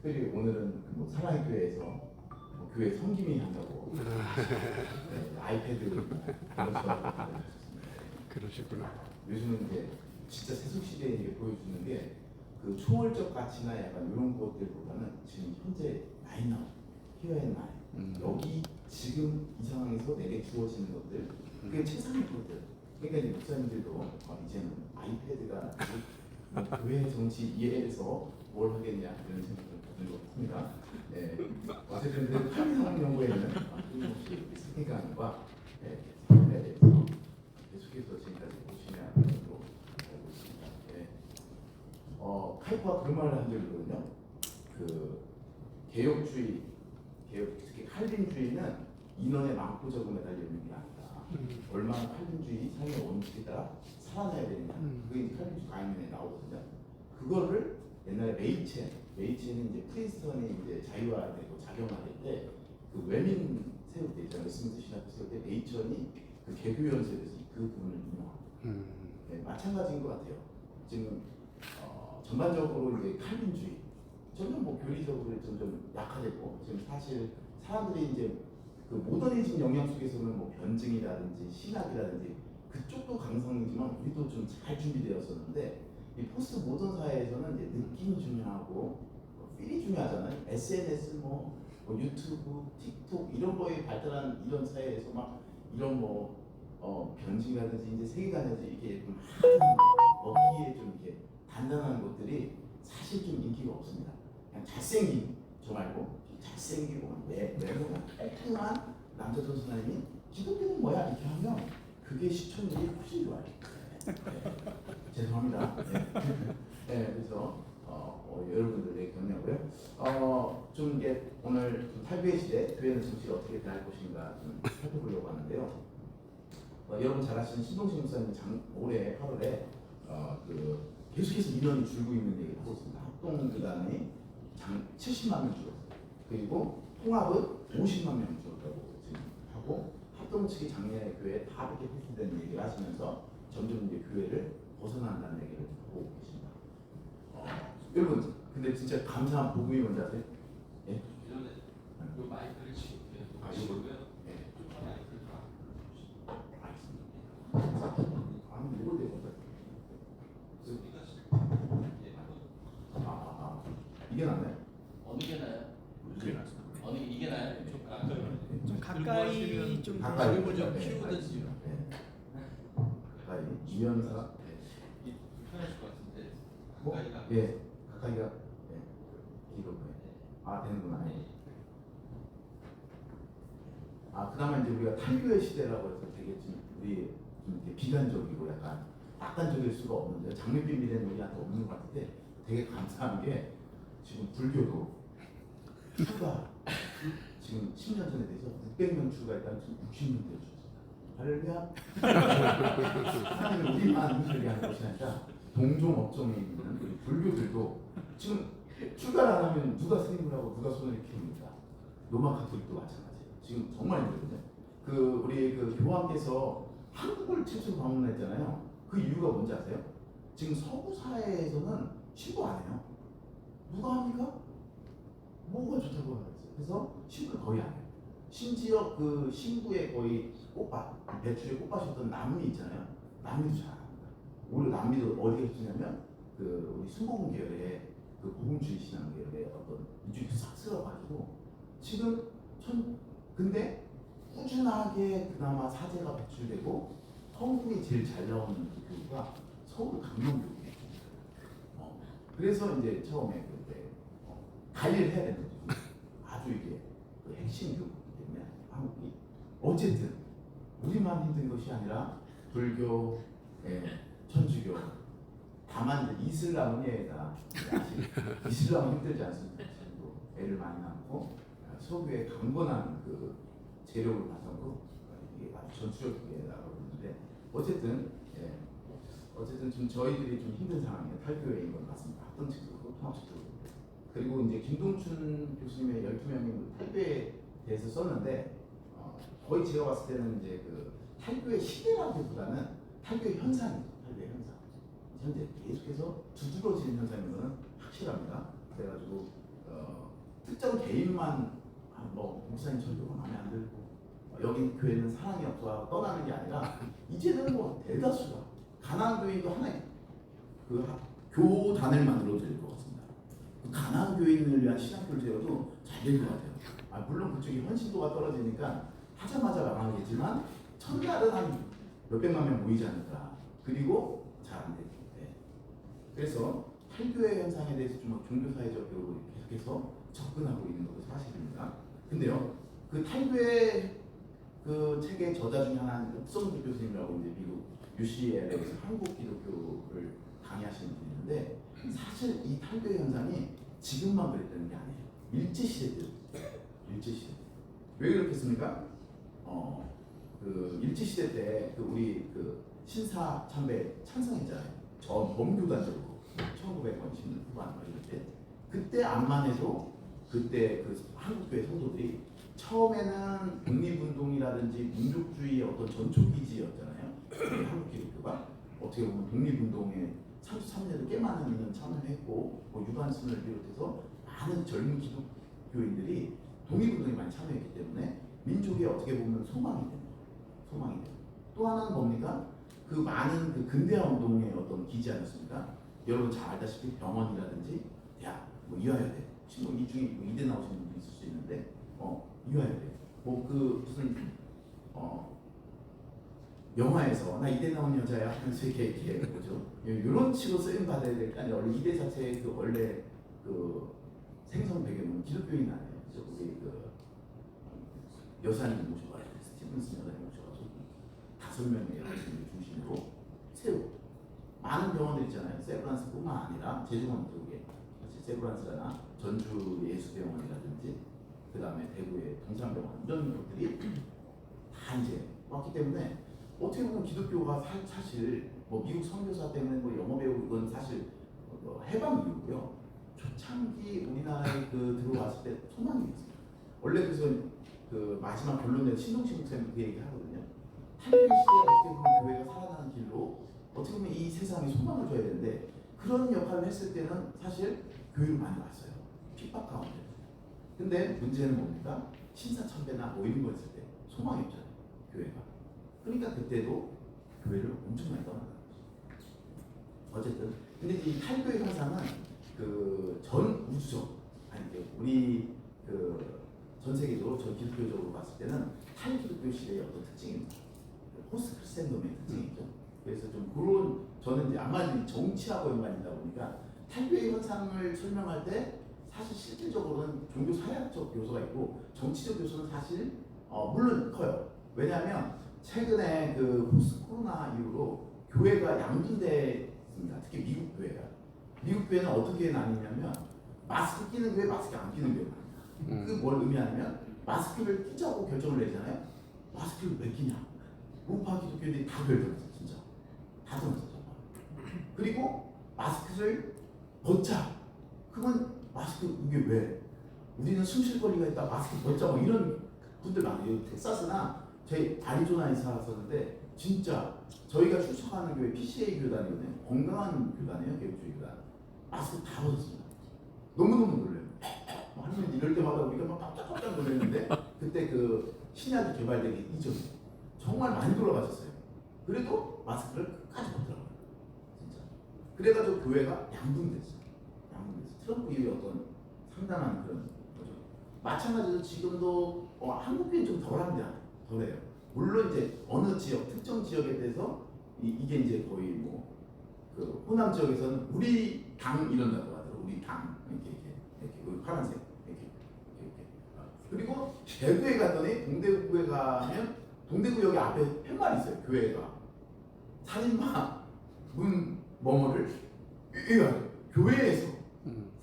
특별히 오늘은 뭐 사랑의 교회에서 뭐 교회 섬김이 한다고 네, 아이패드 뭐 이런 거 그러시구나. 요즘은 이제 진짜 세속 시대에 이게 보여주는 게 그 초월적 가치나 약간 이런 것들보다는 지금 현재 나이 나오 히어앤 나이 여기 지금 이 상황에서 내게 주어지는 것들 그게 최상의 것들. 그러니까 이제 목사님들도 이제는 아이패드가 뭐 교회 정치 이해해서 뭘 하겠냐 이런 생각을 가진 것 같습니다. 네. 어쨌든 그 한국 연구에는 끊임없이 세계관과 삶에 대해서 계속해서 지금까지 보시면 것으로 알고 있습니다. 네. 칼프가 그런 말을 한 적이 있거든요. 그 개혁주의, 특히 칼빈주의는 인원의 많고 적음에 달려 있는 게 아니다. 얼마나 칼빈주의 삶의 원칙에 따라 살아내야 되느냐. 그게 이제 칼빈주의 가인에 나오거든요. 그거를 옛날에 메이첸은 이제 프린스턴이 이제 자유화되고 작용화될 때 그 외민 세울 때 있잖아요. 스미스 신학교 세울 때 메이천이 그 개교연설에서 그 부분을 인용합니다. 네, 마찬가지인 것 같아요. 지금 전반적으로 이제 칼빈주의 점점 뭐 교리적으로 점점 약화되고 지금 사실 사람들이 이제 그 모더니즘 영향 속에서는 뭐 변증이라든지 신학이라든지 그쪽도 강성이지만 우리도 좀 잘 준비되었었는데 이 포스트 모던 사회에서는 이제 느낌이 중요하고 필이 중요하잖아요. SNS 뭐 유튜브, 틱톡 이런 거에 발달한 이런 사회에서 막 이런 뭐 변증이라든지 이제 세계관에서 이게 좀 먹기에 좀 이렇게 단단한 것들이 사실 좀 인기가 없습니다. 그냥 잘생긴 저 말고 잘생기고 외모가 깔끔한 남자 선수님이 기독교는 뭐야 이렇게 하면 그게 시청률이 훨씬 좋아요. 네. 죄송합니다. 네, 그래서 여러분들에게 격려하고요. 좀 이게 오늘 좀 탈교의 시대 교회는 정치를 어떻게 대할 것인가 좀 살펴보려고 하는데요. 여러분 잘 아시는 신동식 목사님 올해 8월에 그 계속해서 인원이 줄고 있는 얘기를 하고 있습니다. 합동기간이 70만 명 줄었어요. 그리고 통합은 50만 명 줄었다고 지금 하고 합동 측이 작년에 교회에 다 이렇게 폐쇄된 얘기를 하시면서 점점 이제 교회를 벗어난다는 얘기를 하고 계십니다. 여러분 근데 진짜 감사한 복음이 뭔지 아세요? 예? 요 마이크를 치우고요. 예. 좀 마이크를 다 알겠습니다. 아니 이걸 내고 이게 낫나요? 어느 게 나요? 이게 낫습니다. 어느 이게 나요? 좀 가까이 좀 가까이 좀 네, 키우든지. 알겠습니다. 네. 가까이 유연사 이게 불편하실 것 같은데. 뭐? 가까이가. 예 가까이가 이거 되는구나. 그다음에 이제 우리가 탈교의 시대라고 해서 되게 좀 우리 좀 이렇게 비관적이고 약간 낙관적일 수가 없는데 장밋빛 미래는 우리한테 없는 것 같은데 되게 감사한 게 지금 불교도 추가 지금 10년 전에 대해서 600명 추가했다면 지금 60명 되어졌습니다. 하나님은 우리만 힘들게 하는 것이 아니라 동종 업종에 있는 우리 불교들도 지금 추가를 안 하면 누가 스님을 하고 누가 손을 키웁니까? 로마 카톨릭도 마찬가지예요. 지금 정말 힘들거든요. 그 우리 그 교황께서 한국을 최초로 방문했잖아요. 그 이유가 뭔지 아세요? 지금 서구 사회에서는 신고 안 해요. 누가 합니까? 뭐가 좋다고 하겠어요. 그래서 신고를 거의 안 해요. 심지어 그 신부의 거의 꽃밭, 배추의 꽃밭이었던 남미 있잖아요. 남미도 잘 안 합니다. 오히려 남미도 어디에 쓰냐면 그 우리 순복음 계열의 그 복음주의 신앙 계열의 어떤 이쪽이 싹 쓸어가지고 지금 근데 꾸준하게 그나마 사제가 배출되고 성공이 제일 잘 나오는 그 교구가 서울 강남교구예요. 그래서 이제 처음에 그때 관리를 해야 되는 거죠. 아주 이게 그 핵심 교구이기 때문에 한국이 어쨌든 우리만 힘든 것이 아니라 불교, 천주교, 다만 이제 이슬람은 예다. 이슬람은 힘들지 않습니다. 애를 많이 낳고 소교의 강건한 그 재력을 바탕으로 이게 아주 전투력에 나가고 있는데 어쨌든 좀 저희들이 좀 힘든 상황이에요. 탈교회인 건 맞습니다. 합동 측도 그렇고 통합 측도 그렇고. 그리고 이제 김동춘 교수님의 12명의 탈교에 대해서 썼는데 거의 제가 봤을 때는 이제 그 탈교의 시대라기보다는 탈교의 현상이죠. 탈교의 현상. 현재 계속해서 두드러지는 현상인 것은 확실합니다. 그래가지고 특정 개인만 뭐 목사님 설교가 마음에 안 들고 여기 교회는 사랑이 없어 떠나는 게 아니라 이제는 뭐 대다수가 가나안 교인도 하나의 그 교단을 만들어 드릴 것 같습니다. 그 가나안 교인을 위한 신학교를 세워도 잘 될 것 같아요. 물론 그쪽이 헌신도가 떨어지니까 하자마자 망하겠지만 첫날은 한 몇백만 명 모이지 않을까. 그리고 잘 안 되죠. 네. 그래서 탈교회 현상에 대해서 좀 종교사회적으로 계속해서 접근하고 있는 것도 사실입니다. 근데요, 그 탈교회 그 책의 저자 중에 하나는 옥성주 교수님이라고 이제 미국 UCLA에서 한국 기독교를 강의하시는 분이 있는데 사실 이 탈교회 현상이 지금만 그랬다는 게 아니에요. 일제시대 때. 일제시대. 왜 그렇겠습니까? 그 일제시대 때 그 우리 그 신사 참배 찬성했잖아요. 전 범교단적으로 1900년 후반 이럴 때 그때 암만 해도 그때 그 한국교회 성도들이 처음에는 독립운동이라든지 민족주의의 어떤 전초기지였잖아요. 한국 기독교가 어떻게 보면 독립운동에 33년에도 꽤 많은 인원 참여했고 뭐 유관순을 비롯해서 많은 젊은 기독교인들이 독립운동에 많이 참여했기 때문에 민족이 어떻게 보면 소망이 됩니다. 소망이 돼요. 또 하나는 뭡니까? 그 많은 그 근대화 운동의 어떤 기지 않았습니까? 여러분 잘 알다시피 병원이라든지 대학, 뭐 이화여대, 뭐 이 중에 뭐 이대 나오시는 분도 있을 수 있는데, 이화여대, 뭐 그 무슨 영화에서 나 이대 나온 여자야 하면서 이렇게 뭐죠? 이런 식으로 쓰임 받아야 될 거 아니에요. 원래 이대 자체의 그 원래 그 생성 배경은 기독교인 아니에요. 그죠? 우리 그 여사님 모셔가지고 스티븐슨 여사님 모셔가지고 5명의 여사님을 중심으로 세우고 많은 병원들 있잖아요. 세브란스뿐만 아니라 제주원 쪽에 세브란스나 전주 예수병원이라든지 그 다음에 대구의 동산병원 이런 것들이 다 이제 왔기 때문에 어떻게 보면 기독교가 사실 뭐 미국 선교사 때문에 뭐 영어 배우고 이건 사실 해방 이후고요. 초창기 우리나라에 그 들어왔을 때 소망이 있었어요. 원래 그래서 그 마지막 결론에 신동식 목사님 그 얘기 하거든요. 탈교회 시대에 어떻게 보면 교회가 살아나는 길로 어떻게 보면 이 세상에 소망을 줘야 되는데 그런 역할을 했을 때는 사실 교회를 많이 왔어요. 핍박 가운데. 근데 문제는 뭡니까? 신사참배나 뭐 이런 거 했을 때 소망이 없잖아요. 교회가. 그러니까 그때도 교회를 엄청 많이 떠나가는 거죠. 어쨌든 근데 이 탈교회 현상은 그 전 우주적 아니 우리 그 전 세계적으로 전 기독교적으로 봤을 때는 탈기독교 시대의 어떤 특징입니다. 포스트 크리스천덤의 특징이죠. 그래서 좀 그런 저는 이제 아마 정치하고 연관이다 보니까 탈교회 현상을 설명할 때 사실 실질적으로는 종교 사회학적 요소가 있고 정치적 요소는 사실 물론 커요. 왜냐하면 최근에 그 포스트 코로나 이후로 교회가 양분됐습니다. 특히 미국 교회가. 미국 교회는 어떻게 나뉘냐면 마스크 끼는 교회, 마스크 안 끼는 교회가 나뉩니다. 그게 뭘 의미하냐면 마스크를 끼자고 결정을 내잖아요. 마스크를 왜 끼냐? 우파 기독교인들이 다 결정했어요. 진짜. 다 들었어요. 그리고 마스크를 벗자. 그건 마스크 이게 왜? 우리는 숨 쉴 권리가 있다. 마스크 벗자. 뭐 이런 분들 많아요. 텍사스나 저희 아리조나에 살았었는데 진짜 저희가 출석하는 교회 PCA 교단이거든요. 건강한 교단이에요. 개혁주의 교단. 마스크 다 벗었습니다. 너무너무 놀래요. 하면 이럴 때마다 우리가 막 깜짝깜짝 놀랐는데 그때 그 신약이 개발되기 이전에 정말 많이 돌아가셨어요. 그래도 마스크를 끝까지 벗더라고요. 진짜. 그래가지고 교회가 양분됐어요. 양분됐어요. 트럼프 이후에 어떤 상당한 그런 거죠. 마찬가지로 지금도 한국교회는 좀 덜합니다. 덜해요. 물론 이제 어느 지역, 특정 지역에 대해서 이게 이제 거의 뭐 그 호남 지역에서는 우리 당 이런다고 하더라고요. 우리 당 이렇게 파란색 이렇게. 그리고 대구에 갔더니 동대구에 가면 동대구역에 앞에 팻말이 있어요. 교회가 살인마 문 뭐뭐를 교회에서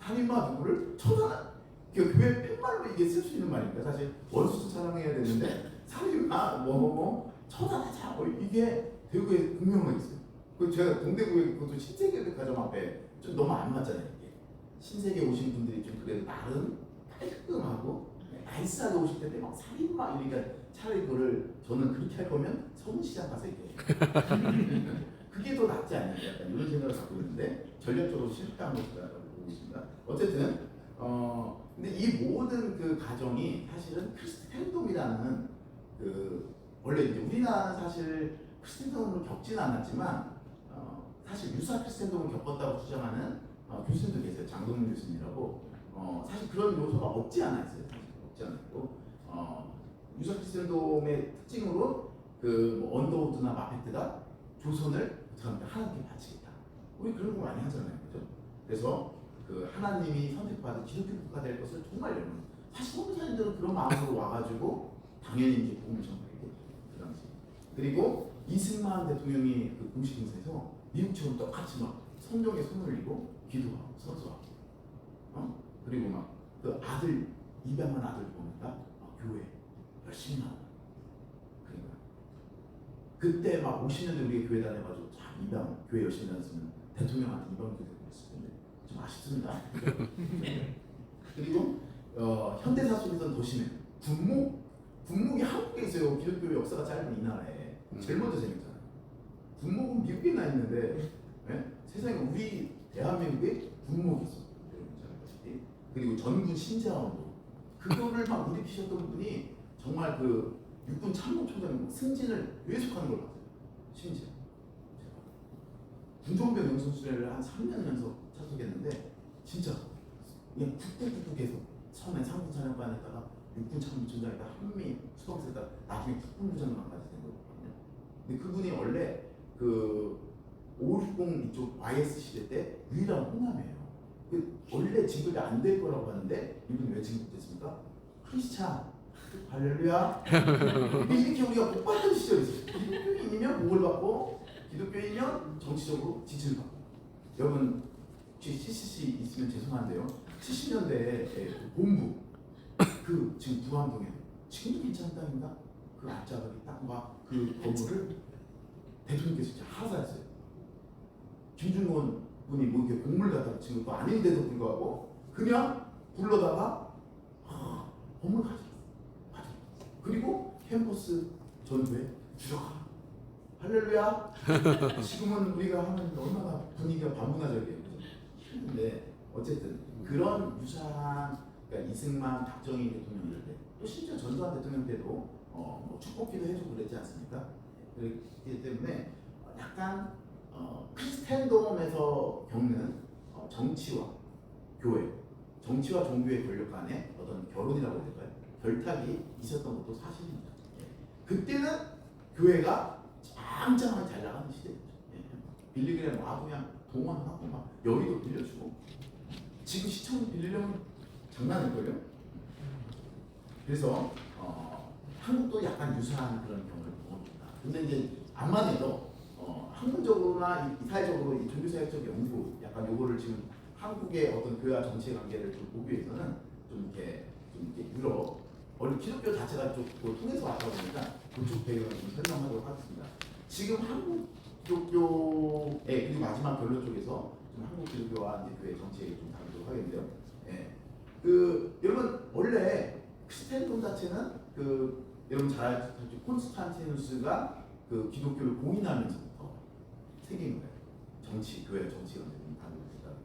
살인마 누구를 처단한 교회 팻말로 이게 쓸 수 있는 말입니다. 사실 원수도 사랑해야 되는데 살인마 뭐뭐뭐 처단하자 이게 대구에 분명히 있어요. 그 제가 동대구에 그것도 신세계백화점 앞에 좀 너무 안 맞잖아요. 이게 신세계 오신 분들이 좀 그래도 나름 깔끔하고 나이스하게 오실 텐데 막 살인마 이러니까 차라리 그거를 저는 그렇게 할 거면 서문시장 가서 이렇게 그게 더 낫지 않냐 약간 이런 생각을 갖고 있는데 전략적으로 실패한 것이라고 보고 있습니다. 어쨌든 근데 이 모든 그 과정이 사실은 크리스텐돔이라는 그 원래 이제 우리나라는 사실 크리스텐돔을 겪지는 않았지만 사실 유사 크리스텐돔을 겪었다고 주장하는 교수님도 계세요. 장동민 교수님이라고. 사실 그런 요소가 없지 않아 있어요. 사실 없지 않았고 유사 크리스텐돔의 특징으로 그뭐 언더우드나 마페트가 조선을 하나님께 바치겠다. 우리 그런 거 많이 하잖아요, 그죠? 그래서 그 하나님이 선택받은 기독교 국가 될 것을 정말 여러분 사실 선교사님들은 그런 마음으로 와가지고 당연히 이제 복음을 전하겠죠 그 당시. 그리고 이승만 대통령이 그 공식 행사에서 미국처럼 똑같이 막 성경에 손을 올리고 기도하고 선서하고, 그리고 막 그 아들 입양한 아들 보니까 교회 열심히 나오고, 그러니까 그때 막 50년대 우리 교회 다녀가지고 참 입양 교회 열심히 다녔으면 대통령한테 입양도 되고 그랬을 텐데 좀 아쉽습니다. 그리고 현대사 속에서는 더 심해요. 군목이 한국에 있어요. 기독교 역사가 짧은 이 나라에 제일 먼저 생겼잖아요. 군목은 미국에 나 있는데 세상에 우리 대한민국에 군목이 있어. 그리고 전군 신자원도 그거를 막 일으키셨던 분이 정말 그 육군 참모총장 승진을 외속하는 걸 봤어요. 심지어 군종병 영성수레를 한 3년 연속 참석했는데 진짜 그냥 국국국국에서 처음에 상군사령관에다가 육군 참모총장에다 한미 수동세에다 나중에 국군부장관까지 된 거거든요. 근데 그분이 원래 그 560 이쪽 YS 시대 때 유일한 호남이에요. 원래 진급이 안 될 거라고 하는데 이분이 왜 진급됐습니까? 크리스찬 할렐루야. 이렇게 우리가 못 받던 시절이 있어요. 기독교인이면 목을 받고 기독교인이면 정치적으로 지지를 받고. 여러분 혹시 CCC 있으면 죄송한데요. 70년대에 본부 그 지금 부안동에 지금도 괜찮은 땅입니다. 그 앞자락이 딱 막 그 건물을 대통령께서 진짜 하사했어요. 김준원 분이 뭐 이렇게 공물 갖다가 지금 또 아닌데도 불구하고 그냥 불러다가 건물 가져. 그리고 캠퍼스 전부에 들어가. 할렐루야. 지금은 우리가 하면 얼마나 분위기가 반문화적이에요. 근데 어쨌든 그런 유사한 그러니까 이승만, 박정희 대통령 이럴 때, 또 심지어 전두환 대통령 때도 뭐 축복기도 해주고 그랬지 않습니까? 그렇기 때문에 약간 크리스텐돔에서 겪는 정치와 교회, 정치와 종교의 권력 간의 어떤 결혼이라고 해야 될까요? 결탁이 있었던 것도 사실입니다. 그때는 교회가 짱짱하게 잘 나가는 시대였죠. 빌리그램 와 그냥 동원하고 막 여기도 빌려주고 지금 시청 빌리려면 장난일걸요? 그래서 한국도 약간 유사한 그런 경우를 보입니다. 근데 이제 암만 해도 학문적으로나 사회적으로 이 종교사회적 연구 약간 요거를 지금 한국의 어떤 교회와 정치의 관계를 좀 보기 위해서는 좀 이렇게 유럽 원래 기독교 자체가 좀 통해서 왔다 보니까 그쪽 배경을 좀 설명하도록 하겠습니다. 지금 한국 기독교의 그리고 마지막 결론 쪽에서 좀 한국 기독교와 이제 교회 정치 얘기 좀 다루도록 하겠는데요. 그 여러분 원래 크리스텐돔 자체는 그 여러분 잘 알죠? 콘스탄티누스가 그 기독교를 공인하면서부터 생긴 거예요. 정치, 교회 정치가 다루고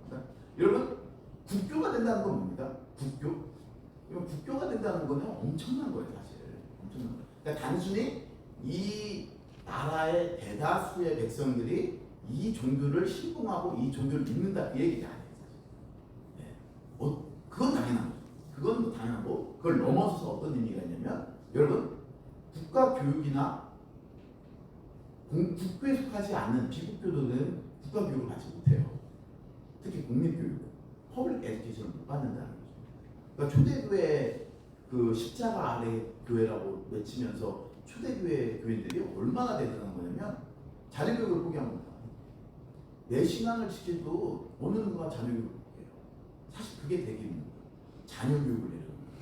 있다. 여러분 국교가 된다는 건 뭡니까? 국교? 국교가 된다는 거는 엄청난 거예요, 사실. 엄청난 거예요. 그러니까 단순히 이 나라의 대다수의 백성들이 이 종교를 신봉하고 이 종교를 믿는다 그 얘기가 아니에요, 사실. 그건 당연한 거죠. 그건 뭐 당연하고 그걸 넘어서서 어떤 의미가 있냐면 여러분 국가 교육이나 국교에 속하지 않는 비국교도는 국가 교육을 받지 못해요. 특히 공립교육, 퍼블릭 에듀케이션을 못 받는다는 거죠. 그러니까 초대교회 그 십자가 아래 교회라고 외치면서 초대교회 교인들이 얼마나 대단한 거냐면 자녀교육을 포기한 겁니다. 내 신앙을 지켜도 어느 누가 자녀교육을 포기해요. 사실 그게 되게 힘든 거예요. 자녀교육을 내려는 거예요.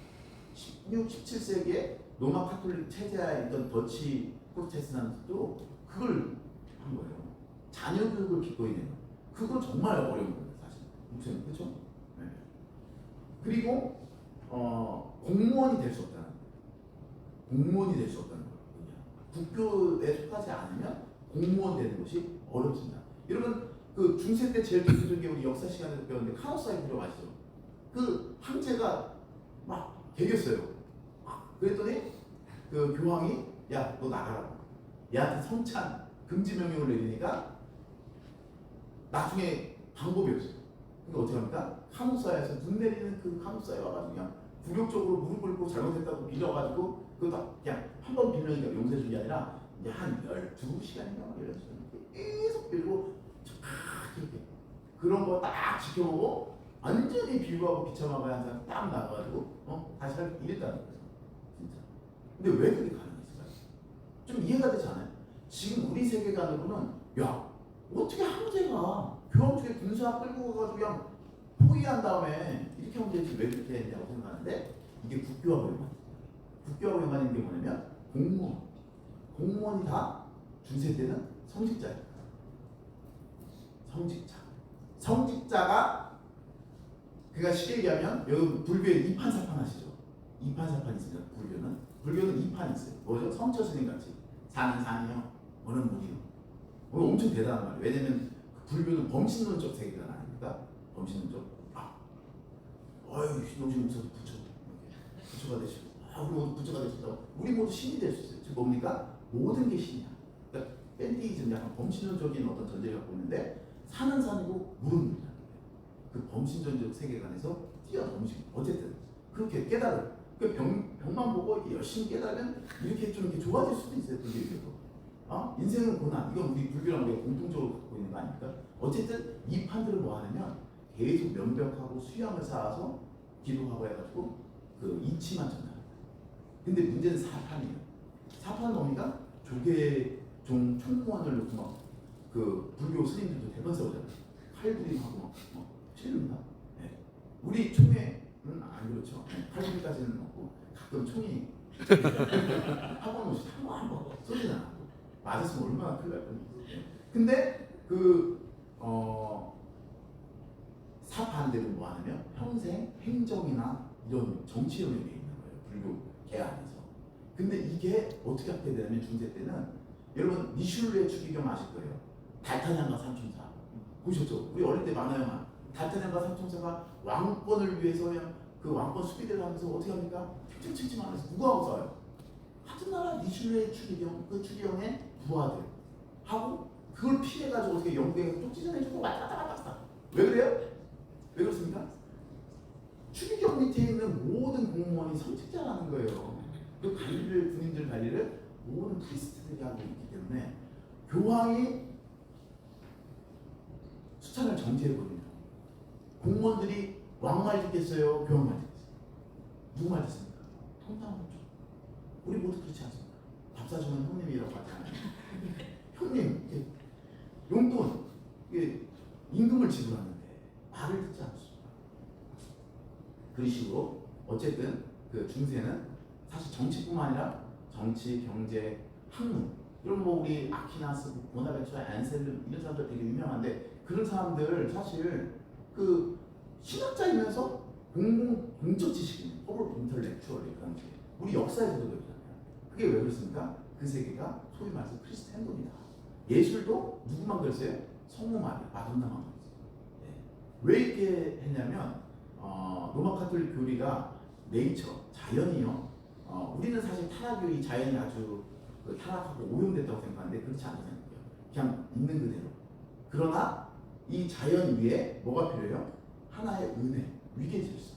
16, 17세기에 로마 카톨릭 체제하에 있던 더치 프로테스탄트도 그걸 한 거예요. 자녀교육을 기꺼이 내는 거예요. 그건 정말 어려운 거예요, 사실. 목사님, 그렇죠? 네. 그리고 공무원이 될 수 없다는 거예요. 공무원이 될 수 없다는 거예요. 국교에 속하지 않으면 공무원 되는 것이 어렵습니다. 여러분 그 중세 때 제일 대표적인 게 우리 역사 시간에서 배웠는데 카노사이 구조 아시죠? 그 황제가 막 개겼어요. 그랬더니 그 교황이 야 너 나가라고. 얘한테 성찬 금지 명령을 내리니까 나중에 방법이 없어요. 그러니까 어떻게 합니까? 간호사에서 눈 내리는 그 간호사에 와가지고 그냥 굴욕적으로 무릎 꿇고 잘못했다고 빌어가지고 그거 그냥 한 번 빌려니까 용서해 준 게 아니라 이제 한 12시간인가 이런 식으로 계속 빌고 이렇게 그런 거 딱 지켜보고 완전히 비유하고 비참하고 한 사람 딱 나가가지고 다시 할 이랬다는 거죠. 진짜. 근데 왜 그게 가능했을까요? 좀 이해가 되지 않아요? 지금 우리 세계관으로는 야 어떻게 황제가 교황 쪽에 군사 끌고 가가지고 그냥 포위한 다음에 이렇게 하면 되지 왜 그렇게 했냐고 생각하는데 이게 국교하고 연관이에요. 국교하고 연관인 게 뭐냐면 공무원이 다 중세 때는 성직자예요. 성직자가 그러니까 쉽게 얘기하면 여러분 불교에 2판 4판 하시죠. 2판 4판 있습니다. 불교는 2판 있어요. 뭐죠? 성처 스님 같이 사는 산이요, 어는 물이요. 엄청 대단한 말이에요. 왜냐면 불교는 범신론적 세계관 아닙니까? 범신론적. 신동신 목사도 부처가 되시고, 우리 모두 부처가 되시다고. 우리 모두 신이 될 수 있어요. 즉 뭡니까? 모든 게 신이야. 그러니까 팬티이즘 약간 범신론적인 어떤 전제를 갖고 있는데 산은 산이고 물은 물이야. 그 범신론적 세계관에서 뛰어넘으시고 어쨌든 그렇게 깨달을. 그 병만 보고 이렇게 열심히 깨달으면 이렇게 좀 이렇게 좋아질 수도 있어요. 불교에서. 인생은 고난. 이건 우리 불교랑 우리가 공통적으로 갖고 있는 거 아닙니까? 어쨌든 이 판들을 뭐 하냐면 계속 면벽하고 수양을 쌓아서 기도하고 해가지고 그 이치만 전달합니다. 근데 문제는 사판이에요. 사판은 뭡니까? 조계 총무원을 놓고 막 그 불교 스님들도 대번 싸우잖아요. 칼부림하고 막 치릅니다. 네. 우리 총회는 안 그렇죠. 칼부림까지는 없고 가끔 총이 학원 오시 한번 쏘지는 않고 맞았으면 얼마나 큰일 날 뻔했어요. 근데 사반대로 뭐 하냐면 평생 행정이나 이런 정치 영역에 있는 거예요. 불교 계안에서. 근데 이게 어떻게 하게 되냐면 중세 때는 여러분 니슐레 추기경 아실 거예요. 달타냥과 삼총사 보셨죠? 우리 어릴 때 만화영화 달타냥과 삼총사가 왕권을 위해서 그냥 그 왕권 수비대를 하면서 어떻게 합니까? 칙칙칙칙하면서 누구하고 싸워요? 같은 나라 니슐레 추기경 그 추기경의 부하들 하고 그걸 피해가지고 어떻게 영국에 쪽지전해주고 왔다 갔다 왜 그래요? 왜 그렇습니까? 추기경 밑에 있는 모든 공무원이 성직자라는 거예요. 그 관리를 군인들 관리를 모든 프리스트들이 하고 있기 때문에 교황이 수찬을 정지했거든요. 공무원들이 왕 말 듣겠어요? 교황 말 듣겠어요? 누구 말 듣습니까? 통당하죠. 우리 모두 그렇지 않습니까? 밥 사주면 형님이라고 하잖아요. 형님, 용돈, 임금을 지불하는데 말을 듣지 않습니다. 그런 식으로 어쨌든 그 중세는 사실 정치뿐만 아니라 정치, 경제, 학문 이런 뭐 우리 아퀴나스, 보나벤처, 앤셀름 이런 사람들 되게 유명한데 그런 사람들 사실 그 신학자이면서 공적 지식인, 허블 인텔렉추얼 그런 게 우리 역사에서도 그렇잖아요. 그게 왜 그렇습니까? 그 세계가 소위 말해서 크리스텐도입니다. 예술도 누구만 그랬어요? 성모 마돈나만 그랬어요. 네. 왜 이렇게 했냐면 로마 카톨릭 교리가 네이처, 자연이요. 우리는 사실 타락이 자연이 아주 타락하고 오염됐다고 생각하는데 그렇지 않다고 생각해요. 그냥 있는 그대로. 그러나 이 자연 위에 뭐가 필요해요? 하나의 은혜, 위계 질서.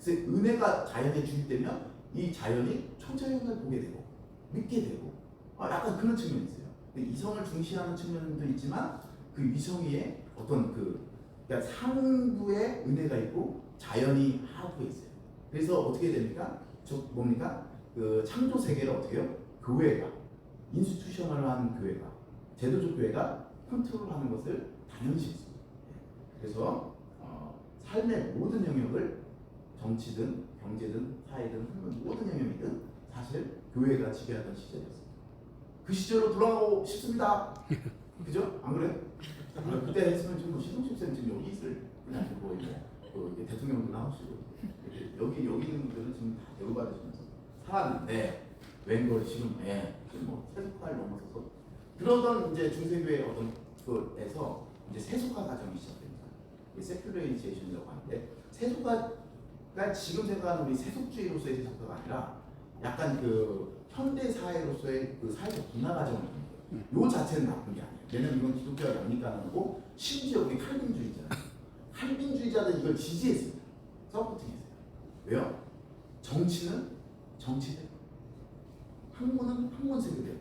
그래서 은혜가 자연에 주입되면 이 자연이 초자연을 보게 되고 믿게 되고 약간 그런 측면이 있어요. 이성을 중시하는 측면도 있지만 그 위성 위에 어떤 그러니까 상부의 은혜가 있고 자연이 하부에 있어요. 그래서 어떻게 됩니까? 뭡니까? 그 창조 세계를 어떻게 해요? 교회가 인스티튜셔널한 교회가 제도적 교회가 컨트롤하는 것을 당연시 했습니다. 그래서 삶의 모든 영역을 정치든 경제든 사회든 학문 모든 영역이든 사실 교회가 지배하던 시절이었습니다. 그 시절로 돌아가고 싶습니다. 그죠? 안 그래요? 그때 했으면 지금 신동식 쌤 지금 여기 있을 그냥 뭐 이렇게 대통령도 나오시고 여기 있는 분들은 지금 다 대우받으시면서 살았는데 웬걸 지금 뭐 세속화를 넘어서서 그러던 이제 중세교회 어떤 그에서 이제 세속화 과정이 시작됩니다. 세큘레이제이션이라고 하는데 세속화 그러니까 지금 생각하는 우리 세속주의로서의 세속화가 아니라 약간 그 현대 사회로서의 그 사회적 분화 과정을 보는 거예요. 요 자체는 나쁜 게 아니에요. 왜냐면 이건 기독교가 영리가는 거고 심지어 우리 칼빈주의자는 칼빈주의자들 이걸 지지했습니다. 서포팅했어요. 왜요? 정치는 정치대로, 학문은 학문세대로.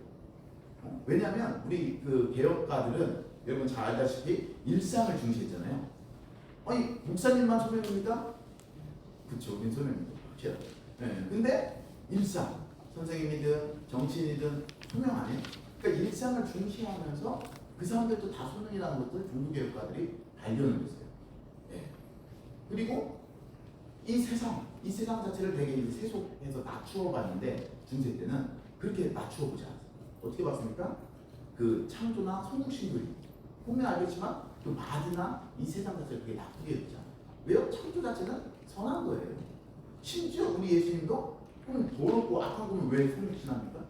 왜냐하면 우리 그 개혁가들은 여러분 잘 알다시피 일상을 중시했잖아요. 아니 목사님만 소명입니까? 그렇죠, 우린 소명입니다. 확실하죠. 네. 근데 일상, 선생님이든 정치인이든 소명 아니에요. 그러니까 일상을 중시하면서 그 사람들도 다 소명이라는 것들 종교개혁가들이 발견을 했어요. 네. 그리고 이 세상 자체를 되게 이제 세속해서 낮추어 봤는데 중세 때는 그렇게 낮추어 보지 않았어요. 어떻게 봤습니까? 그 창조나 성국신들이 보면 알겠지만 그 마디나 이 세상 자체를 그렇게 나쁘게 여기지 않아요. 왜요? 창조 자체는 선한 거예요. 심지어 우리 예수님도 그럼 더럽고 악한 거면 왜 성육신합니까?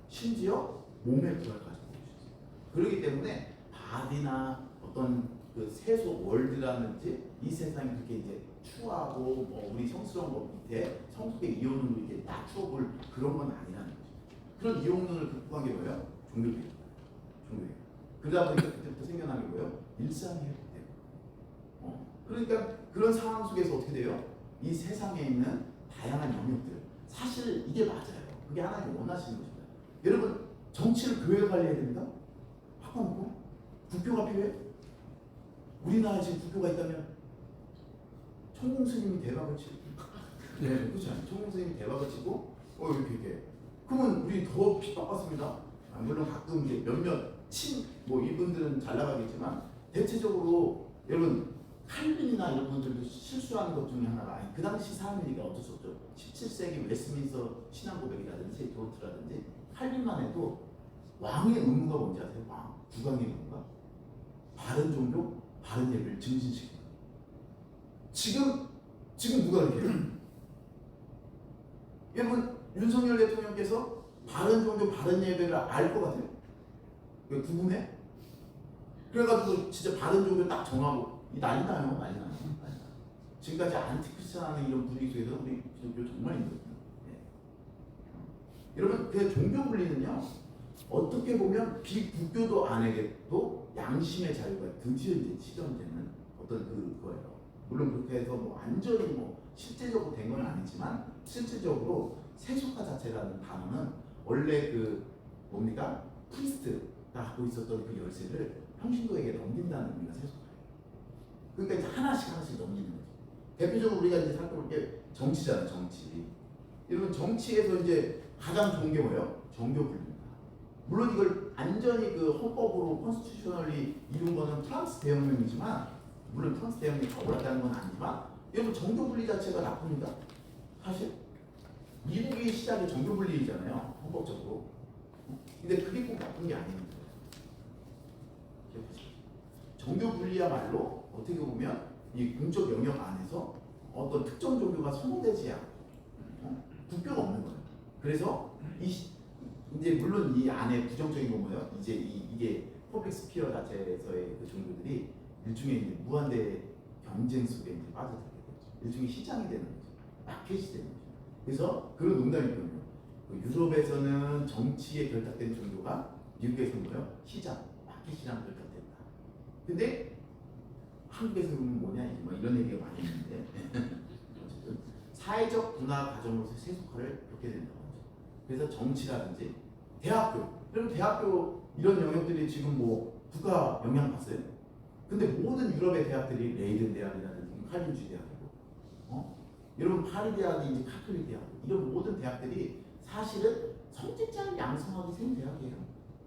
심지어 몸의 부활을 가지고 오셨어요. 그렇기 때문에 바디나 어떤 그 세속 월드라든지 이 세상이 그렇게 이제 추하고 뭐 우리 성스러운 것 밑에 성숙의 이혼으로 이렇게 낮추어 볼 그런 건 아니라는 거죠. 그런 이혼론을 극복한 게 뭐예요? 종교개혁. 그러다 보니까 그때부터 생겨난 게 뭐예요? 일상이 회복돼요. 그러니까 그런 상황 속에서 어떻게 돼요? 이 세상에 있는 다양한 영역들 사실 이게 맞아요. 그게 하나님 원하시는 것입니다. 여러분 정치를 교회가 관리해야 됩니다. 바꿔놓고 국교가 필요해? 우리나라에 지금 국교가 있다면 천공 스님이 대박을 치고 네, 그렇지 않아요? 천공 스님이 대박을 치고 이렇게 그러면 우리 더 핍박받습니다. 물론 가끔 이제 몇몇 뭐 이분들은 잘 나가겠지만 대체적으로 여러분 칼빈이나 이런 분들도 실수하는 것 중에 하나가 아니 그 당시 사람이니까 어쩔 수 없죠. 17세기 웨스트민스터 신앙 고백이라든지 도트라든지 칼빈만 해도 왕의 의무가 뭔지 아세요? 왕 국왕의 의무가 바른 종교, 바른 예배를 증진시키는 거예요. 지금 누가 그렇게 해요? 여러분 윤석열 대통령께서 바른 종교, 바른 예배를 알 것 같아요? 왜 궁금해? 그래가지고 진짜 바른 종교 딱 정하고 난리 나요. 지금까지 안티크리스천하는 이런 분위기 속에서 우리 기독교 정말 힘들거든요. 네. 여러분 그 종교 분리는요 어떻게 보면 비국교도 안에게도 양심의 자유가 드디어 이제 실현되는 어떤 그거예요. 물론 그렇게 해서 뭐 완전히 뭐 실제적으로 된 건 아니지만 실질적으로 세속화 자체라는 단어는 원래 그 뭡니까 프리스트가 갖고 있었던 그 열쇠를 평신도에게 넘긴다는 의미가 세속화예요. 그러니까 이제 하나씩 넘기는 거죠. 대표적으로 우리가 이제 살펴볼 게 정치잖아요. 정치. 여러분 정치에서 이제 가장 좋은 게 뭐예요? 정교 분리입니다. 물론 이걸 완전히 그 헌법으로 컨스티튜셔널리 이룬 거는 프랑스 대혁명이지만 물론 프랑스 대혁명이 더 올랐다는 건 아니지만 여러분 정교 분리 자체가 나쁩니다. 사실 미국이 시작이 정교 분리잖아요. 헌법적으로. 근데 그게 꼭 나쁜 게 아닙니다. 정교 분리야말로 어떻게 보면 이 공적 영역 안에서 어떤 특정 종교가 선호되지 않고 국교가 없는 거예요. 그래서 이제 물론 이 안에 부정적인 건 뭐예요? 이제 이게 퍼블릭 스피어 자체에서의 그 종교들이 일종의 이제 무한대 경쟁 속에 이제 빠져들게 되죠. 일종의 시장이 되는 거죠. 마켓이 되는 거죠. 그래서 그런 농담이 있거든요. 그 유럽에서는 정치에 결탁된 종교가 미국에서는 뭐예요? 시장, 마켓이랑 결탁된다. 근데 한국에서 보면 뭐냐 뭐 이런 얘기가 많이 있는데 어쨌든 사회적 분화 과정으로서 세속화를 겪게 된다고 하죠. 그래서 정치라든지 대학교, 여러분 대학교 이런 영역들이 지금 뭐 국가 영향 받어요. 근데 모든 유럽의 대학들이 레이든 대학이라든지 칼빈주의 대학이고, 여러분 파리 대학이 이제 카톨릭 대학, 이런 모든 대학들이 사실은 성직자를 양성하기 생긴 대학이에요.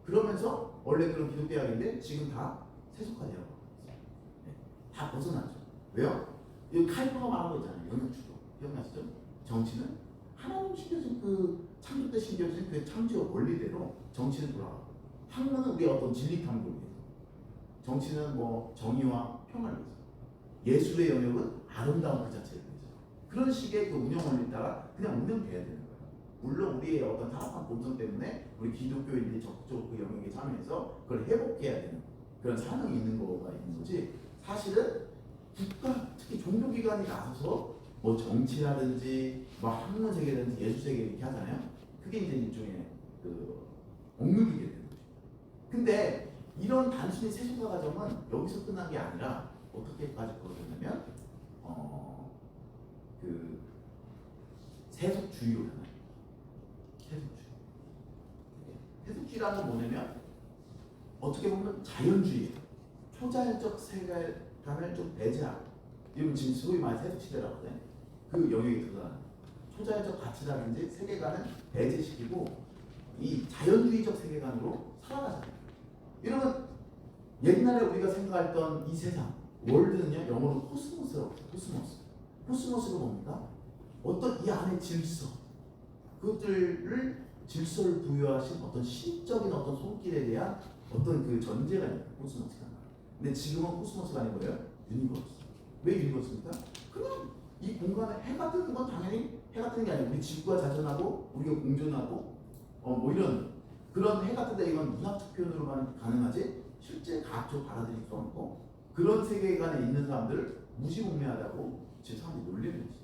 그러면서 원래 그런 기독 대학인데 지금 다 세속화되어 다 벗어났죠. 왜요? 이 칼빈가 말한 거 있잖아요. 영역주도 기억나시죠? 정치는 하나님 신겨진 그 창조 때 신겨진 그 창조 원리대로 정치는 돌아가고, 학문은 우리 어떤 진리 탐구를 위해서, 정치는 뭐 정의와 평화를 위해서, 예술의 영역은 아름다운 그 자체를 위해서, 그런 식의 그 운영 원리에 따라 그냥 운영돼야 되는 거예요. 물론 우리의 어떤 타락한 본성 때문에 우리 기독교인들이 적극적으로 그 영역에 참여해서 그걸 회복해야 되는 그런 사명이 있는 거가 있는 거지. 사실은 국가, 특히 종교기관이 나서서 뭐 정치라든지 뭐 학문 세계라든지 예술 세계 이렇게 하잖아요. 그게 이제 일종의 그 억누르게 되는 거죠. 근데 이런 단순히 세속화 과정은 여기서 끝난 게 아니라 어떻게까지 벌어졌냐면 그 세속주의로 가나요. 세속주의라는 건 뭐냐면 어떻게 보면 자연주의, 초자연적 세계관을 좀 배제하고, 이건 지금 소위 말해 세속시대라고 하거든요. 그 영역이 들어가는 초자연적 가치라든지 세계관을 배제시키고 이 자연주의적 세계관으로 살아가잖아요. 이러면 옛날에 우리가 생각했던 이 세상, 월드는요, 영어로 코스모스라고 해요. 코스모스가 뭡니까? 어떤 이 안의 질서, 그것들을 질서를 부여하신 어떤 신적인 어떤 손길에 대한 어떤 그 전제가 있는 코스모스가. 근데 지금은 코스모스가 아닌 거예요. 유니버스. 왜 유니버스입니까? 그냥 이 공간에 해가 뜨는 건 당연히 해가 뜨는 게 아니고 우리 지구가 자전하고 우리가 공존하고 뭐 이런 그런 해가 뜨다 이건 문학적 표현으로만 가능하지 실제 과학적으로 받아들일 수 없고 그런 세계관에 있는 사람들을 무지몽매하다고 지금 사람들이 놀리는 거지.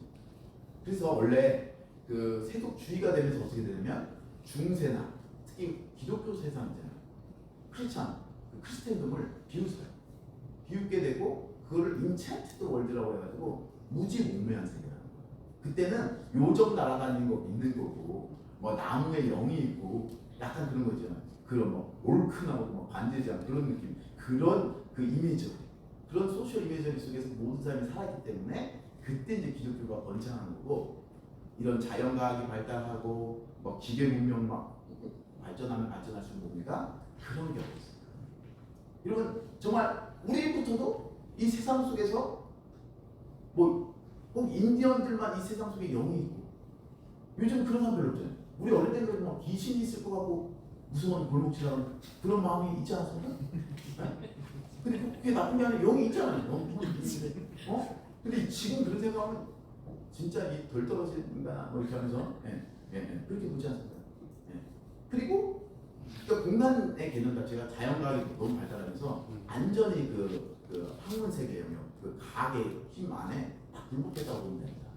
그래서 원래 그 세속주의가 되면서 어떻게 되냐면 중세나 특히 기독교 세상이잖아요. 크리스찬dom을 비웃어요. 비웃게 되고 그거를 인챈트드 월드라고 해가지고 무지몽매한 세계라는 거예요. 그때는 요정 날아다니는 거 있는 거고 뭐 나무에 영이 있고 약간 그런 거 있잖아요. 그런 뭐 올크나고 뭐 반지장 그런 느낌, 그런 그 이미지, 그런 소셜 이미지 속에서 모든 사람이 살았기 때문에 그때 이제 기독교가 번창하는 거고, 이런 자연과학이 발달하고 뭐 기계 문명 막 발전하면 발전할수록 뭡니까? 그런 게 없었어요. 여러분 정말 우리부터도 이 세상 속에서 뭐 꼭 인디언들만 이 세상 속에 영이 있고, 요즘 그런 사람 별로 없잖아요. 우리 어릴 때 그래도 막 귀신이 있을 것 같고 무서운 골목질하는 그런 마음이 있지 않습니까? 근데 그게 나쁜 게 아니라 영이 있잖아요. 근데 지금 그런 생각하면 진짜 이 덜 떨어진다 뭐 이렇게 하면서 그렇게 보지 않습니까? 그리고 그러니까 공간의 개념 자체가 자연과학이 너무 발달하면서 완전히 그 학문 세계 영역, 그 과학의 힘 안에 딱 굴복했다고 보면 됩니다.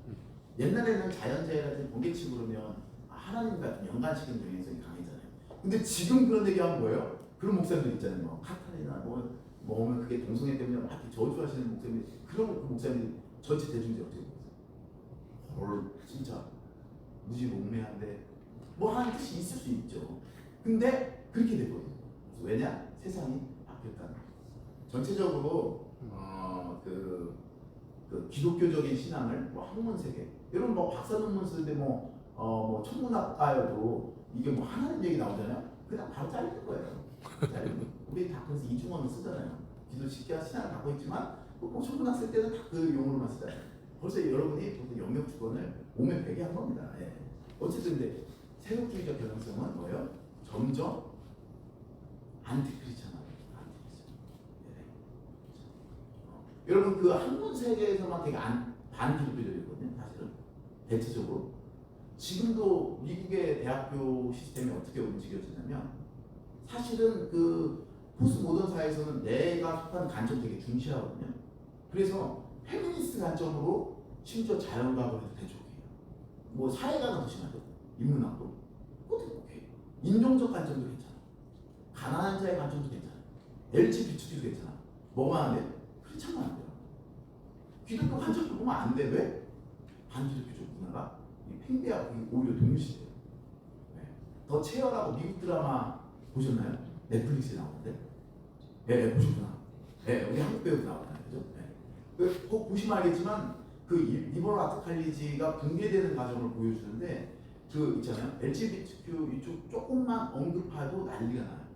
옛날에는 자연재해라든지 번개치고 그러면 하나님 같은 연관시키는 영향성이 강했잖아요. 근데 지금 그런 얘기하면 뭐예요? 그런 목사님들 있잖아요. 뭐 카타리나 뭐 오면 그게 동성애 때문에 막 이렇게 저주하시는 목사님들, 그런 그 목사님들 전체 대중들이 어떻게 보세요? 진짜 무지몽매한데 뭐 하는 뜻이 있을 수 있죠. 근데 그렇게 되거든요. 왜냐? 세상이 바뀌었다는 거예요. 전체적으로 그 기독교적인 신앙을 뭐 학문 세계, 여러분 뭐 박사 논문 쓰는데 뭐 천문학과여도 이게 뭐 하나님 얘기 나오잖아요. 그냥 바로 잘리는 거예요. 우리 다 그래서 이중언을 쓰잖아요. 기도 식기와 신앙을 갖고 있지만 뭐 천문학 쓸 때는 다 그 용어로만 쓰잖아요. 벌써 여러분이 무슨 영역 주권을 몸에 배게 한 겁니다. 어쨌든 근데 세속주의적 경향성은 뭐예요? 점점 안티크리스천화돼요. 여러분 그 학문 세계에서만 되게 반기독교적이거든요. 사실은 대체적으로 지금도 미국의 대학교 시스템이 어떻게 움직여지냐면 사실은 그 포스트 모던 사회에서는 내가 속한 관점 되게 중시하거든요. 그래서 페미니스트 관점으로 심지어 자연과학을 해도 대쪽이에요. 뭐 사회과는 더 심하죠. 인문학도 그것도 오케이. 인종적 관점도 괜찮아. 가난한 자의 관점도 괜찮아. LGBT도 괜찮아. 뭐가 안 돼? 크리스찬만 안 돼요. 기독교 관점도 보면 안 돼. 왜? 반기독교적 문화가 팽배하고 오히려 동일시돼요. 더 체열하고 미국 드라마 보셨나요? 넷플릭스에 나오는데. 보셨구나. 우리 한국 배우도 나오잖아요. 그죠? 꼭 보시면 알겠지만 그 리버럴 아트 칼리지가 붕괴되는 과정을 보여주는데 그 있잖아요. LGBTQ 이쪽 조금만 언급해도 난리가 나요.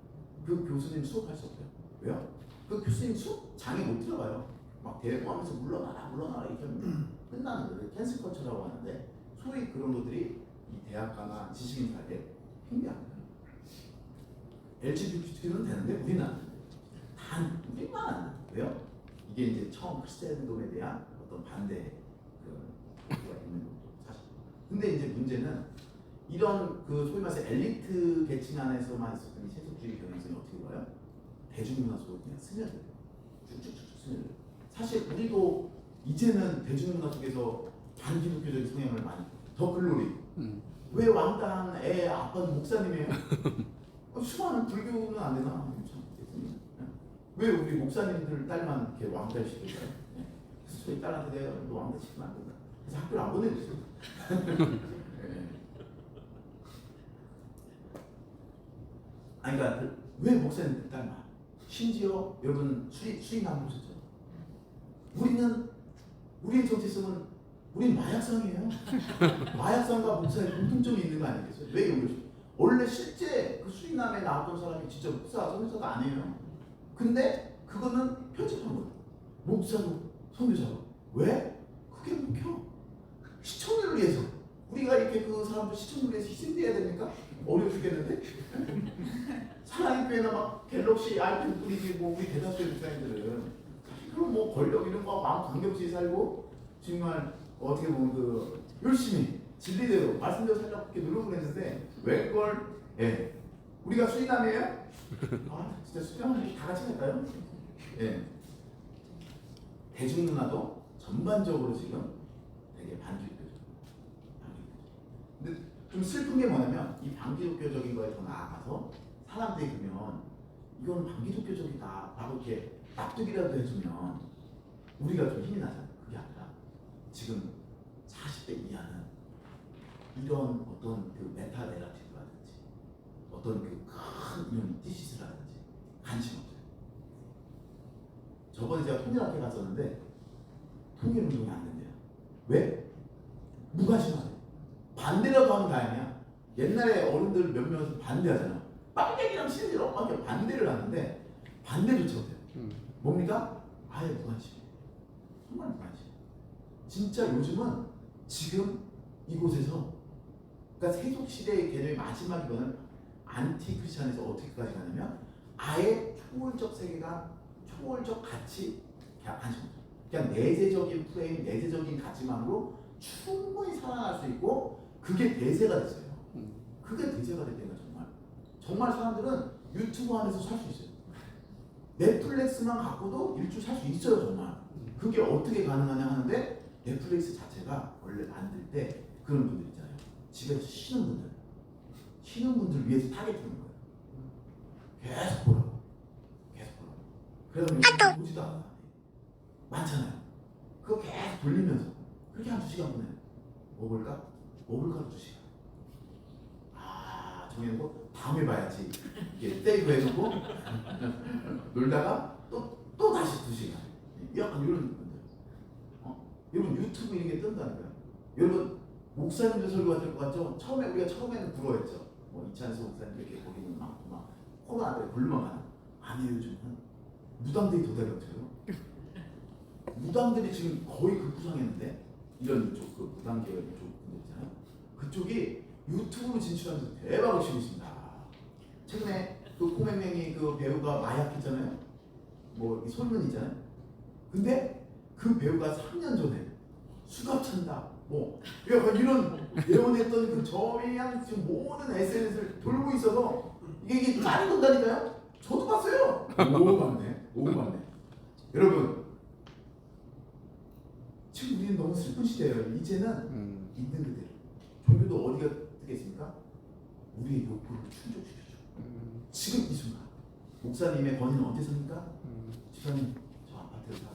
그 교수님 수업할 수 없어요. 왜요? 그 교수님 수업 장에 못 들어가요. 막 대화하면서 물러나라 이렇게 하면 끝나는 거예요. 캔슬 컬처라고 하는데 소위 그런 것들이 이 대학가나 지식인 사회에 팽배합니다. LGBTQ는 되는데 우리는 안 돼요. 단 우리만 안 돼요. 왜요? 이게 이제 처음 크리스천덤에 대한 어떤 반대 그가 있는 것도 사실. 근데 이제 문제는 이런 그 소위 말해서 엘리트 계층 안에서만 있었던 세속주의 경향성이 어떻게 봐요? 대중문화 속으로 그냥 스며들어요. 쭉쭉쭉 스며들어요. 사실 우리도 이제는 대중문화 속에서 반기독교적인 성향을 많이. 더 글로리. 왜 왕따한 애 아빠는 목사님이에요? 수많은 불교는 안 되나? 왜 우리 목사님들 딸만 이렇게 왕따 시킬까요? 저희 딸한테 내가 너 왕따 시키면 안 된다. 그래서 학교를 안 보내줬어요. 아니 그러니까 왜 목사님들 딸만? 심지어 여러분 수인남 보셨죠? 우리의 정체성은 우린 마약상이에요. 마약상과 목사의 공통점이 있는 거 아니겠어요? 왜 여기 원래 실제 그 수인남에 나왔던 사람이 진짜 목사, 선교사가 아니에요. 근데 그거는 편집한 거예요. 목사로 선교사로. 왜? 그게 목표. 시청률을 위해서. 우리가 이렇게 그 사람들 시청률을 위해서 희생돼야 됩니까? 어려워 죽겠는데? 사랑의 교회나 막 갤럭시 아이폰 뿌리지 뭐 우리 대다수의 목사님들은 그럼 뭐 권력 이런 거 마음 관계없이 살고 정말 어떻게 보면 그 열심히 진리대로 말씀대로 살려고 그렇게 노력을 했는데 왜 그걸 우리가 수인남이에요? 아 진짜 수인남이 다 같이 할까요? 대중문화도 전반적으로 지금 되게 반기독교적. 근데 좀 슬픈 게 뭐냐면 이 반기독교적인 거에 더 나아가서 사람들이 그러면 이건 반기독교적이다 라고 이렇게 납득이라도 해주면 우리가 좀 힘이 나잖아요. 그게 아니라 지금 40대 이하는 이런 어떤 그 메타 내러티브라든지 어떤 그 큰 이런 티시스라든지 관심 없어요. 저번에 제가 통일학회 갔었는데 통일운동이 안 된대요. 왜? 무관심하대. 반대라도 하면 다행이야. 옛날에 어른들 몇 명은 반대하잖아. 빨갱이랑 신지를 엄마한테 반대를 하는데 반대조차 못해요. 뭡니까? 아예 무관심. 정말 무관심. 진짜 요즘은 지금 이곳에서 그러니까 세속시대의 개념의 마지막이거는 안티크리스천에서 어떻게까지 가냐면 아예 초월적 세계관, 초월적 가치, 그냥 내재적인 프레임, 내재적인 가치만으로 충분히 살아날 수 있고 그게 대세가 됐어요. 그게 대세가 됐다니까 정말 사람들은 유튜브 안에서 살 수 있어요. 넷플릭스만 갖고도 일주 살 수 있어요 정말. 그게 어떻게 가능하냐 하는데 넷플릭스 자체가 원래 만들 때 그런 분들 있잖아요. 집에서 쉬는 분들 위해서 타겟 주는 거예요. 계속 보라고. 그래서 요즘 보지도 않아. 많잖아요. 그거 계속 돌리면서 그렇게 한 2시간 보내요. 뭐 볼까? 2시간. 정해놓고 다음에 봐야지. 이게 세이브 해놓고 놀다가 또 다시 2시간. 약간 이런 분들. 여러분 유튜브 이런 게 뜬다니까요. 여러분 목사님들 설교가 될 것 같죠? 우리가 처음에는 부러워했죠. 뭐 이찬수 목사님 이렇게 거기는 막 코로나 때문에 불만 가는. 아니에요 요즘은 무당들이 더 대박쳐요. 무당들이 지금 거의 급부상했는데 이런 쪽 그 무당 계열 쪽 분들 있잖아요. 그쪽이 유튜브로 진출하면서 대박을 치고 있습니다. 최근에 그 코맹맹이 그 배우가 마약했잖아요. 뭐 솔문 있잖아요. 근데 그 배우가 3년 전에 수갑 찬다. 뭐 약간 이런 예언했던 그 저희양 지금 모든 SNS를 돌고 있어서 이게 짤이 돈다니까요. 저도 봤어요. 너무 많네. 여러분 지금 우리는 너무 슬픈 시대예요. 이제는 있는 그대로. 종교도 어디가 뜨겠습니까? 우리의 욕구를 충족시켜줘. 지금 이 순간. 목사님의 권위는 언제 섭니까? 집사님 저 아파트를 사.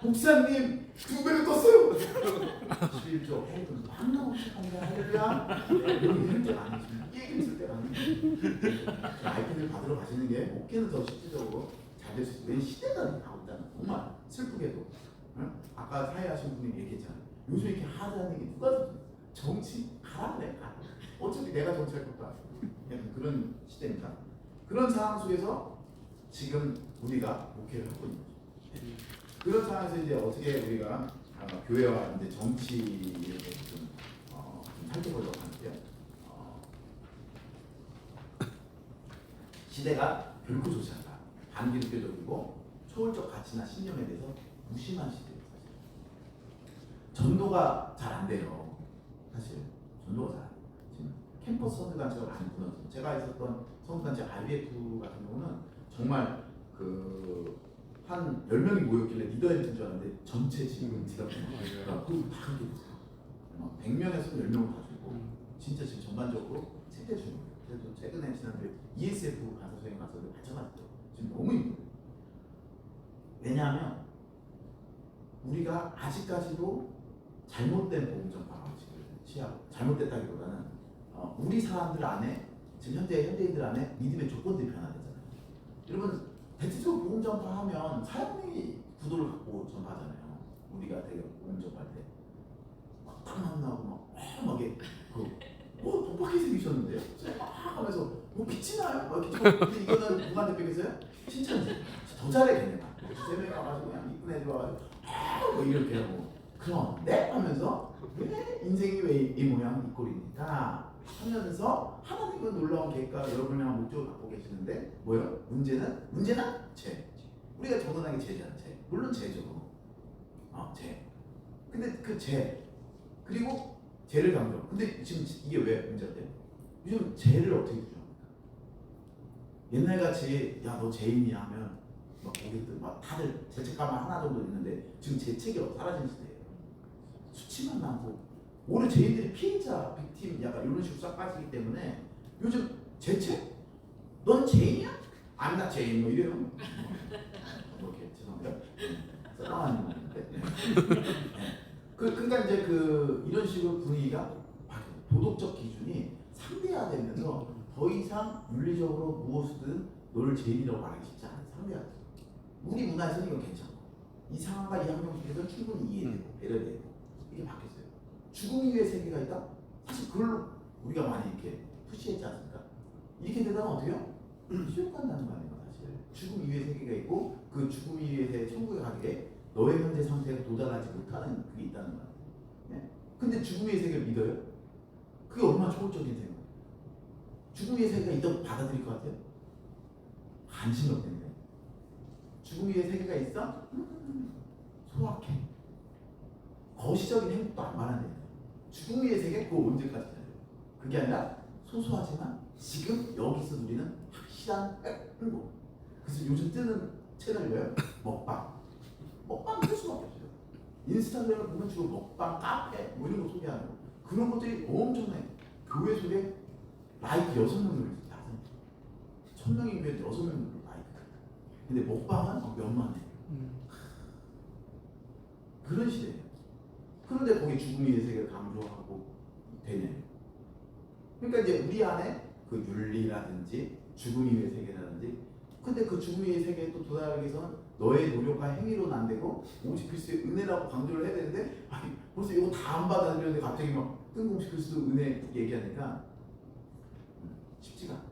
목사님 2배로 떴어요. 11조 해금 한나 없이 간다. 할렐루야. 여러분 이럴 때가 아니지. 게임 있을 때가 아니지. 아이패드를 받으러 가시는 게 목회는 더 실질적으로 잘 될 수 있어요. 왜 시대가 나고 있다는 정말 슬프게도. 응? 아까 사회하신 분이 얘기했잖아요. 요즘 이렇게 하자는 얘기 누가 정치 가라 그래. 어차피 내가 정치할 것도 아니고 그런 시대입니다. 그런 상황 속에서 지금 우리가 목회를 하고 있는 거죠. 그런 상황에서 이제 어떻게 우리가 교회와 이제 정치에 대해서 좀 살펴보려고 하는데요. 시대가 결코 좋지 않다. 반기독교적이고 초월적 가치나 신념에 대해서 무심한 시대예요. 사실. 전도가 잘 안 돼요. 사실 전도가 잘 안 돼요. 지금 캠퍼스 선교단체가 많이 무너져요. 제가 있었던 선교단체 IBF 같은 경우는 정말 한 10명이 모였길래 리더였는 줄 알았는데 전체 지금 지갑 100명에서 10명을 봐주고 진짜 지금 전반적으로 책대 주는 거예요. 그래도 최근에 지난주에 ESF 간사소행 가서 발전했죠. 지금 너무 힘들어요. 왜냐하면 우리가 아직까지도 잘못된 보험정 방식을 취하고, 잘못됐다기보다는 우리 사람들 안에 지금 현대인들 안에 믿음의 조건들이 변화되잖아요. 여러분 대체적으로 보험 전파하면 사용의 구도를 갖고 전파하잖아요. 우리가 되게 보험 전파할 때 막 만나고 막 이게 독하게 생기셨는데요? 막 하면서 빛이 나요? 막 이렇게 근데 이거는 누구한테 뺏겼어요? 칭찬이지. 더 잘해 걔네가. 세 명이 와가지고 그냥 이쁜 애들 와가지고 뭐 이렇게 하고 그런데 하면서 왜 인생이 왜 이 모양 이 꼴입니까? 하면서 하나님은 놀라운 계획과 여러분을 향한 목적을 갖고 계시는데 뭐예요? 문제는 죄. 우리가 정언하게 죄잖아. 죄. 물론 죄죠. 죄. 근데 그 죄 그리고 죄를 강조. 근데 지금 이게 왜 문제가 돼요? 요즘 죄를 어떻게 규정합니까? 옛날같이 야 너 죄인이야 하면 막 고객들 막 다들 죄책감만 하나 정도 있는데 지금 죄책이 사라진 시대예요. 수치만 나고 오히려 죄인들이 피해자, 빅팀 약간 이런 식으로 싹 빠지기 때문에 요즘 죄책? 넌 죄인이야? 아니 나 죄인 뭐 이래요. 뭐 이렇게 죄송합니다. 썰렁한 말인데. 그러니까 이제 이런 식으로 분위기가 바뀌어요. 도덕적 기준이 상대화되면서 더 이상 윤리적으로 무엇이든 너를 죄인이라고 말하기 쉽지 않아요. 상대화돼. 우리 문화에서는 이건 괜찮고 이 상황과 이 환경 속에서 충분히 이해되고 배려되고 이게 바뀌었어요. 죽음 이후의 세계가 있다? 사실 그걸로 우리가 많이 이렇게 푸시했지 않습니까? 이렇게 되다가 어떻게요? 지옥 간다는 거 아니에요 사실. 죽음 이후의 세계가 있고 그 죽음 이후의 세계 천국에 가게 너의 현재 상태에 도달하지 못하는 그게 있다는 거예요. 네? 근데 죽음 이후의 세계를 믿어요? 그게 얼마나 초월적인 생각이에요. 죽음 이후의 세계가 있다고 받아들일 것 같아요? 관심이 없는데 죽음 이후의 세계가 있어? 소확해. 거시적인 행복도 안 말하는 거예요. 죽음 이후의 세계 그거 언제까지 해야 돼요? 그게 아니라 소소하지만 지금 여기서 누리는 확실한 행복. 그래서 요즘 뜨는 채널이 뭐예요? 먹방 할 수밖에 없어요. 인스타그램을 보면 주로 먹방, 카페 뭐 이런 거 소개하는 거 그런 것들이 엄청나요. 교회 속에 라이크 6명 누르죠. 1000명이면 6명 누르 라이크. 근데 먹방은 몇만 해. 그런 시대예요. 그런데 거기 죽음 이후의 세계를 강조하고 되네. 그러니까 이제 우리 안에 그 윤리라든지 죽음 이후의 세계라든지 근데 그 죽음 이후의 세계에 또 도달하기 위해서는 너의 노력과 행위로는 안 되고 오직 그리스도의 은혜라고 강조를 해야 되는데 아니 벌써 이거 다 안 받아들였는데 갑자기 막 뜬금없이 그리스도 은혜 얘기하니까 쉽지가 않아.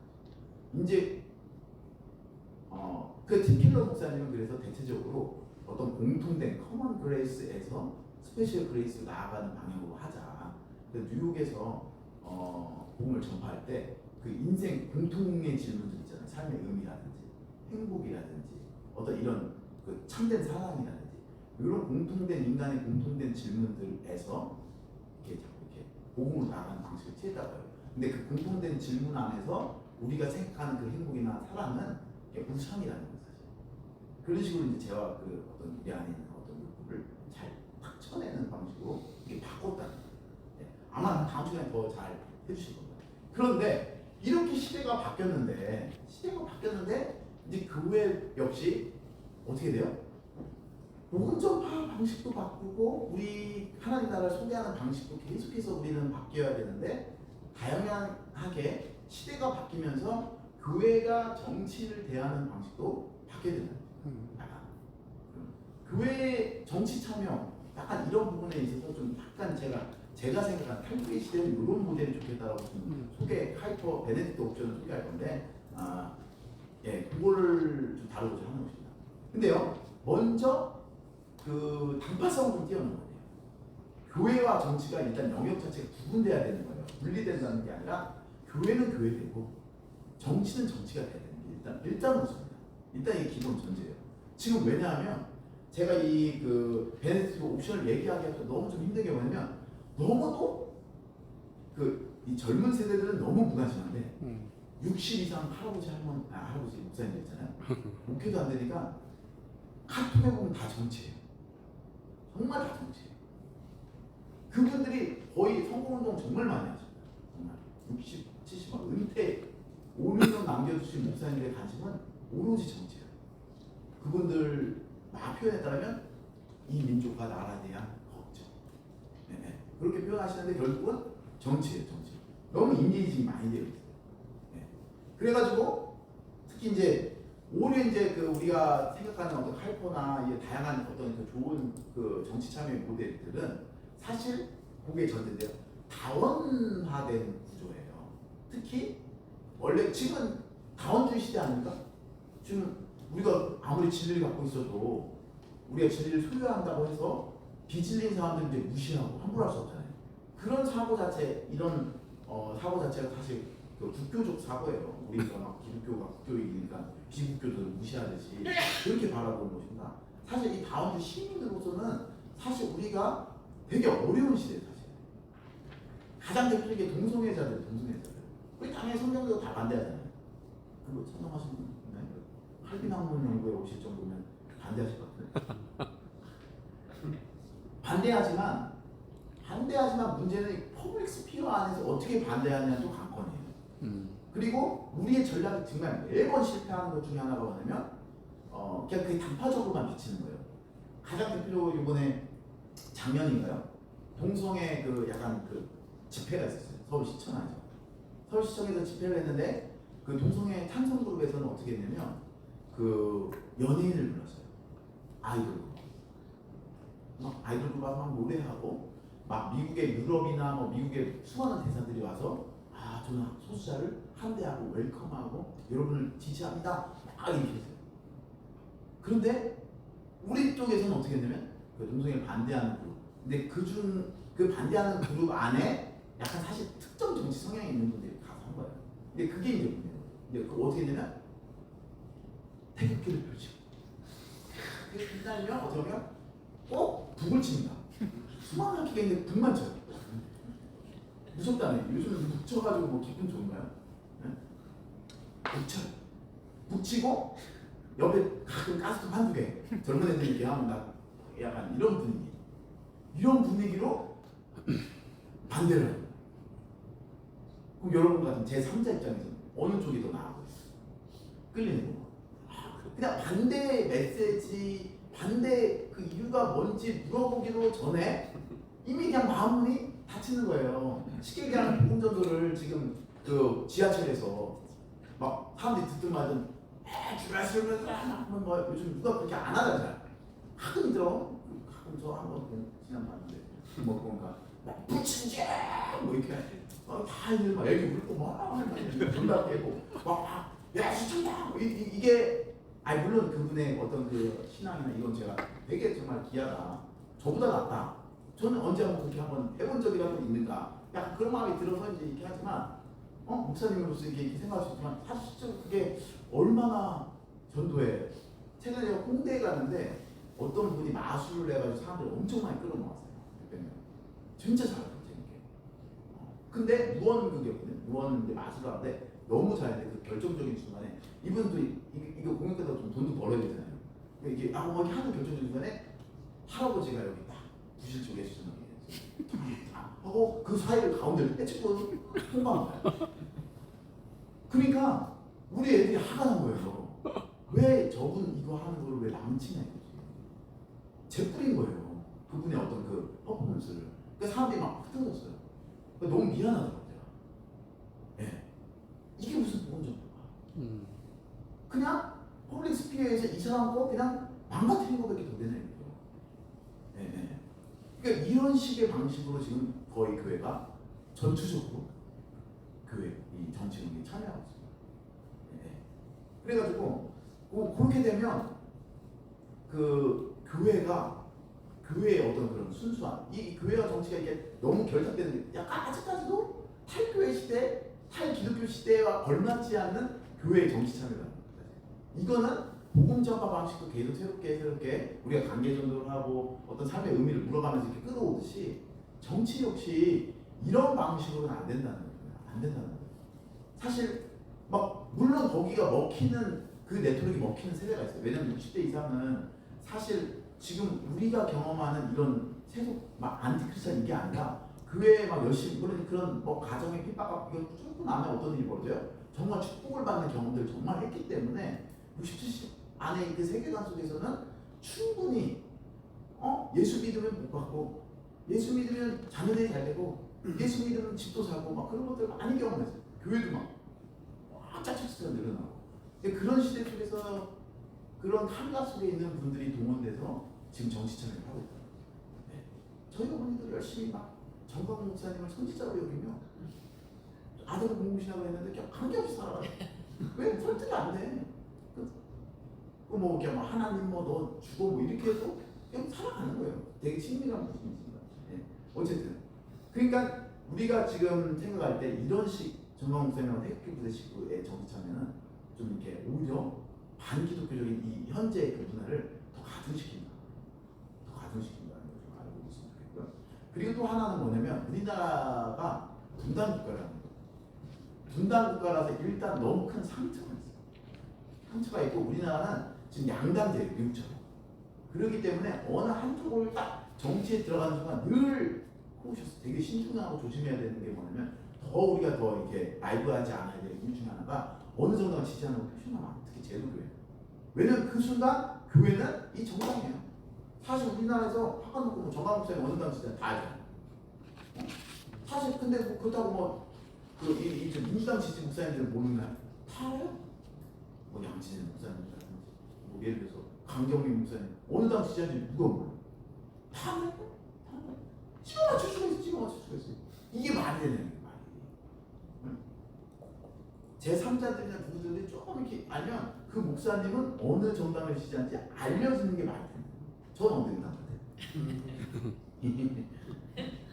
이제 그 팀킬러 목사님은 그래서 대체적으로 어떤 공통된 커먼 그레이스에서 스페셜 그레이스로 나아가는 방향으로 하자. 그래서 뉴욕에서 복음을 전파할 때 그 인생 공통의 질문들 있잖아요. 삶의 의미라든지 행복이라든지 어떤 이런 그 참된 사랑이라든지 이런 공통된 인간의 공통된 질문들에서 이렇게 복음으로 나아가는 방식을 취했다고 해요. 근데 그 공통된 질문 안에서 우리가 생각하는 그 행복이나 사랑은 우상이라는 거예요, 사실. 그런 식으로 이제 제가 그 어떤 우리 안에 있는 어떤 욕구를 잘 탁 쳐내는 방식으로 이렇게 바꿨다는 거예요. 아마 다음 시간에 더 잘 해주실 겁니다. 그런데 이렇게 시대가 바뀌었는데 이제 교회 역시 어떻게 돼요? 복음 전파 방식도 바꾸고 우리 하나님 나라를 소개하는 방식도 계속해서 우리는 바뀌어야 되는데 다양하게 시대가 바뀌면서 교회가 정치를 대하는 방식도 바뀌어야 된다. 약간 교회 정치 참여 약간 이런 부분에 있어서 좀 약간 제가 생각한 탈북의 시대는 이런 모델이 좋겠다라고 좀 소개 하이퍼 베네딕트 옵션을 소개할 건데 그거를 좀 다루고자 하는 것입니다. 근데요 먼저 그 단파성을 좀 띄워놓은 거예요. 교회와 정치가 일단 영역 자체가 구분돼야 되는 거예요. 분리된다는 게 아니라 교회는 교회되고 정치는 정치가 돼야 됩니다. 일단 그렇습니다. 일단 이게 기본 전제예요. 지금 왜냐하면 제가 이 그 베네딕트 옵션을 얘기하기가 너무 좀 힘든 게 뭐냐면 너무도 이 젊은 세대들은 너무 무관심한데 60 이상 할아버지 목사님들 있잖아요. 목회도 안 되니까 카톡에 보면 다 정치예요. 정말 다 정치예요. 그분들이 거의 선거운동 정말 많이 하십니다. 정말 60, 70, 막 은퇴 5, 6년 남겨두신 목사님들의 관심은 오로지 정치예요. 그분들 막 표현에 따르면 이 민족과 나라에 대한 걱정. 네. 그렇게 표현하시는데 결국은 정치예요, 정치. 너무 인게이징이 많이 되어 있어요. 네. 그래가지고 특히 이제 오히려 이제 그 우리가 생각하는 어떤 할포나 이 다양한 어떤 그 좋은 그 정치 참여 모델들은 사실 그게 전제인데요. 다원화된 구조예요. 특히 원래 지금은 다원주의 시대 아닙니까? 지금 우리가 아무리 진리를 갖고 있어도 우리가 진리를 소유한다고 해서 비진리인 사람들 이제 무시하고 함부로 할 수 없잖아요. 그런 사고 자체, 이런 사고 자체가 사실 그 국교적 사고예요. 우리가 막 기독교가 국교이니까 비국교들을 무시하듯이 그렇게 바라보는 것입니다. 사실 이 다원주의 시민으로서는 사실 우리가 되게 어려운 시대예요. 사실 가장 대표적인 게 동성애자들. 우리 당연히 성경도 다 반대하잖아요. 그거 찬성하시는 분 있나요? 할빈학문 연구에 오실 정도면 반대하실 것 같아요. 반대하지만 문제는 퍼블릭 스피어 안에서 어떻게 반대하냐는 또 관건이에요. 그리고 우리의 전략이 정말 매번 실패하는 것 중에 하나가 뭐냐면 그냥 그게 단파적으로만 비치는 거예요. 가장 대표적으로 이번에 작년인가요? 동성애 그 약간 그 집회가 있었어요. 서울시청 안에서. 서울시청에서 집회를 했는데 그 동성애 찬성 그룹에서는 어떻게 했냐면 그 연예인을 불렀어요. 아이돌 그룹. 막 아이돌 그룹 와서 막 노래하고 막 미국의 유럽이나 뭐 미국의 수많은 대사들이 와서 저는 소수자를 환대하고 웰컴하고 여러분을 지지합니다. 막 이렇게 했어요. 그런데 우리 쪽에서는 어떻게 했냐면 그 동성애를 반대하는 그룹. 근데 그 반대하는 그룹 안에 약간 사실 특정 정치 성향이 있는 분들이 가서 한 거예요. 근데 그게 이제 문제예요. 근데 그 어떻게 했냐면 태극기를 펼치고 일단요 어떻게 하면 꼭 북을 칩니다. 수많은 학기가 있는데 북만 쳐요. 무섭다네. 요즘은 북 쳐가지고 뭐 기분 좋은가요? 네? 북 쳐요. 북 치고 옆에 가끔 가스통 한두 개 젊은 애들이 이렇게 하면 나 약간 이런 분위기로 반대를 합니다. 그럼 여러분 같은 제3자 입장에서 어느 쪽이 더 나아 보였어요? 끌리는 거. 그냥 반대 메시지, 반대 그 이유가 뭔지 물어보기도 전에 이미 그냥 마음이 다치는 거예요. 쉽게 얘기하면 복음전도를 지금 그 지하철에서 막 사람들이 듣든 말든 주라시면서 한번 뭐 요즘 누가 그렇게 안 하잖아요. 가끔 있더라고. 가끔 저 한번 지난 봤는데 뭐 그런가 막 부친지 뭐 이렇게 다 이제 막 애기 울고 막 존나 깨고 막야 시청자 뭐 이게 물론 그분의 어떤 그 신앙이나 이건 제가 되게 정말 귀하다. 저보다 낫다. 저는 언제 한번 그렇게 한번 해본 적이라도 있는가? 약간 그런 마음이 들어서 이제 이렇게 하지만 목사님으로서 이렇게 생각할 수 있지만 사실 실제로 그게 얼마나 전도에 최근에 제가 홍대에 갔는데 어떤 분이 마술을 해가지고 사람들 엄청 많이 끌어모았어요. 대표님 진짜 잘했어요. 재밌게. 근데 무언극이었거든요. 무언인데 마술을 하는데 너무 잘했는데 그 결정적인 순간에 이분도 이거 공연 끝나고 좀 돈도 벌어야 되잖아요. 이게 뭐 이렇게 하는 결정적인 순간에 할아버지가 여기 딱 부실 쪽에 주전하게 하고 그 사이를 가운데를 빼치고 통과한 거야. 그러니까 우리 애들이 화가 난 거예요. 왜 저분 이거 하는 걸 왜 남치냐 이거지. 재뿌린 거예요. 그분의 어떤 그 퍼포먼스를. 그러니까 사람들이 막 흩어졌어요. 그러니까 너무 미안하더라고요. 예. 이게 무슨 보건정보가. 그냥 퍼블릭 스피어에서 이 사람 거 그냥 망가뜨린 거밖에 더 되냐 이거죠. 예. 그러니까 이런 식의 방식으로 지금 거의 교회가 전투적으로 교회 이 정치운동에 참여하고 있습니다. 네. 그래가지고 그렇게 되면 그 교회의 어떤 그런 순수한 이 교회와 정치가 이게 너무 결탁되는 게 약간 아직까지도 탈교회 시대, 탈기독교 시대와 걸맞지 않는 교회의 정치 참여다. 이거는 복음 전파 방식도 계속 새롭게 우리가 관계 전도를 하고 어떤 삶의 의미를 물어가면서 이렇게 끌어오듯이 정치 역시 이런 방식으로는 안 된다는 거예요. 사실 막 물론 거기가 먹히는 그 네트워크가 먹히는 세대가 있어요. 왜냐면 60대 이상은 사실 지금 우리가 경험하는 이런 세속 막 안티크리스천 이게 아니라 교회에 막 열심히 그런 뭐 가정의 핍박과 이거 뚫고 나면 어떤 일이 벌어져요? 정말 축복을 받는 경험들을 정말 했기 때문에 67십 안에 그 세계관 속에서는 충분히 예수 믿으면 복 받고 예수 믿으면 자녀들이 잘 되고 예수 믿으면 집도 사고 막 그런 것들 많이 경험했어요. 교회도 막 짜증스가 늘어나고. 근데 그런 시대 속에서 그런 한가 속에 있는 분들이 동원돼서 지금 정치차를 하고 있다. 네. 저희 어머니도 열심히 막 정광훈 목사님을 선지자로 여기며 아들을 공부시라고 했는데 관계없이 살아가요. 왜 설득이 안 돼? 뭐 그냥 뭐 하나님 뭐 너 죽어 뭐 이렇게 해서 그냥 살아가는 거예요. 되게 친밀한 모습입니다. 네. 어쨌든 그러니까 우리가 지금 생각할 때 이런 식 정광훈 목사님하고 태극기 부대 식구의 정치차면은 좀 이렇게 오히려 반기독교적인 이 현재의 그 문화를 더 가중시킨다는 걸 좀 알고 있으면 좋겠고요. 그리고 또 하나는 뭐냐면 우리나라가 분단 국가라는 거예요. 분단 국가라서 일단 너무 큰 상처가 있어요. 상처가 있고 우리나라는 지금 양당제예요, 미국처럼. 그렇기 때문에 어느 한쪽을 딱 정치에 들어가는 순간 늘 코셔서 되게 신중하고 조심해야 되는 게 뭐냐면 더 우리가 더 이렇게 라이브하지 않아야 될 이유 중에 하나가 어느 정도는 지지하는 거 표시만 특히 제도교회. 왜냐면 그 순간 교회는 이 정당이에요. 사실 우리나라에서 화가 놓고 뭐 정강 목사님 어느 당 지지하는 다 알잖아요. 사실 근데 뭐 그렇다고 뭐이 민주당 지지 목사님들 모르나요? 다 알아요. 뭐 양진일 목사님이라든지 뭐 예를 들어서 강경민 목사님 어느 당 지지하는지 누가 몰라? 다 알아요. 다 알아요. 찍어 맞출 수가 있어. 찍어 맞출 수가 있어요. 이게 말이 되는 거예요. 말이. 제3자들이나 누구들이 조금 이렇게 알면 그 목사님은 어느 정당을 지지하는지 알려주는 게 말이 되는 거예요. 저는 어느 정당 같아요.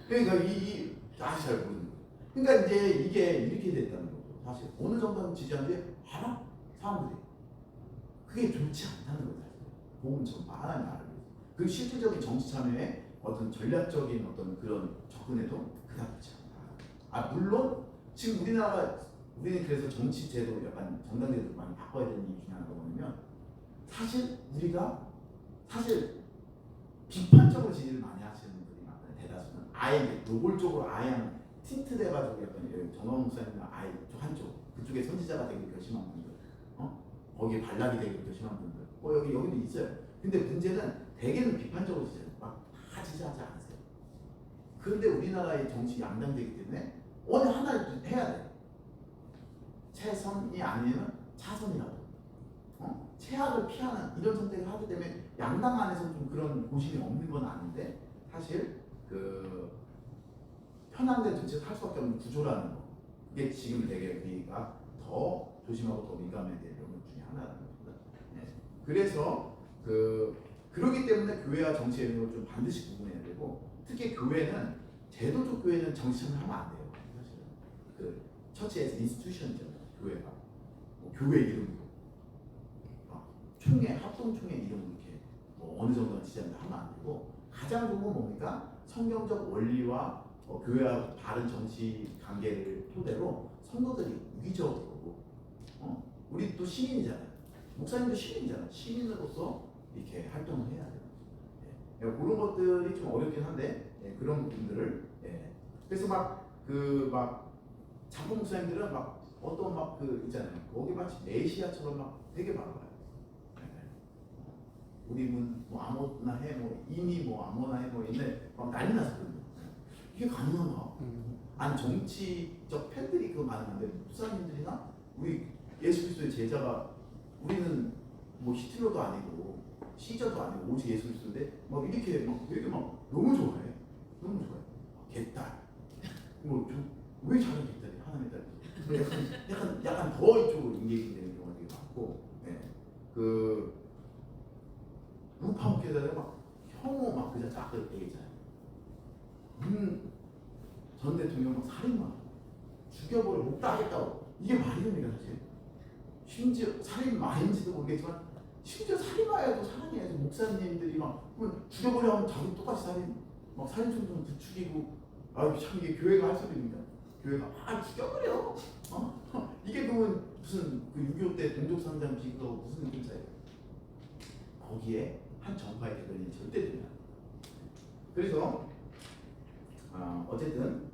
그러니까 이 아직 잘 모르는 거예요. 그러니까 이제 이게 이렇게 됐다는 거죠. 사실 어느 정당을 지지하는지 알아? 사람들이. 그게 좋지 않다는 거죠. 복음 전파 하나님 나라를 위해서. 그 실질적인 정치 참여에 어떤 전략적인 어떤 그런 접근에도 그다지 좋지 않다. 물론 지금 우리는 그래서 정치 제도 약간 정당 제도 많이 바꿔야 되는 이유 중에 하나가 뭐냐면 사실 우리가 비판적으로 지지를 많이 하시는 분들이 많아요. 대다수는 아예 노골적으로 아예 틴트돼가지고 약간 정광훈 목사님이나 아예 한쪽 그쪽에 선지자가 되기 결심한 분들, 거기에 발락이 되기 결심한 분들, 여기도 있어요. 근데 문제는 대개는 비판적으로 지지해요. 막 다 지지하지 않으세요. 그런데 우리나라의 정치 양당제이기 때문에 어느 하나를 해야 돼. 최선이 아니면 차선이라도 최악을 피하는 이런 선택을 하기 때문에 양당 안에서는 좀 그런 고심이 없는 건 아닌데 사실 그 편향된 정치를 할 수밖에 없는 구조라는 거 이게 지금 되게 우리가 더 조심하고 더 민감해야 될 영역 중에 하나라는 겁니다. 네. 그래서 그러기 때문에 교회와 정치의 영역을 좀 반드시 구분해야 되고 특히 교회는 제도적 교회는 정치 참여하면 안 돼요. 사실은 그 처치에서 인스티튜션이잖아요. 교회가 교회 이름으로 총회 합동총회 이름으로 이렇게 어느 정도는 지지한다 하면 안 되고 가장 좋은 건 뭡니까? 성경적 원리와 교회와 바른 정치 관계를 토대로 성도들이 유기적으로 우리 또 시민이잖아요. 목사님도 시민이잖아요. 시민으로서 이렇게 활동을 해야 돼요. 그런 것들이 좀 어렵긴 한데 그런 부분들을 그래서 자부 목사님들은 어떤 있잖아요. 거기 마치 메시아처럼 되게 많아요. 우리는 뭐 아무나 해, 이미 아무나 해, 옛날에 난리 났었거든요. 이게 가능한가? 아니 정치적 팬들이 그거 많은데 목사님들이나 우리 예수 그리스도의 제자가 우리는 뭐 히틀러도 아니고 시저도 아니고 오직 예수 그리스도인데 이렇게 되게 너무 좋아해. 너무 좋아해. 개딸. 왜 자기 개딸이 하나님의 딸이? 약간 더 이쪽으로 인게이지 경우가 되게 많고, 우파 목회자들 혐오 그냥 쫙 얘기잖아요. 전 대통령 살인마 죽여버려 못 따겠다고 이게 말이 됩니까 사실? 심지어 살인마인지도 모르겠지만 심지어 살인마여도 사랑해야지. 목사님들이 죽여버려 하면 자기 똑같이 살인 충동 부추기고 참 이게 교회가 할 소리입니다. 교회가 죽여버려. 이게 그러면 무슨 6.25 때 동족상장 비극하고 무슨 느낌 차이예요? 거기에 한 정파의 대변인이 절대 됩니다. 그래서 어쨌든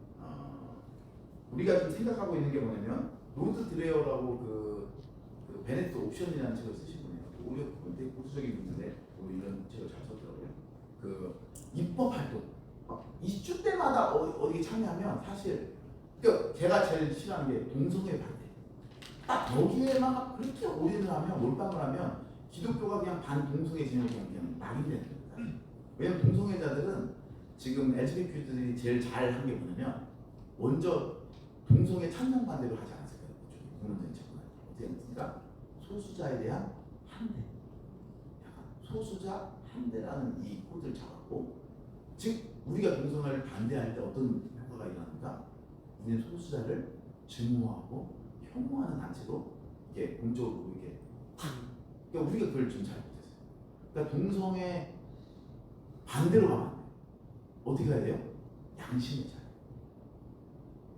우리가 좀 생각하고 있는 게 뭐냐면 로드 드레어라고 그 베네트 옵션이라는 책을 쓰신 분이에요. 오히려 굉장히 보수적인 분인데 이런 책을 잘 썼더라고요. 그 입법 활동 이슈 때마다 어디 참여하면 사실 그러니까 제가 제일 싫어하는 게 동성애 반대. 딱 여기에만 막 그렇게 올인을 하면 몰빵을 하면 기독교가 그냥 반동성애 진영이 그냥 낙인되는 거예요. 왜냐면 동성애자들은 지금 LGBTQ들이 제일 잘한 게 뭐냐면 먼저 동성애 찬성 반대를 하지 않았을까요? 공론적인 접근 어떻게 했습니까? 소수자에 대한 환대, 약간 소수자 환대라는 이 코드를 잡았고, 즉 우리가 동성애를 반대할 때 어떤 효과가 일어납니까? 우리는 소수자를 증오하고 혐오하는 단체로 이게 공적으로 이게 그러니까 우리가 그걸 좀 잘 못했어요. 그러니까 동성애 반대로 가면 안 돼요. 어떻게 해야 돼요? 양심의 자유,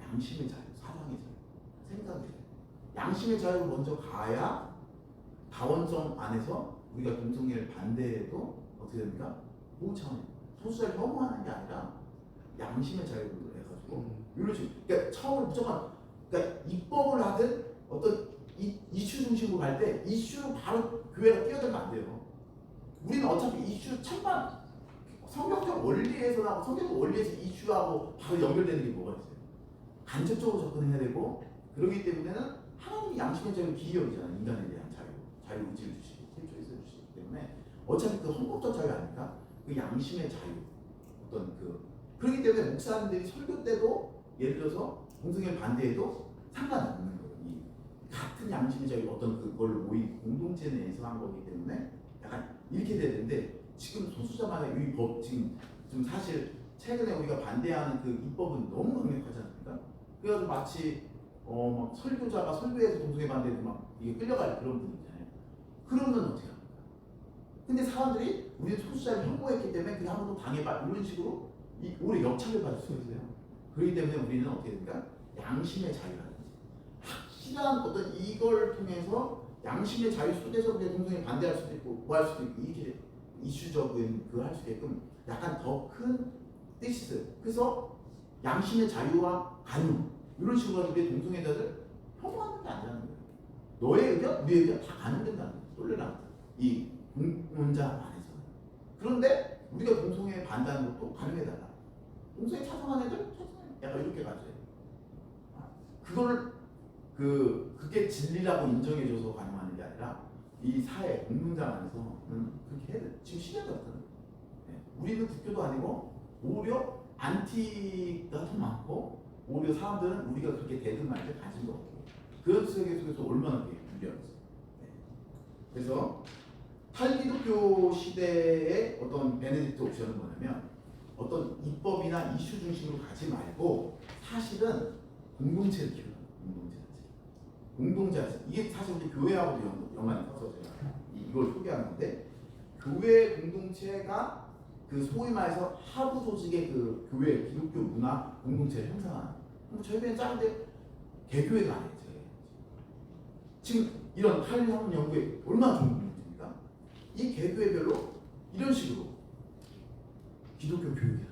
양심의 자유, 사랑의 자유, 생각의 자유. 양심의 자유를 먼저 가야 다원성 안에서 우리가 동성애를 반대해도 어떻게 됩니까? 보호 차원 소수자를 혐오하는 게 아니라 양심의 자유를 해가지고 이런 식으로 그러니까 처음으로 무조건 그러니까 입법을 하든 어떤 이슈 중심으로 갈 때 이슈로 바로 교회가 뛰어들면 안 돼요. 우리는 어차피 이슈 천만 성경적 원리에서 나고 성경적 원리에서 이슈하고 바로 연결되는 게 뭐가 있어요? 간접적으로 접근해야 되고 그러기 때문에는 하나님이 양심의 자유 기여이잖아요. 인간에 대한 자유 의지를 주시고 태초에서 주시기 때문에 어차피 그 헌법적 자유 아닙니까? 그 양심의 자유 어떤 그렇기 때문에 목사님들이 설교 때도 예를 들어서 동성애 반대해도 상관없는 거예요. 이 같은 양심의 자유 어떤 그걸 모임 공동체 내에서 한 거기 때문에 약간 이렇게 돼야 되는데 지금 소수자만의 이 법 지금 사실 최근에 우리가 반대하는 그 입법은 너무 강력하지 않습니까? 그래가지고 마치 막 설교자가 설교에서 동성애 반대해도 막 이게 끌려갈 그런 분이잖아요. 그러면 어떻게 합니까? 근데 사람들이 우리는 소수자를 혐오했기 때문에 그냥 한 번 더 당해봐 이런 식으로 오히려 역차별 받을 수가 있어요. 그렇기 때문에 우리는 어떻게 됩니까? 양심의 자유라든지 확실한 어떤 이걸 통해서 양심의 자유 속에서 우리가 동성애 반대할 수도 있고 뭐 할 수도 있고 이렇게 이슈적인 그 할 수 있게끔 약간 더 큰 뜻이 있어요. 그래서 양심의 자유와 간용 이런 식으로 우리 동성애자들 혐오하는 게 아니라는 거예요. 너의 의견, 우리의 의견 다 가능된다는 거예요. 솔레랑 이 공론자 안에서는. 그런데 우리가 동성애 반대하는 것도 가능해달라. 동성애 찬성하는 애들 찬성해. 약간 이렇게 가져요. 그걸 그게 진리라고 인정해줘서 가능한 게 아니라 이 사회 공론장 안에서는 그렇게 해야 돼. 지금 시대가 없거든. 우리는 국교도 아니고 오히려 안티가 더 많고 오히려 사람들은 우리가 그렇게 대든 말든 관심도 없고 그런 세계 속에서 얼마나 유리하겠어요. 그래서 탈기독교 시대의 어떤 베네딕트 옵션은 뭐냐면 어떤 입법이나 이슈 중심으로 가지 말고 사실은 공동체를 키우는 공동체 자체. 이게 사실 우리 교회하고도 연관이 있어서 제가 이걸 소개하는 건데 교회 공동체가 그 소위 말해서 하부 조직의 그 교회 기독교 문화 공동체를 형성하는. 저희 교회는 작은데 개교회가 아니에요. 지금 이런 한일 연구에 얼마나 좋은 공동체입니까? 이 개교회별로 이런 식으로 기독교 교육이라든지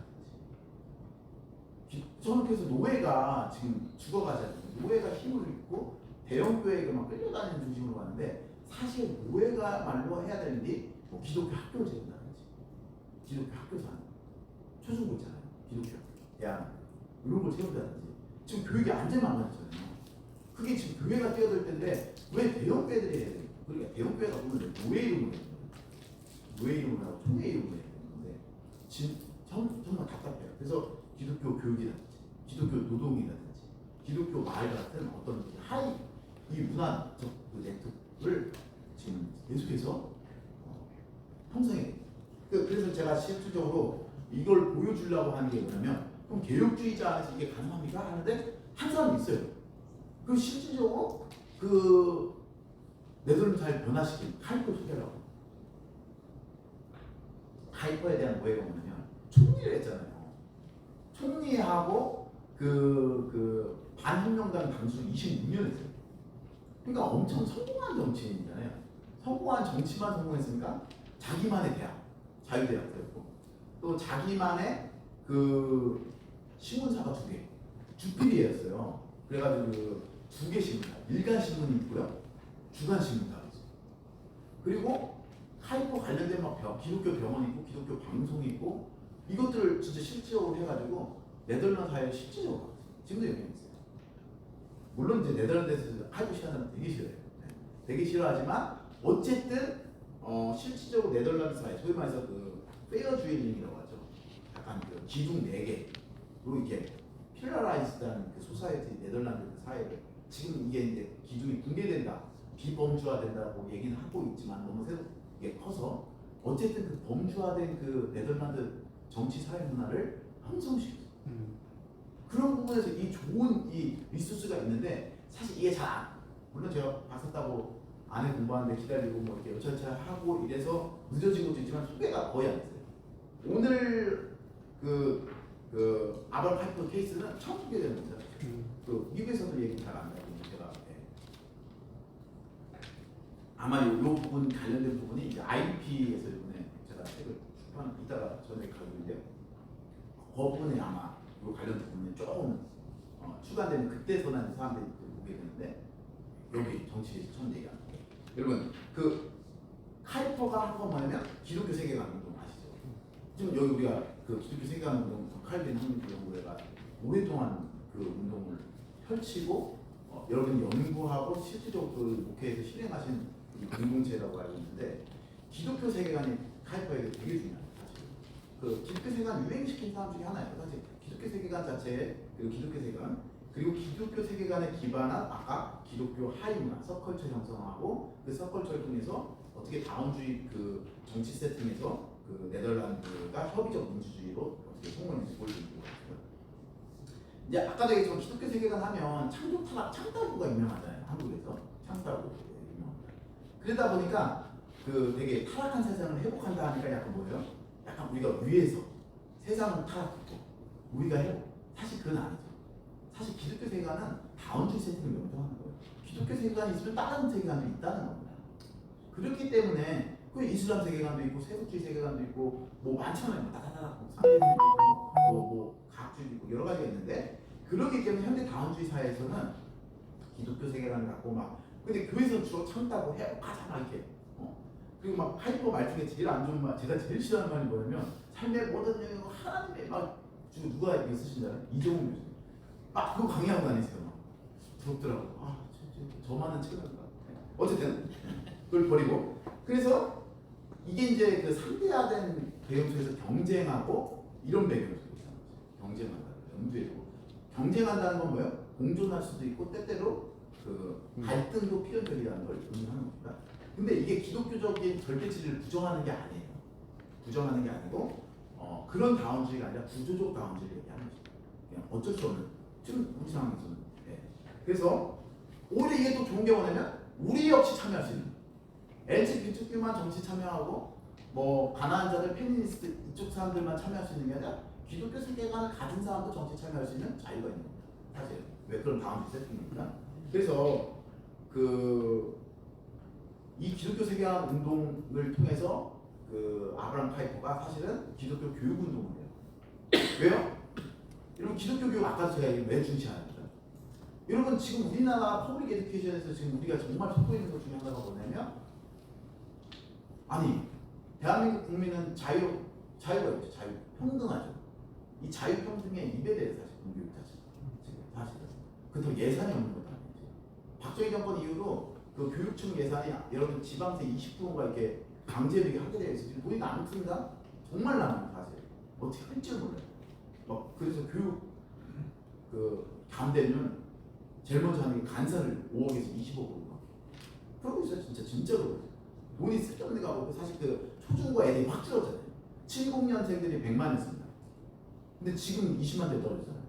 저는 그래서 노예가 지금 죽어가잖아요. 노예가 힘을 잃고 대형 교회가 막 끌려다니는 중심으로 가는데 사실 노예가 말로 해야 되는 게 뭐 기독교 학교를 세운다든지 기독교 학교산 초중고 있잖아요. 기독교 대학 이런 걸 세운다든지 지금 교육이 완전 망가졌잖아요. 그게 지금 교회가 뛰어들 텐데 왜 대형 교회들이 해야 돼요? 그러니까 대형 교회가 보면 노예 이름으로 해야 돼요. 노예 이름으로 하고 총회 이름으로 해야 되는데 지금 정말 답답해요. 그래서 기독교 교육이라든지 기독교 노동이라든지 기독교 마을 같은 어떤 이 문화적 그 네트워크를 지금 계속해서 형성해야 돼요. 그래서 제가 실질적으로 이걸 보여주려고 하는 게 뭐냐면 그럼 개혁주의자 안에서 이게 가능합니까? 하는데 한 사람이 있어요. 그 실질적으로 그 네덜란드 잘 변화시킨 카이퍼 소개라고. 카이퍼에 대한 오해가 뭐냐면 총리를 했잖아요. 총리하고 그 반혁명당 당수 26년 했어요. 그러니까 엄청 성공한 정치인이잖아요. 성공한 정치만 성공했으니까 자기만의 대학, 자유대학교였고 또 자기만의 그 신문사가 2개, 주필이었어요. 그래가지고 그 2개 신문사, 일간 신문이 있고요, 주간 신문사가 있어요. 그리고 카이포 관련된 막 기독교 병원 있고 기독교 방송이 있고 이것들을 진짜 실질적으로 해가지고 네덜란드 사회에 실질적으로 하고 있어요. 지금도 여기 있어요. 물론 이제 네덜란드에서 카이포 시간은 되게 싫어해요. 네. 되게 싫어하지만 어쨌든 실질적으로 네덜란드 사회, 소위 말해서 그 페어주일링이라고 하죠. 약간 그 기둥 4개로 이렇게 필라라이즈다는 그 소사이어티 네덜란드 그 사회를 지금 이게 이제 기둥이 붕괴된다, 비범주화된다고 얘기는 하고 있지만 너무 이게 커서 어쨌든 그 범주화된 그 네덜란드 정치 사회 문화를 형성시켰어요. 그런 부분에서 이 좋은 이 리소스가 있는데 사실 이게 물론 제가 봤었다고 안에 공부하는데 기다리고 뭐 이렇게 여차저차 하고 이래서 늦어진 것도 있지만 소개가 거의 안 됐어요. 오늘 그 아벌 카이포 케이스는 처음 소개되는 겁니다. 그 미국에서도 얘기 잘 안 나고 제가 아마 요 부분 관련된 부분이 이제 IP에서 이번에 제가 책을 이따가 전에 가지고 있는데요. 그 부분에 아마 요 관련 부분이 조금 추가되는 그때서는 사람들이 보게 되는데 여기 정치에서 처음 얘기하는 거예요. 여러분 그 카이퍼가 한 건 뭐냐면 기독교 세계관 운동 아시죠? 지금 여기 우리가 그 기독교 세계관 운동 칼빈 한민교 연구회가 오랫동안 그 운동을 펼치고 여러분이 연구하고 실질적으로 그 목회에서 실행하신 공동체라고 알고 있는데 기독교 세계관이 카이퍼에게 되게 중요해요. 사실 그 기독교 세계관 유행시킨 사람 중에 하나예요. 사실 기독교 세계관 자체에 기독교 세계관 그리고 기독교 세계관에 기반한 아까 기독교 하위 문화 서컬처 형성하고 그 서컬처를 통해서 어떻게 다원주의 그 정치 세팅에서 그 네덜란드가 협의적 민주주의로 어떻게 성공했는지 보여주는 거예요. 이제 아까도 얘기했지만 기독교 세계관 하면 창다구가 유명하잖아요. 한국에서 창다구 유명합니다. 그러다 보니까 그 되게 타락한 세상을 회복한다 하니까 약간 뭐예요? 약간 우리가 위에서 세상은 타락했고 우리가 회복. 사실 그건 아니죠. 사실 기독교 세계관은 다원주의 세팅을 명정하는 거예요. 기독교 세계관이 있으면 다른 세계관도 있다는 겁니다. 그렇기 때문에 그 이슬람 세계관도 있고 세속주의 세계관도 있고 뭐 많잖아요. 다다다다 상대주의도 뭐 과학주의도 있고 여러 가지가 있는데 그렇기 때문에 현대 다원주의 사회에서는 기독교 세계관을 갖고 막 근데 교회에서 주로 참다고 회복하자 막 이렇게 그리고 막 하이퍼 말 중에 제일 안 좋은 말 제가 제일 싫어하는 말이 뭐냐면 삶의 모든 영역을 하나님의 막 지금 누가 이거 쓰신다는 이종훈 교수님 막 그거 강의하고 다니세요. 막 부럽더라고. 저만은 책임진다. 어쨌든 그걸 버리고 그래서 이게 이제 그 상대화된 배경 속에서 경쟁하고 이런 배경 속에서 경쟁한다. 염두에고 경쟁한다는 건 뭐예요? 공존할 수도 있고 때때로 그 갈등도 필연적이라는 걸 의미하는 겁니다. 근데 이게 기독교적인 절대치를 부정하는 게 아니에요. 부정하는 게 아니고 그런 다원주의가 아니라 구조적 다원주의를 얘기하는 거죠. 그냥 어쩔 수 없는 지금 우리 상황에서는 그래서 오히려 이게 또 좋은 게 뭐냐면 우리 역시 참여할 수 있는 LGBTQ만 정치 참여하고 뭐 가난한 자들, 페미니스트 이쪽 사람들만 참여할 수 있는 게 아니라 기독교 세계관을 가진 사람도 정치 참여할 수 있는 자유가 있는 겁니다. 사실 왜 그런 다원주의 세팅입니까? 그래서 이 기독교 세계관 운동을 통해서 그 아브라함 카이퍼가 사실은 기독교 교육 운동을 해요. 왜요? 여러분 기독교 교육 아까 제가 왜 중시하는지 여러분 지금 우리나라 퍼블릭 에듀케이션에서 지금 우리가 정말 찾고 있는 것 중에 하나가 뭐냐면 아니 대한민국 국민은 자유가 있죠. 자유 평등하죠. 이 자유 평등의 입에 대해서 사실 공교육 자체가 사실은 그렇다고 예산이 없는 것도 아니죠. 박정희 정권 이후로 그 교육청 예산이 여러분 지방세 20%가 이렇게 강제력이 하게 되어 있어요. 지금 보니까 안 큽니다. 정말 남아요 사실. 어떻게 할지 몰라요. 막 그래서 교육 감대는 제일 먼저 하는 게 간사를 5억에서 20억으로 막 그러고 있어요. 진짜로 돈이 쓸데없는 데 가고 사실 그 초중고 애들이 확 줄었잖아요. 70년생들이 100만이었습니다. 근데 지금 20만 대 떨어지잖아요.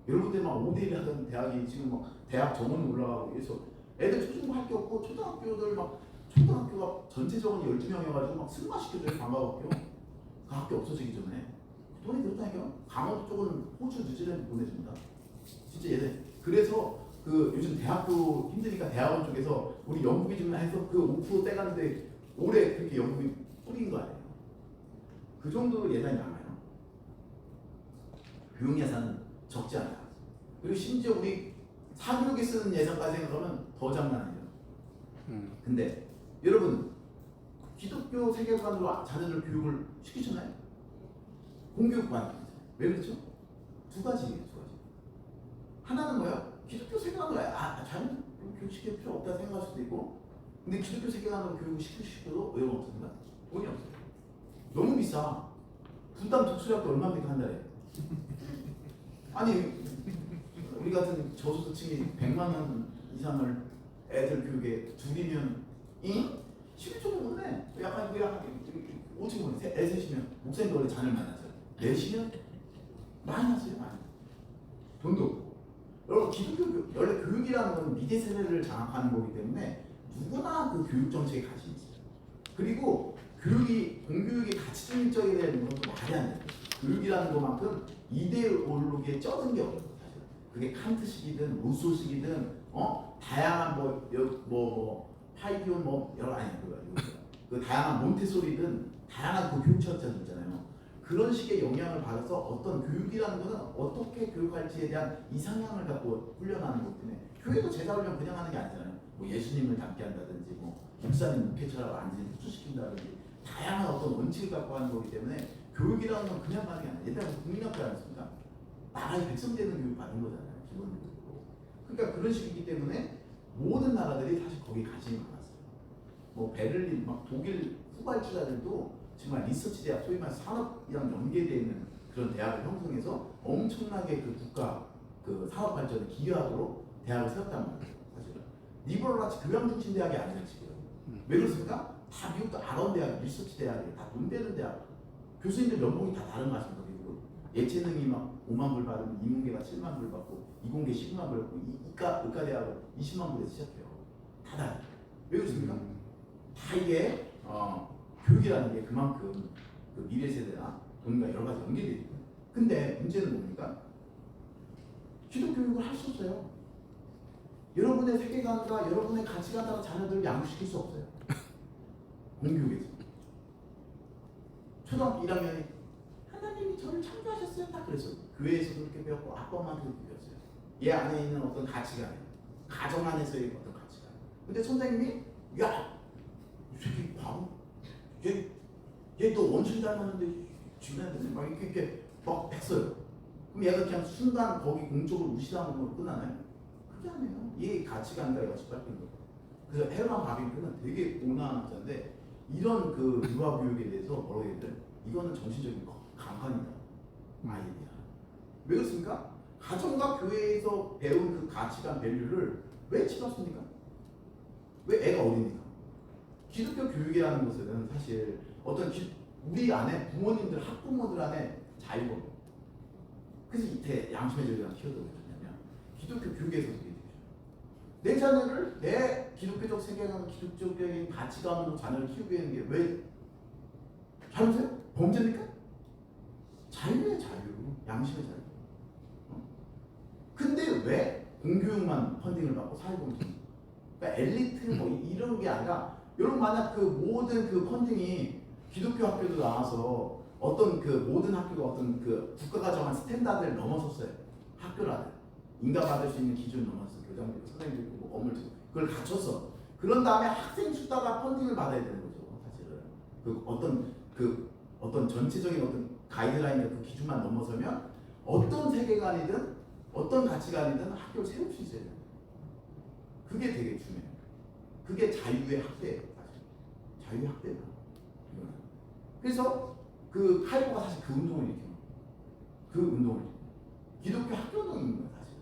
여러분들 막 5대1 하던 대학이 지금 막 대학 정원 올라가고 그래서 애들 초중고 할 게 없고 초등학교들 막 초등학교가 전체적으로 12명이어가지고 막 승마시켜줘요. 방과학교 그 학교 없어지기 전에 돈이 들었다니까요. 강원도 쪽은 호주, 뉴질랜드 보내줍니다. 진짜 얘네 그래서 그 요즘 대학교 힘드니까 대학원 쪽에서 우리 연구비 좀 해서 그 5% 떼가는데 올해 그렇게 연구비 뿌린 거 아니에요. 그 정도로 예산이 남아요. 교육 예산은 적지 않아요. 그리고 심지어 우리 사교육에 쓰는 예산까지 생각하면 더 장난 아니에요. 근데 여러분 기독교 세계관으로 자녀들 교육을 시키잖아요. 공교육관. 왜 그렇죠? 두 가지예요. 두 가지. 하나는 뭐야? 기독교 세계관으로 자녀들 교육시킬 필요 없다 생각할 수도 있고, 근데 기독교 세계관으로 교육을 시키고 싶어도 의욕 없습니다. 돈이 없어요. 너무 비싸. 분당 독수리학교 얼마입니까 한 달에? 아니 우리 같은 저소득층이 100만 원 이상을 애들 교육에 둘이면 11조 못 내. 약간 오직 보내. 애 셋이면 목사님도 원래 자녀를 만나죠. 넷이면 많이 났어요. 많이. 돈도 없고. 여러분 기독교 교육, 원래 교육이라는 건 미래 세대를 장악하는 거기 때문에 누구나 그 교육 정책에 관심이 있어요. 그리고 교육이 공교육의 가치 중립적에 대한 것도 말이 안 돼요. 교육이라는 것만큼 이데올로기에 쩌든 게 없어요. 사실. 그게 칸트식이든 루소식이든 다양한 파이디온 여러 그 다양한 몬테소리든 다양한 그 교육 철학자들 있잖아요. 그런 식의 영향을 받아서 어떤 교육이라는 것은 어떻게 교육할지에 대한 이상향을 갖고 훈련하는 거기 때문에 교회도 제자 훈련 그냥 하는 게 아니잖아요. 뭐 예수님을 닮게 한다든지 목사님 목회처럼 완전히 흡수시킨다든지 다양한 어떤 원칙을 갖고 하는 거기 때문에 교육이라는 건 그냥 하는 게 아니에요. 옛날에 국민학교 아니었습니까? 나라의 백성 되는 교육 받는 거잖아요. 기본적으로. 그러니까 그런 식이기 때문에 모든 나라들이 사실 거기에 관심이 많았어요. 뭐 베를린, 막 독일 후발주자들도 정말 리서치 대학, 소위 말해 산업이랑 연계되어 있는 그런 대학을 형성해서 엄청나게 그 국가 그 산업 발전에 기여하도록 대학을 세웠단 말이에요. 사실은 리버럴같이 교양 중심 대학이 아니라 지금 왜 그렇습니까? 다 미국도 아론 대학, 리서치 대학이 다 돈 되는 대학. 교수님들 연봉이 다 다른 거 아십니까? 미국은 예체능이 막 5만 불 받으면 인문계가 7만 불 받고 이공계 10만 불 받고 의과 대학은 20만 불에서 시작해요. 다 다르죠. 왜 그렇습니까? 다 이게 교육이라는 게 그만큼 그 미래 세대나 돈과 여러 가지 연계되어 있거든요. 근데 문제는 뭡니까? 기독 교육을 할 수 없어요. 여러분의 세계관과 여러분의 가치관 따라 자녀들을 양육시킬 수 없어요. 공교육에서. 초등학교 1학년이 하나님이 저를 창조하셨어요. 딱 그랬어요. 교회에서도 그렇게 배웠고 아빠 엄마한테도 그렇게 배웠어요. 얘 안에 있는 어떤 가치관, 가정 안에서의 어떤 가치관. 근데 선생님이 야, 이 새끼 바보. 얘 너 원숭이 닮았는데 주변에 막 이렇게 막 했어요. 그럼 얘가 그냥 순간 거기 공적으로 무시당하는 걸로 끝나나요? 그게 아니에요. 얘 가치관과 얘가 짓밟힌 거예요. 그래서 헤르만 바빙크는 되게 온화한 남자인데 이런 그 유아 교육에 대해서 뭐라고 해야 돼? 이거는 정신적인 강간이다. 아이디야. 왜 그렇습니까? 가정과 교회에서 배운 그 가치관 밸류를 왜 집었습니까? 왜 애가 어리니까? 기독교 교육이라는 것은 사실 어떤 우리 안에 부모님들, 학부모들 안에 자유가 없어요. 그래서 이때 양심의 자유를 키워도 왜냐면 기독교 교육에서 그게 되죠. 내 자녀를 내 기독교적 세계관, 기독교적인 가치관으로 자녀를 키우게 하는 게 왜 잘못해요? 범죄입니까? 자유의 자유, 양심의 자유. 근데 왜 공교육만 펀딩을 받고 사회공헌? 그러니까 엘리트 뭐 이런 게 아니라 여러분 만약 그 모든 그 펀딩이 기독교 학교도 나와서 어떤 그 모든 학교가 어떤 그 국가가 정한 스탠다드를 넘어섰어요. 학교라는 인가받을 수 있는 기준을 넘어섰어요. 교장도 있고 선생님도 있고 뭐 어물도 있고 그걸 갖췄어. 그런 다음에 학생 수다가 펀딩을 받아야 되는 거죠. 사실은 그 어떤 전체적인 어떤 가이드라인과 그 기준만 넘어서면 어떤 세계관이든 어떤 가치관이든 학교를 세울 수 있어야 돼요. 그게 되게 중요해요. 그게 자유의 학대예요. 사실 자유의 학대예요. 그래서 그 카이로가 사실 그 운동을 일으켜요. 그 운동을 기독교 학교운동인 거예요. 사실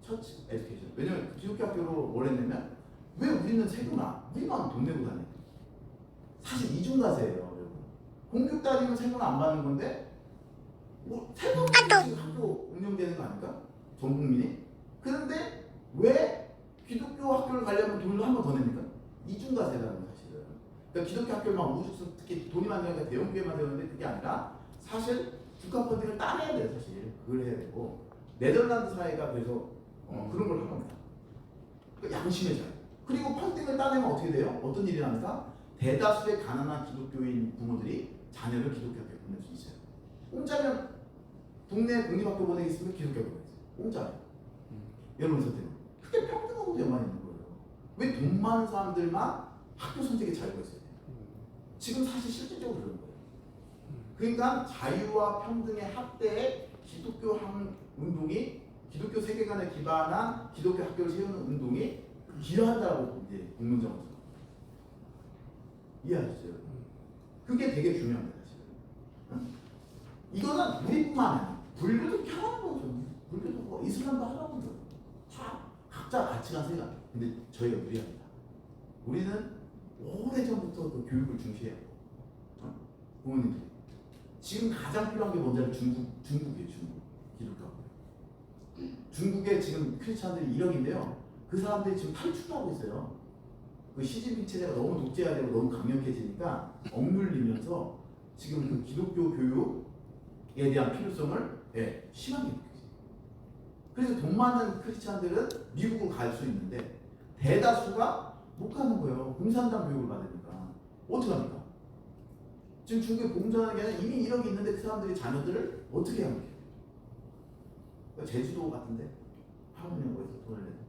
처치 에듀케이션. 왜냐면 기독교 학교로 뭘 했냐면 왜 우리는 세금아 우리만 돈 내고 다녀. 사실 이중과세예요. 여러분. 공교육 다니면 세금 안 받는 건데 뭐 세금 지금 학교 운영되는 거 아닙니까? 전 국민이. 그런데 왜 기독교 학교를 가려면 돈을 한 번 더 냅니까? 이중과세라는 사실은. 그러니까 기독교 학교만 우주스 특히 돈이 많으니까 그러니까 대형교회만 되는데 그게 아니라 사실 국가 펀딩을 따내야 돼요. 사실 그걸 해야 되고 네덜란드 사회가 그래서 그런 걸 한 겁니다. 그러니까 양심의 자유. 그리고 펀딩을 따내면 어떻게 돼요? 어떤 일이 납니까? 대다수의 가난한 기독교인 부모들이 자녀를 기독교 학교에 보낼 수 있어요. 공짜면 국내 공립학교 보내겠으면 기독교 보내세요. 공짜예요. 여러분 선택은. 그게 평등하고 연관이 있는 거예요. 왜 돈 많은 사람들만 학교 선택에 자유가 있어야 돼요? 지금 사실 실질적으로 그런 거예요. 그러니까 자유와 평등의 확대에 기독교 운동이 기독교 세계관에 기반한 기독교 학교를 세우는 운동이 기여한다고 이제 공문정에서 이해하시죠? 그게 되게 중요합니다. 지금. 응? 이거는 우리뿐만 아니라 불교도 편한 거죠. 불교도 뭐 이슬람도 하라고 거예요. 다 각자 가치관 생각. 근데 저희가 무리합니다. 우리는 오래전부터 그 교육을 중시해요. 부모님들. 지금 가장 필요한 게 뭔지 알아요? 중국이에요. 중국. 기독교. 중국에 지금 크리스찬들이 1억인데요. 그 사람들이 지금 탈출을 하고 있어요. 그 시진핑 체제가 너무 독재화되고 너무 강력해지니까 억눌리면서 지금 그 기독교 교육에 대한 필요성을 심하게 느껴요. 그래서 돈 많은 크리스찬들은 미국으로 갈 수 있는데 대다수가 못 가는 거예요. 공산당 교육을 받으니까. 어떻게 합니까? 지금 중국에 공전하는 게 아니라 이미 1억이 있는데 그 사람들이 자녀들을 어떻게 합니까? 제주도 같은데 할아버지가 돈을 내는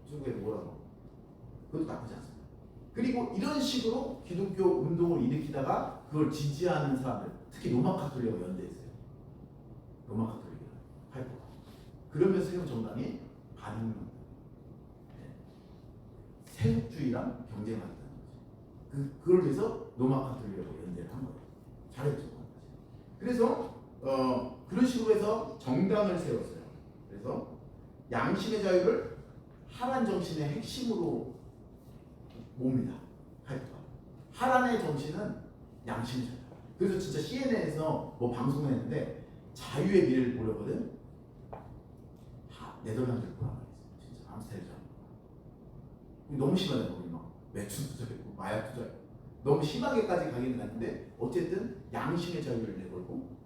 중국에 뭐라고? 그것도 나쁘지 않습니다. 그리고 이런 식으로 기독교 운동을 일으키다가 그걸 지지하는 사람들, 특히 로마 카톨릭과 연대했어요. 로마 카톨릭이랑 파이퍼가. 그러면서 세운 정당이 반응입니다. 세속주의랑 경쟁하겠다는 거죠. 그걸 위해서 로마 카톨릭하고 연대를 한 거예요. 잘했죠. 그래서 그런 식으로 해서 정당을 세웠어요. 그래서 양심의 자유를 하란 정신의 핵심으로 봅니다. 하란의 정신은 양심의 자유. 그래서 진짜 CNN에서 뭐 방송을 했는데 자유의 미래를 보려거든. 네덜란드를 보란 말이었어요. 진짜 암스테르담. 너무 심하다. 거기 막 매춘 투자했고 마약 투자했고 너무 심하게까지 가기는 했는데 어쨌든 양심의 자유를 내걸고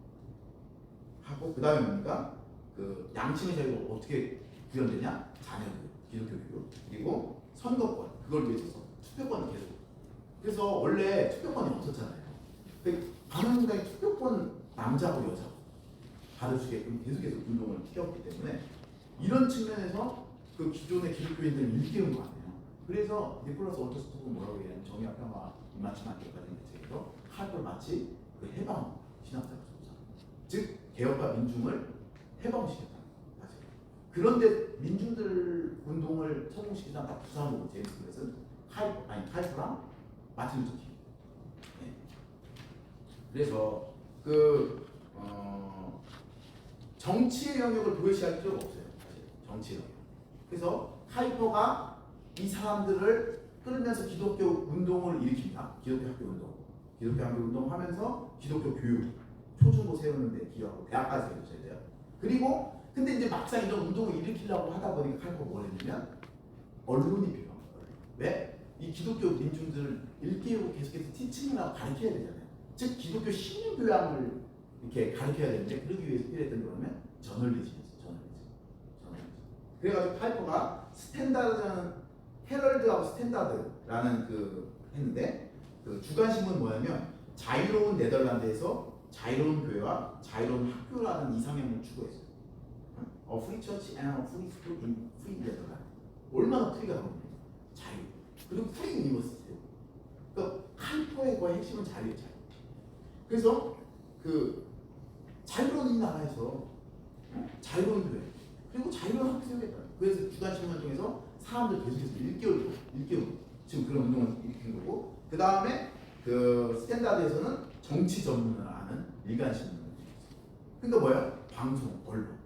하고 그 다음에 뭡니까? 그 양심의 자유가 어떻게 구현되냐? 자녀 교육, 기독교 교육, 그리고 선거권 그걸 위해서 투표권을 계속. 그래서 원래 투표권이 없었잖아요. 바른정당이 투표권 남자고 여자고 받을 수 있게끔 계속해서 운동을 피웠기 때문에 이런 측면에서 그 기존의 기독교인들을 일깨운 거 아니에요. 그래서 니콜라스 원터스토크는 뭐라고 얘기하냐면 정의와 평화 입맞춤 학교까지 대책에서 칼을 마치 그 해방 신학자가 줬다. 즉 개혁과 민중을 해방시켰다. 사실. 그런데 민중들 운동을 성공시킨 사람 딱 두 사람이고 제임스 그것은 카이프랑 마틴 루터 킹. 네. 그래서 정치의 영역을 도외시할 필요가 없어요. 사실 정치의 영역. 그래서 카이퍼가 이 사람들을 끌면서 기독교 운동을 일으킵니다. 기독교 학교 운동. 기독교 학교 운동하면서 기독교 교육, 초중고 세우는데 기여하고 대학까지 세워줘야 돼요. 그리고 근데 이제 막상 이런 운동을 일으키려고 하다 보니까 카이퍼가 뭘 했냐면 언론이 필요한 거예요. 왜? 이 기독교 민중들을 일깨우고 계속해서 티칭을 하고 가르쳐야 되잖아요. 즉 기독교 신유 교양을 이렇게 가르쳐야 되는데 그러기 위해서 필요했던 거라면 저널리즘이었어요. 저널리즘. 그래가지고 카이퍼가 헤럴드하고 스탠다드라는 했는데 그 주간 신문 뭐냐면 자유로운 네덜란드에서 자유로운 교회와 자유로운 학교라는 이상향을 추구했어요. A free church and a free school in free Netherlands. 얼마나 프리가 나오냐? 자유. 그리고 프리 유니버시티예요. 그러니까 카이퍼의 거의 핵심은 자유예요. 자유. 그래서 그 자유로운 이 나라에서 자유로운 교회 그리고 자유로운 학교 세우겠다. 그래서 주간 신문 중에서 사람들 계속해서 일깨우고 지금 그런 운동을 일으킨 거고 그 다음에 그 스탠다드에서는 정치 전문을 아는 일간 신문을 그러니까 뭐야? 방송, 언론.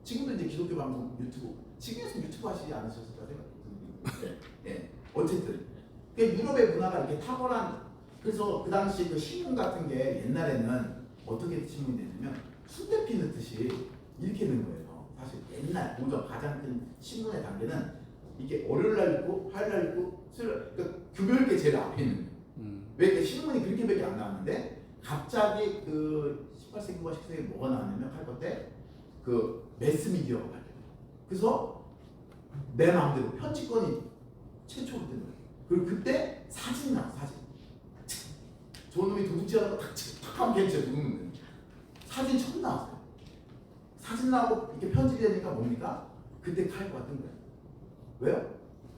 지금도 이제 기독교 방송, 유튜브 지금에서 유튜브 하시지 않으셨을까 생각해요. 네. 어쨌든 그러니까 유럽의 문화가 이렇게 탁월한 그래서 그 당시 그 신문 같은 게 옛날에는 어떻게 신문이 됐냐면 순대 피넣듯이 이렇게 된 거예요. 사실 옛날 고전 가장 큰 신문의 단계는 이게 월요일날 있고 화요일날 있고 수요일 그러니까 교묘하게 제일 앞에 있는 거예요. 왜 이렇게 신문이 그렇게밖에 안 나왔는데 갑자기 그 18세기와 19세기에 뭐가 나왔냐면 카이퍼 때 그 매스미디어가 발견돼요. 그래서 내 마음대로 편집권이 최초로 된 거예요. 그리고 그때 사진이 나와 사진. 저놈이 도둑질하다가 탁 하면 걔는 진짜 도둑 놈이에요. 사진 처음 나왔어요. 사진 나오고 이렇게 편집이 되니까 뭡니까? 그때 카이퍼가 뜬 거예요. 왜요?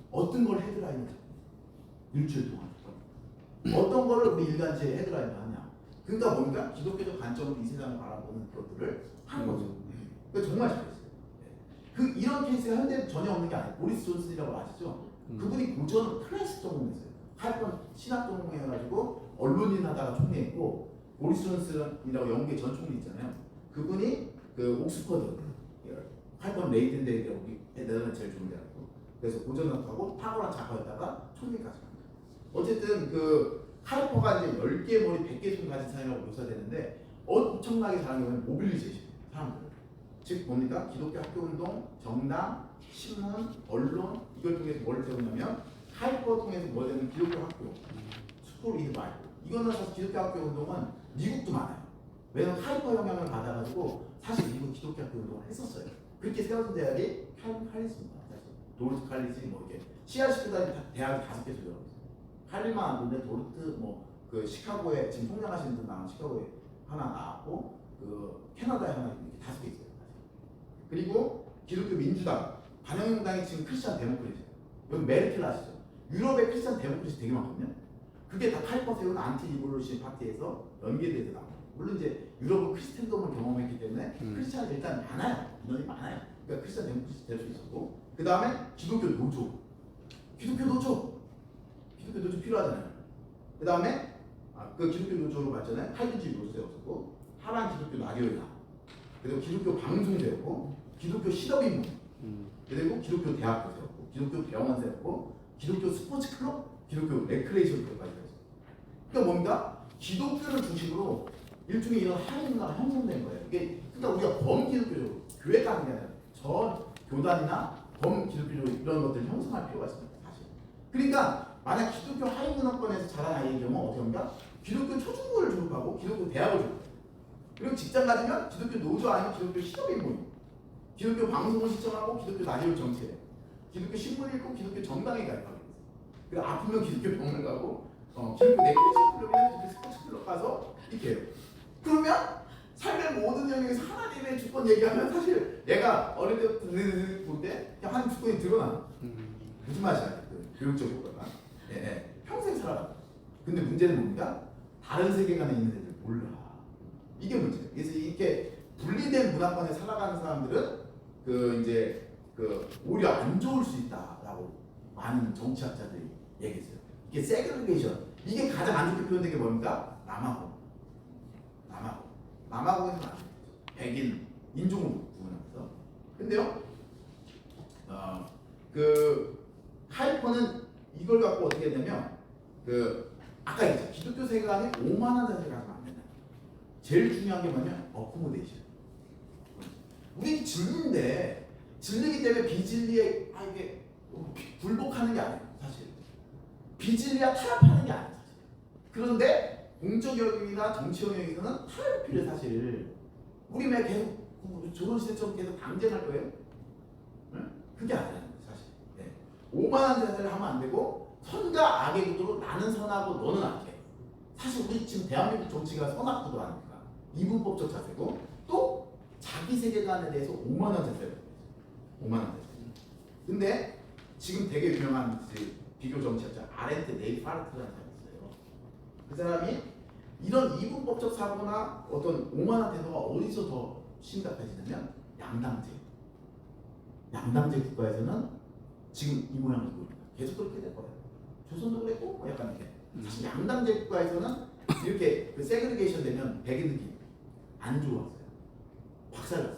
어떤 걸 헤드라인을 일주일 동안 어떤 거를 우리 일간지에 헤드라인을 하냐? 그러니까 뭡니까? 기독교적 관점으로 이 세상을 바라보는 것들을 한 거죠. 그러니까 정말 잘했어요. 그 이런 케이스가 현대 전혀 없는 게 아니에요. 보리스 존슨이라고 아시죠? 그분이 고전 클래식 전공했어요. 하이퍼 신학 전공해가지고 언론인 하다가 총리했고, 보리스 존슨이라고 영국의 전 총리 있잖아요. 그분이 그 옥스퍼드 하이퍼 레이든데이라고 네덜란드 제일 좋은 대학이고, 그래서 고전학하고 탁월한 작가였다가 총리까지 갑니다. 어쨌든 그 하이퍼가 이제 10개 머리 100개 손 가진 사람이라고 묘사되는데 엄청나게 잘하는 건 모빌리제이션 사람들. 즉 뭡니까? 기독교 학교운동, 정당, 신문, 언론 이걸 통해서 뭘 세우냐면 하이퍼 통해서 뭐 되는 기독교 학교, 스쿨 이즈 바이블. 이거는 사실 기독교 학교 운동은 미국도 많아요. 왜냐면 하이퍼 영향을 받아가지고 사실 미국 기독교 학교 운동을 했었어요. 그렇게 세워진 대학이 칼리지입니다. 사실 도르트 칼리지 뭐 이렇게 CRC 다니 대학이 5개 소개하고 있어요. 칼리만 안 되는데 도르트 뭐 그 시카고에 지금 통장하시는 분 나온 시카고에 하나 나왔고 그 캐나다에 하나 이렇게 5개 있어요. 그리고 기독교 민주당, 반영당이 지금 크리스찬 데모크리트예요. 여기 메르켈 아시죠? 유럽의 크리스찬 데모크리트 되게 많거든요. 그게 다 카이퍼 세운 안티 리볼루션 파티에서 연계돼서 나와요. 물론 이제 유럽은 크리스텐덤을 경험했기 때문에 크리스찬이 일단 많아요. 인원이 많아요. 그러니까 크리스찬 데모크리트 될 수 있었고, 그 다음에 기독교 노조, 기독교 노조 필요하잖아요. 그 다음에 그 기독교 노조로 봤잖아요. 칼빈주의 노조 세웠었고, 하란 기독교 나교회다. 그리고 기독교 방송 세웠고, 기독교 실업인문, 그리고 기독교 대학교 세웠고, 기독교 병원 세웠고, 기독교 스포츠 클럽, 기독교 레크레이션 클럽까지 세웠어요. 그러니까 뭔가 기독교를 중심으로 일종의 이런 한인 문화가 형성된 거예요. 이게 그러니까 우리가 범기독교적으로 교회 가는 게 아니라 전 교단이나 범기독교적으로 이런 것들을 형성할 필요가 있습니다. 사실. 그러니까 만약 기독교 한인 문화권에서 자란 아이의 경우 어떻게 합니까? 기독교 초중고를 졸업하고 기독교 대학을 졸업해요. 그리고 직장 가지면 기독교 노조 아니면 기독교 실업인 모임, 기독교 방송을 시청하고 기독교 라디오 정치해, 기독교 신문 읽고 기독교 정당에 가입하게 됐어요. 그리고 아프면 기독교 병원 가고, 기독교 레크레이션 클럽이나 기독교 스포츠 클럽 가서 이렇게 해요. 그러면 삶의 모든 영역에서 하나님의 주권 얘기하면 사실 내가 어릴 때부터 볼 때 그냥 하나님 주권이 드러나. 무슨 말인지 알죠? 교육적 효과가. 평생 살아가. 근데 문제는 뭡니까? 다른 세계관에 있는 애들 몰라. 이게 문제예요. 그래서 이렇게 분리된 문화권에 살아가는 사람들은 오히려 안 좋을 수 있다라고 많은 정치학자들이 얘기했어요. 이게 세그리게이션. 이게 가장 안 좋게 표현된 게 뭡니까? 남아공에서는 안 돼요. 백인 인종으로 구분하면서. 근데요, 하이퍼는 이걸 갖고 어떻게 했냐면 아까 얘기했죠. 기독교 세계관에 오만한 자세를 가지면 안 된다. 제일 중요한 게 뭐냐면 어코모데이션. 우리 진리인데 진리이기 때문에 비진리에 이게 굴복하는 게 아니에요. 사실 비진리와 타협하는 게 아니에요. 사실. 그런데 공적 영역이나 정치 영역에서는 타협이 필요해. 사실 우리 왜 계속 조선시대처럼 계속 당쟁할 거예요? 응? 그게 아니에요. 사실 오만한 자세를 하면 안 되고 선과 악의 구도로 나는 선하고 너는 악해. 사실 우리 지금 대한민국 정치가 선악구도 아닙니까? 이분법적 자세고 또 자기 세계관에 대해서 오만한 자세예요. 오만한 자세. 근데 지금 되게 유명한 비교 정치학자 아렌트 네이파르트라는 사람이 있어요. 그 사람이 이런 이분법적 사고나 어떤 오만한 태도가 어디서 더 심각해지냐면 양당제 국가에서는 지금 이 모양을 보입니다. 계속 그렇게 될 거예요. 조선도 그랬고 뭐 약간 이렇게. 사실 양당제 국가에서는 이렇게 세그리게이션 되면 백인들이 안 좋았어요. 박살났어요.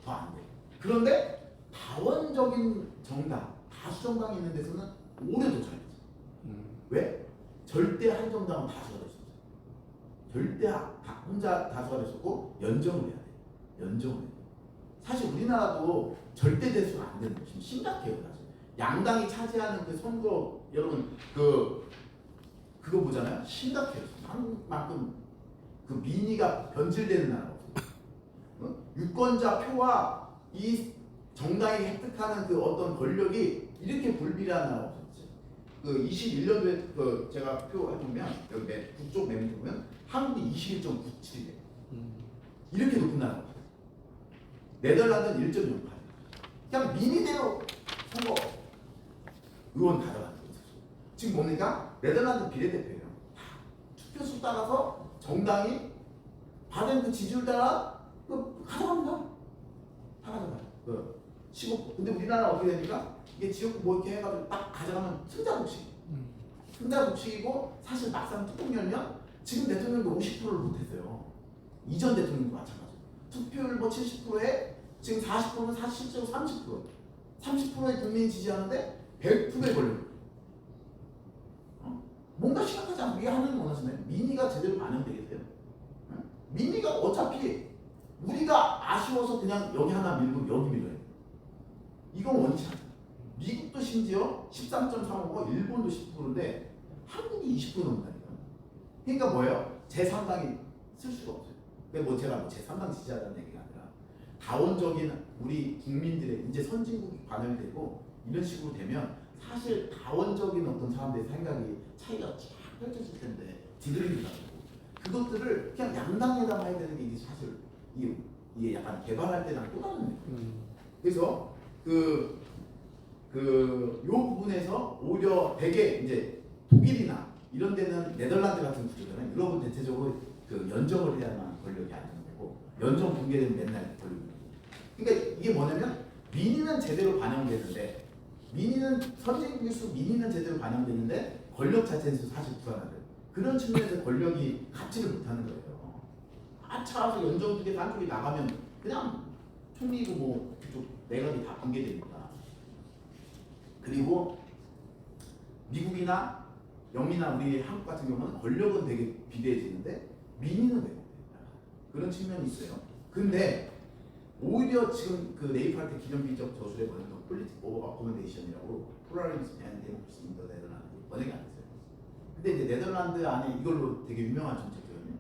더 안 돼. 그런데 다원적인 정당, 다수 정당이 있는 데서는 오래도 잘 됐어요. 왜? 절대 한 정당은 다수가 될 수 없어요. 절대 혼자 다수가 됐었고 연정을 해야 돼요. 연정을 해야 돼요. 사실 우리나라도 절대 대수가 안 되는 것이 심각해요. 사실 양당이 차지하는 그 선거 여러분 그거 보잖아요. 심각해요. 한만큼 그 민의가 변질되는 나라가 없어요. 유권자 표와 이 정당이 획득하는 그 어떤 권력이 이렇게 불비례한 나라가 없었어요. 그 21년도에 그 제가 표 해보면 여기 북쪽 메모 보면 한국이 21.97이에요. 이렇게 높은 나라가 네덜란드는 1.08. 그냥 민의대로 선거 의원 가져가는 거죠. 지금 뭡니까? 네덜란드 비례대표예요. 투표수 따라서 정당이 받은 그 지지율 따라 가져갑니다. 다 가져가요. 15%. 근데 우리나라 어떻게 되니까 이게 지역구 뭐 이렇게 해가지고 딱 가져가면 승자 독식. 승자 독식이고 사실 막상 뚜껑 열면 지금 대통령도 50%를 못했어요. 이전 대통령도 마찬가지고. 투표율 뭐 70%에 지금 40%는 사실 실제로 30%. 30%의 국민이 지지하는데 100%의 권력. 뭔가 심각하지 않게 하는 원하시나요? 민의가 제대로 반영되겠어요? 민의가 어차피 우리가 아쉬워서 그냥 여기 하나 밀고 여기 밀어요. 이건 원치 않아요. 미국도 심지어 13.35고 일본도 10%인데 한국이 20% 넘는다니까. 그러니까 뭐예요? 제3당이 쓸 수가 없어요. 근데 뭐 제가 뭐 제3당 지지하다는 얘기가 아니라 다원적인 우리 국민들의 이제 선진국이 반영이 되고 이런 식으로 되면 사실 다원적인 어떤 사람들의 생각이 차이가 쫙 펼쳐질 텐데 뒤들리는 거고 그것들을 그냥 양당에다 해야 되는 게 이게 사실 이게 약간 개발할 때랑 또 다른 거예요. 그래서 요 부분에서 오히려 되게 이제 독일이나 이런 데는 네덜란드 같은 구조잖아요. 유럽은 대체적으로 그 연정을 해야만 권력이 안 되는 거고 연정 붕괴되면 맨날 권력이. 그러니까 이게 뭐냐면 민의는 제대로 반영되는데 민의는 선진국일수록 민의는 제대로 반영되는데 권력 자체에서 사실 불안하대요. 그런 측면에서 권력이 갖지를 못하는 거예요. 아차서 연정 붕괴 한쪽이 나가면 그냥 총리고 뭐 그쪽 내각이 다 붕괴되니까. 그리고 미국이나 영미나 우리 한국 같은 경우는 권력은 되게 비대해지는데 민의는 왜곡된다. 그런 측면이 있어요. 근데 오히려 지금 그 네이프할 때 기념비적 저술에 보면 폴리틱 오버 어코모데이션이라고 플러리즘 앤 데모크리시 인 더 네덜란드 번역이 안 됐어요. 근데 이제 네덜란드 안에 이걸로 되게 유명한 정책이거든요.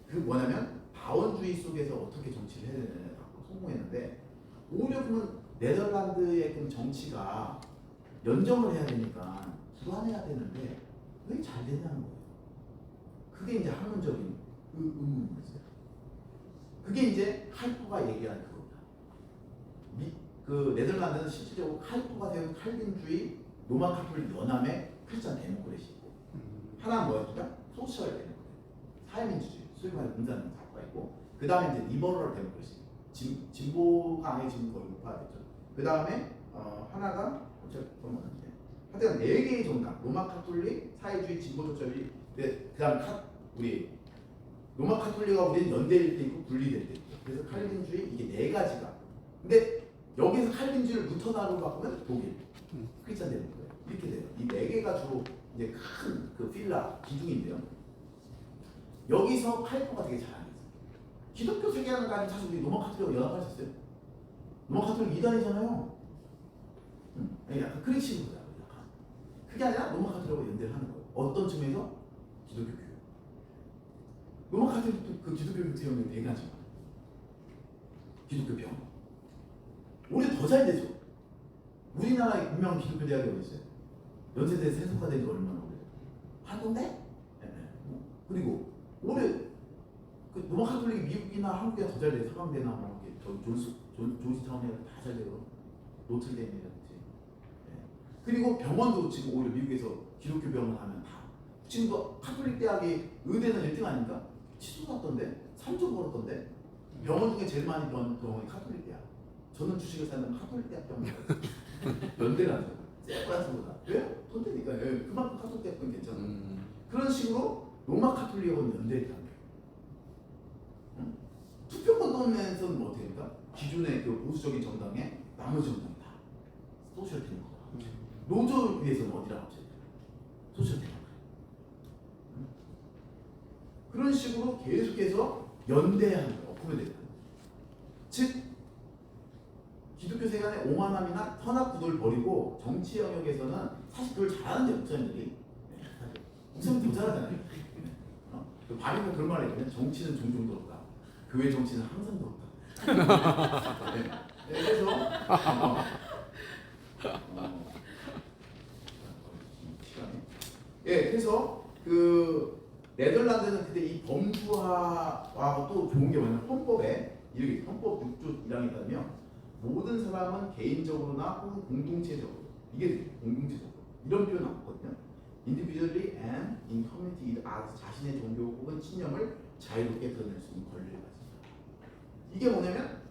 그 뭐냐면 다원주의 속에서 어떻게 정치를 해야 되느냐를 갖고 성공했는데 오히려 그러면 네덜란드의 그 정치가 연정을 해야 되니까 불안해야 되는데 왜 잘 되냐는 거예요. 그게 이제 학문적인 의문이었어요. 그게 이제 하이퍼가 얘기하는 그겁니다. 그 네덜란드는 실질적으로 하이퍼가 세운 칼빈주의 로마 카톨릭 연합의 크리스천 데모크래시고 하나는 뭐였죠? 소셜 데모크래시, 사회민주주의, 소위 말하는 공산 사고가 있고 그 다음에 이제 리버럴 데모크래시, 진보가 아니고 지금 거의 높아졌죠. 그 다음에 하나가 어쨌든 하여튼 4개의 정당, 로마 카톨릭, 사회주의, 진보조철이 그 다음 우리 로마 카톨릭과 우리는 연대일 때 있고 분리될 때 있고 그래서 칼빈주의 이게 4가지가 근데 여기서 칼빈주의를 루터나로 바꾸면 독일, 크리스천 데모크래시 이렇게 돼요. 이 4개가 주로 이제 큰 그 필라 기둥인데요. 여기서 파이퍼가 되게 잘하는 게 있어요. 기독교 세계하는 거 아니면 사실 우리 로마 카톨릭과 연합할 수 있어요. 로마 카톨릭 2단이잖아요. 약간 그런 식으로 보자. 그게 아니라 로마 카톨릭하고 연대를 하는 거예요. 어떤 측면에서? 기독교 교육. 로마 카톨릭도 그 기독교 교육 세우는 되게 하죠. 기독교 병원. 오히려 더 잘 되죠. 우리나라에 유명한 기독교 대학이 어디 있어요? 연세대 세속화된 지 얼마나 오래돼요? 하던데? 네. 그리고 오히려 그 로마 카톨릭이 미국이나 한국에 더 잘 돼요. 서강대나 뭐 이렇게 조지타운에 다 잘 돼요. 노틀데임이라든지. 그리고 병원도 지금 오히려 미국에서 기독교 병원 하면 다 지금도 카톨릭 대학이 의대는 1등 아닌가? 취소 났던데 3조 벌었던데 병원 중에 제일 많이 번 병원이 카톨릭 대학. 저는 주식을 사는 카톨릭 대학 병원 연대라서 세브란스보다 왜? 돈 되니까 그만큼 카톨릭 대학은 괜찮아. 그런 식으로 로마 카톨릭하고는 연대를 합니다. 투표권 넣으면서는 뭐 어떻게 됩니까? 기존의 그 보수적인 정당에 나머지 정당이 다 소셜 데모크래시. 노조 위해서는 어디라고 하죠? 소셜 데모크래시. 그런 식으로 계속해서 연대하는 거예요. 어코모데이션. 즉 기독교 세간의 오만함이나 현악 구도를 버리고 정치 영역에서는 사실 그걸 잘하는데 목사님들이 목사님들 잘하잖아요. 바리가 그런 말을 했거든요. 정치는 종종 더럽다. 교회 정치는 항상 더럽다. 그래서 그래서 네덜란드는 그때 이 범주화하고 또 좋은 게 뭐냐면 헌법에 이렇게 헌법 6조 1항에 따르면 모든 사람은 개인적으로나 혹은 공동체적으로 이게 공동체적으로 이런 표현 나왔거든요. Individually and in community 자신의 종교 혹은 신념을 자유롭게 드러낼 수 있는 권리를 가진다. 이게 뭐냐면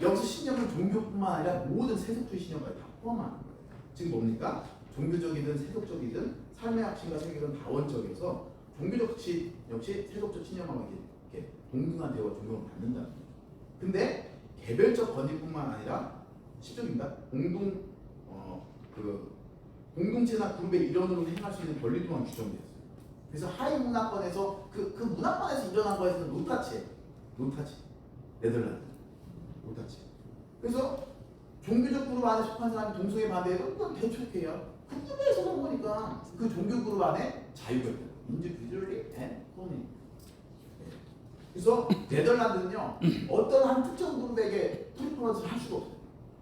여기서 신념은 종교뿐만 아니라 모든 세속주의 신념까지 다 포함하는 거예요. 지금 뭡니까? 종교적이든 세속적이든 삶의 합심과 세계는 다원적이어서 종교적 역시 세속적 신념하고 이렇게 동등한 대우와 존경을 받는다는 거예요. 근데 개별적 권위뿐만 아니라 10조입니다. 공동체나 그룹의 일원으로 행할 수 있는 권리 또한 규정되었어요. 그래서 하위 문화권에서 그 문화권에서 일어난 거에서는 노타치예요. 노타치. 네덜란드. 노타치. 그래서 종교적 그룹 안에 속한 사람이 동성애 반대해도 그건 대초해요. 그 그룹에서 온 거니까 그 종교 그룹 안에 자유가 있다. Individually and community. 그래서 네덜란드는요 어떤 한 특정 그룹에게 프리퍼런스를 할 수가 없어요.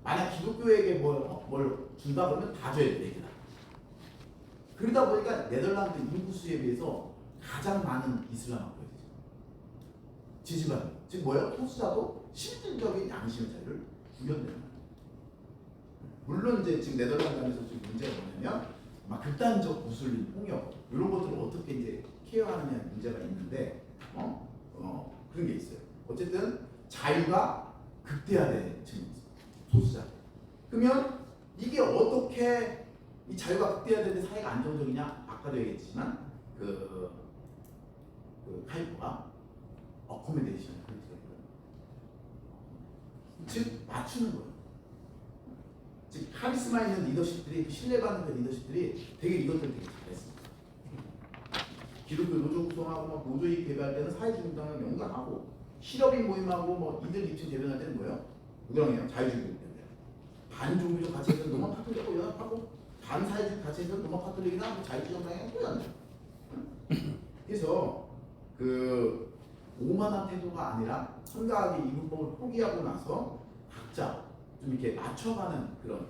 만약 기독교에게 뭘 준다 그러면 다 줘야 돼. 얘기다. 그러다 보니까 네덜란드 인구수에 비해서 가장 많은 이슬람학교가 되죠. 지지받는. 즉 뭐예요? 토수자도 실질적인 양심의 자유를 구현되는 거예요. 물론 이제 지금 네덜란드 안에서 지금 문제가 뭐냐면 막 극단적 무슬림 폭력 이런 것들을 어떻게 이제 케어하느냐 문제가 있는데 그런 게 있어요. 어쨌든 자유가 극대화되는 측면이 있어요. 소수자. 그러면 이게 어떻게 이 자유가 극대화되는데 사회가 안정적이냐? 아까도 얘기했지만 그 카이퍼가 어코모데이션 즉 맞추는 거예요. 즉 카리스마 있는 리더십들이 그 신뢰받는 그 리더십들이 되게 이것들 되게 잘했습니다. 기독교 노조 구성하고 막 노조이 개발되는 사회주의당을 연관하고 실업인 모임하고 뭐 이들 입증 대변할 때는 뭐예요? 우경이에요. 자유주의들 때문에 반종교적 가치에서 노마 카톨릭하고 연합하고 반사회주의 가치에서 노마 카톨릭이나 자유주의 정당이랑 또 연합. 그래서 그 오만한 태도가 아니라 성가하게 이분법을 포기하고 나서 각자 좀 이렇게 맞춰가는 그런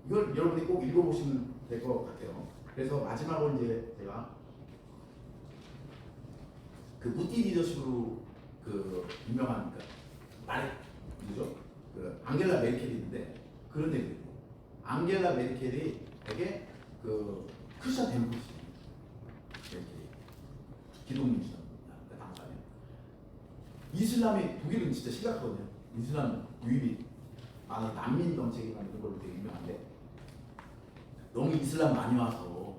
이걸 여러분이 꼭 읽어보시면 될 것 같아요. 그래서 마지막으로 이제 제가 그 무티 리더십으로 그 유명한 그 누구죠? 그 앙겔라 메르켈이 있는데 그런 얘기예요. 앙겔라 메르켈이 되게 그 크리스천 데모크라시 메르켈이 기독민주당 당사면 이슬람이 독일은 진짜 심각하거든요. 이슬람 유입이 많은 난민 정책이나 이런 걸로 되게 유명한데 너무 이슬람 많이 와서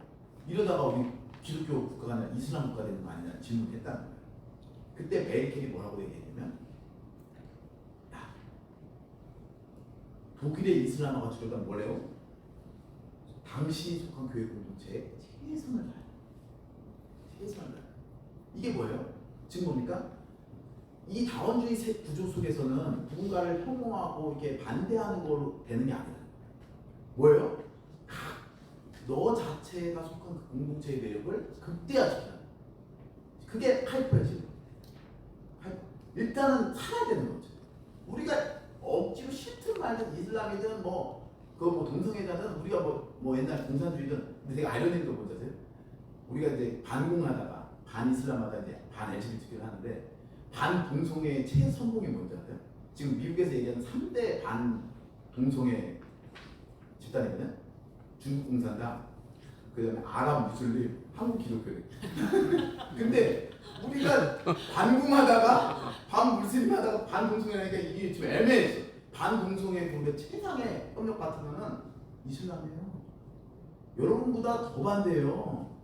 이러다가 우리 기독교 국가가 아니라 이슬람 국가 되는 거 아니냐 질문했다는 거예요. 그때 메르켈이 뭐라고 얘기했냐면 야 독일의 이슬람화가 주려면 뭐래요? 당신이 속한 교회 공동체에 최선을 다해. 최선을 다해. 이게 뭐예요? 지금 뭡니까? 이 다원주의 구조 속에서는 누군가를 혐오하고 이렇게 반대하는 걸로 되는 게 아니라 뭐예요? 너 자체가 속한 그 공동체의 매력을 극대화시키는 그게 카이퍼야 지금. 일단은 살아야 되는 거죠. 우리가 억지로 싫든 말든 이슬람이든 뭐 동성애자든 우리가 뭐 옛날 공산주의든 근데 되게 아이러니한 거 뭔지 아세요? 우리가 이제 반공하다가 반 이슬람하다 이제 반 LGBTQ를 하는데 반 동성애의 최선봉이 뭔지 아세요? 지금 미국에서 얘기하는 3대 반 동성애 집단이거든. 중국 공산당, 그다음에 아랍 무슬림, 한국 기독교. 근데 우리가 반공하다가 반 무슬림하다가 반 동성애니까 이게 좀 애매해져. 반 동성애 그룹의 최상의 협력 파트너는 이슬람이에요. 여러분보다 더 반대예요.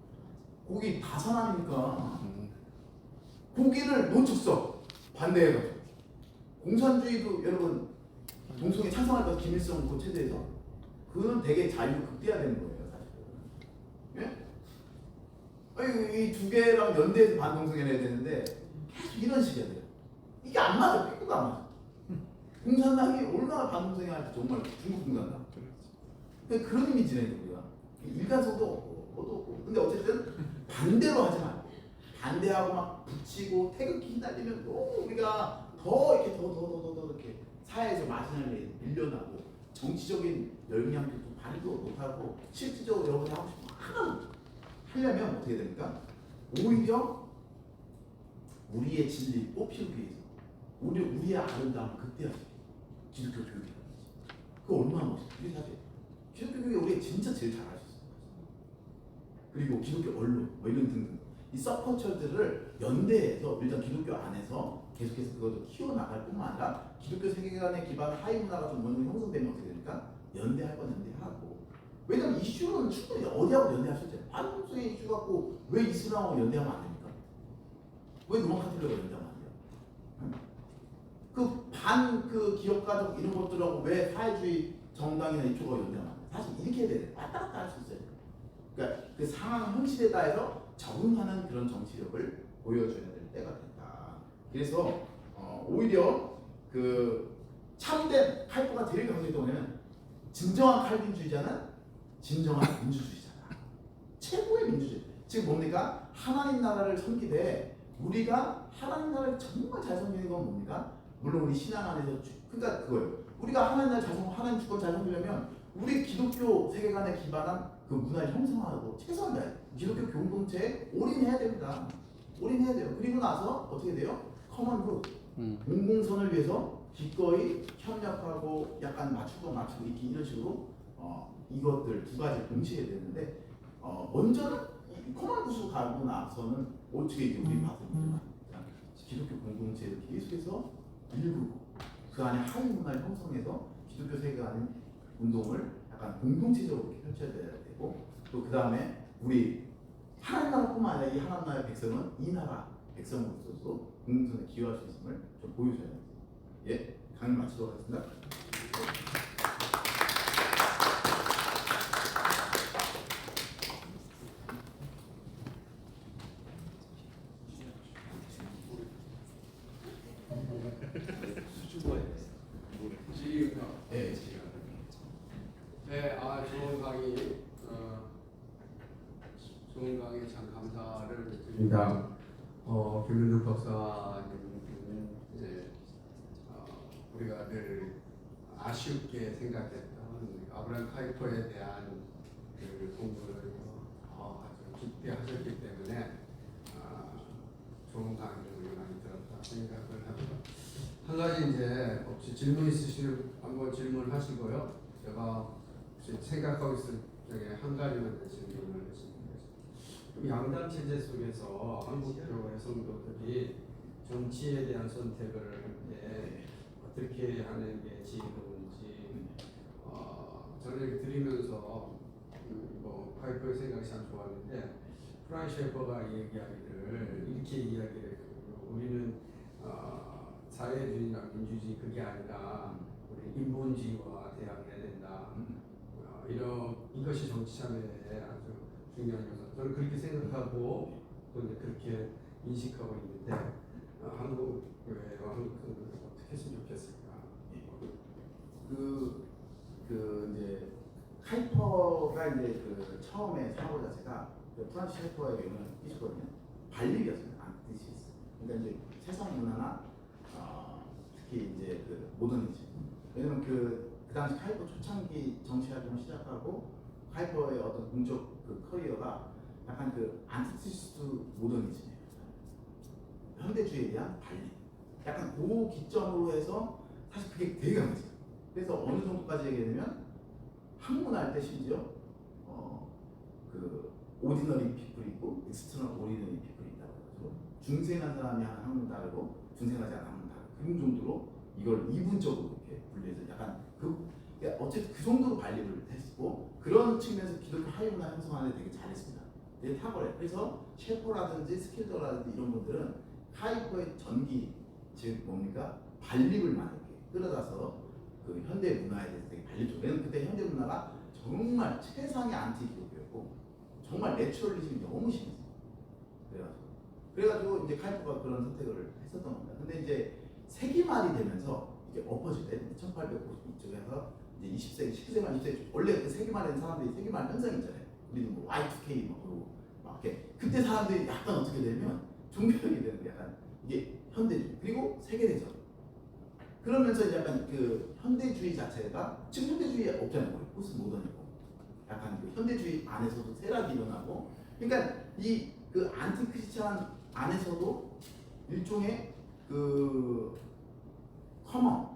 거기 다산 아닙니까? 거기를 놓쳤어. 반대해가지고. 공산주의도 여러분 동성애 찬성할 것 김일성 그 체제에서 그건 되게 자유로 극대화되는 거예요, 사실은. 예? 이 두 개랑 연대해서 반동성애 내야 되는데 계속 이런 식이야 돼요. 이게 안 맞아, 삐꾸가 안 맞아. 공산당이 얼마나 반동성애 할지 정말 중국 공산당. 근데 그런 이미지네 우리가. 일관성도 없고. 근데 어쨌든 반대로 하지 말고 반대하고 막 붙이고 태극기 휘날리면 너무 우리가 더 이렇게 더 이렇게 사회에서 마지막에 밀려나고 정치적인 영향력도 발휘도 못하고 실질적으로 여러분이 하고 싶은 거 하나 하려면 어떻게 됩니까? 오히려 우리의 진리 뽑히기 위해서 우리의 아름다움 극대화시 기독교 교육이라는 거지. 그거 얼마나 멋있어. 우리 사실 기독교 교육이 우리가 진짜 제일 잘할 수 있어. 그리고 기독교 언론 뭐 이런 등등 이 서커처들을 연대해서 일단 기독교 안에서 계속해서 그것도 키워나갈 뿐만 아니라 기독교 세계관에 기반 하위 문화가 좀 먼저 형성되면 어떻게 되니까 연대할 건 연대하고 왜냐면 이슈는 충분히 어디하고 연대할 수 있잖아요. 반동성의 이슈 갖고 왜 이슬람하고 연대하면 안 됩니까? 왜 로마 카톨릭하고 연대하면 안 돼요? 그 기업가족 이런 것들하고 왜 사회주의 정당이나 이쪽하고 연대하면 안 돼요? 사실 이렇게 해야 돼요. 왔다 갔다 할 수 있어요. 그러니까 그 상황 현 시대에 따라서 적응하는 그런 정치력을 보여줘야 될 때가 된다. 그래서 오히려 그 참된 칼포가 제일 강조했던 거는 진정한 칼빈주의자는 진정한 민주주의자다. 최고의 민주주의. 지금 뭡니까? 하나님 나라를 섬기되 우리가 하나님 나라를 정말 잘 섬기는 건 뭡니까? 물론 우리 신앙 안에서 그러니까 그거예요. 우리가 하나님 나라를 잘 섬기고 하나님 주권 잘 섬기려면 우리 기독교 세계관에 기반한 그 문화를 형성하고 최소한 다해 기독교 공동체에 올인해야 됩니다. 올인해야 돼요. 그리고 나서 어떻게 돼요? 커먼 룰 공공선을 위해서 기꺼이 협력하고 약간 맞추고 이렇게 이런 식으로 이것들 두 가지 동시에 되는데 먼저는 커먼 룰로 가고 나서는 어떻게 이게 우리 봤을 때 기독교 공동체를 계속해서 일구고 그 안에 하위 문화를 형성해서 기독교 세계관의 운동을 약간 공동체적으로 이렇게 펼쳐야 되고 또 그 다음에 우리 하나님 나라뿐만 아니라 이 하나님 나라의 백성은 이 나라 백성으로서도 공동선에 기여할 수 있음을 좀 보여줘야 됩니다. 예, 강의 마치도록 하겠습니다. 예, 네, 좋은 강의, 좋은 강의 참 감사를 드립니다. 김윤득 박사님은 이제 우리가 늘 아쉽게 생각했던 아브라함 카이퍼에 대한 그 공부를 아주 깊게 하셨기 때문에 좋은 강의를 우리가 많이 들었다 생각을 합니다. 한 가지 이제 혹시 질문 있으시면 한번 질문하시고요. 제가 생각하고 있을 적에 한 가지만 질문을 했습니다. 양당 체제 속에서 한국교회 성도들이 정치에 대한 선택을 할 때 어떻게 하는 게 지혜로운지 저는 이렇게 들으면서 뭐 파이퍼의 생각이 참 좋았는데 프란시 셰퍼가 얘기하기를 이렇게 이야기를 했거든요. 우리는 사회주의나 민주주의 그게 아니라 우리 인본주의와 대항해야 된다. 이것이 정치 참여에 아주 중요한 요소. 저는 그렇게 생각하고 또 그렇게 인식하고 있는데 한국 교회와 한국 교회는 어떻게 했으면 좋겠을까? 이제 카이퍼가 이제 그 처음에 사고 자체가 프란시 셰퍼의 경우는 뜻이거든요. 발림이었어요. 안티시스. 그러니까 이제 세상 문화나 특히 이제 그 모더니즘. 왜냐면 그 당시 카이퍼 초창기 정치 활동을 시작하고 카이퍼의 어떤 공적 그 커리어가 약간 그 안티시스트 모더니즘이에요. 현대주의에 대한 발림. 약간 그 기점으로 해서 사실 그게 되게 강했어요. 그래서 어느 정도까지 얘기하면 학문할 때 심지어 그 오디너리 피플이고 익스터널 오디너리 피플이 있다고 해가지고 중생한 사람이 하는 학문 다르고 중생하지 않은 학문 다르고 그런 정도로 이걸 이분적으로 이렇게 분류해서 약간 어쨌든 그 정도로 발림을 했고 그런 측면에서 기독교 하위문화 형성하는 데 되게 잘했습니다. 되게 탁월해. 그래서 셰퍼라든지 스킬더라든지 이런 분들은 카이퍼의 전기 즉 뭡니까 발림을 많이 이렇게 끌어다서 그 현대 문화에 대해서 되게 발림적. 왜냐면 그때 현대 문화가 정말 최상의 안티 기독교였고 정말 내추럴리즘이 너무 심했어요. 그래가지고 이제 카이퍼가 그런 선택을 했었던 겁니다. 근데 이제 세기말이 되면서 이제 엎어질 때 1852쪽에서 이제 20세기, 19세기 말 20세기 원래 그 세기말에 사람들이 세기말 현상이 있잖아요. 우리는 뭐 Y2K 막 이렇게 그때 사람들이 약간 어떻게 되면 종교적이 되는 게 약간 이게 현대주의 그리고 세계대전 그러면서 이제 약간 그 현대주의 자체가 지금 현대주의 없잖아요. 포스트 모던이고 약간 그 현대주의 안에서도 세락이 일어나고 그러니까 이 그 안티 크리스찬 안에서도 일종의 그 커먼.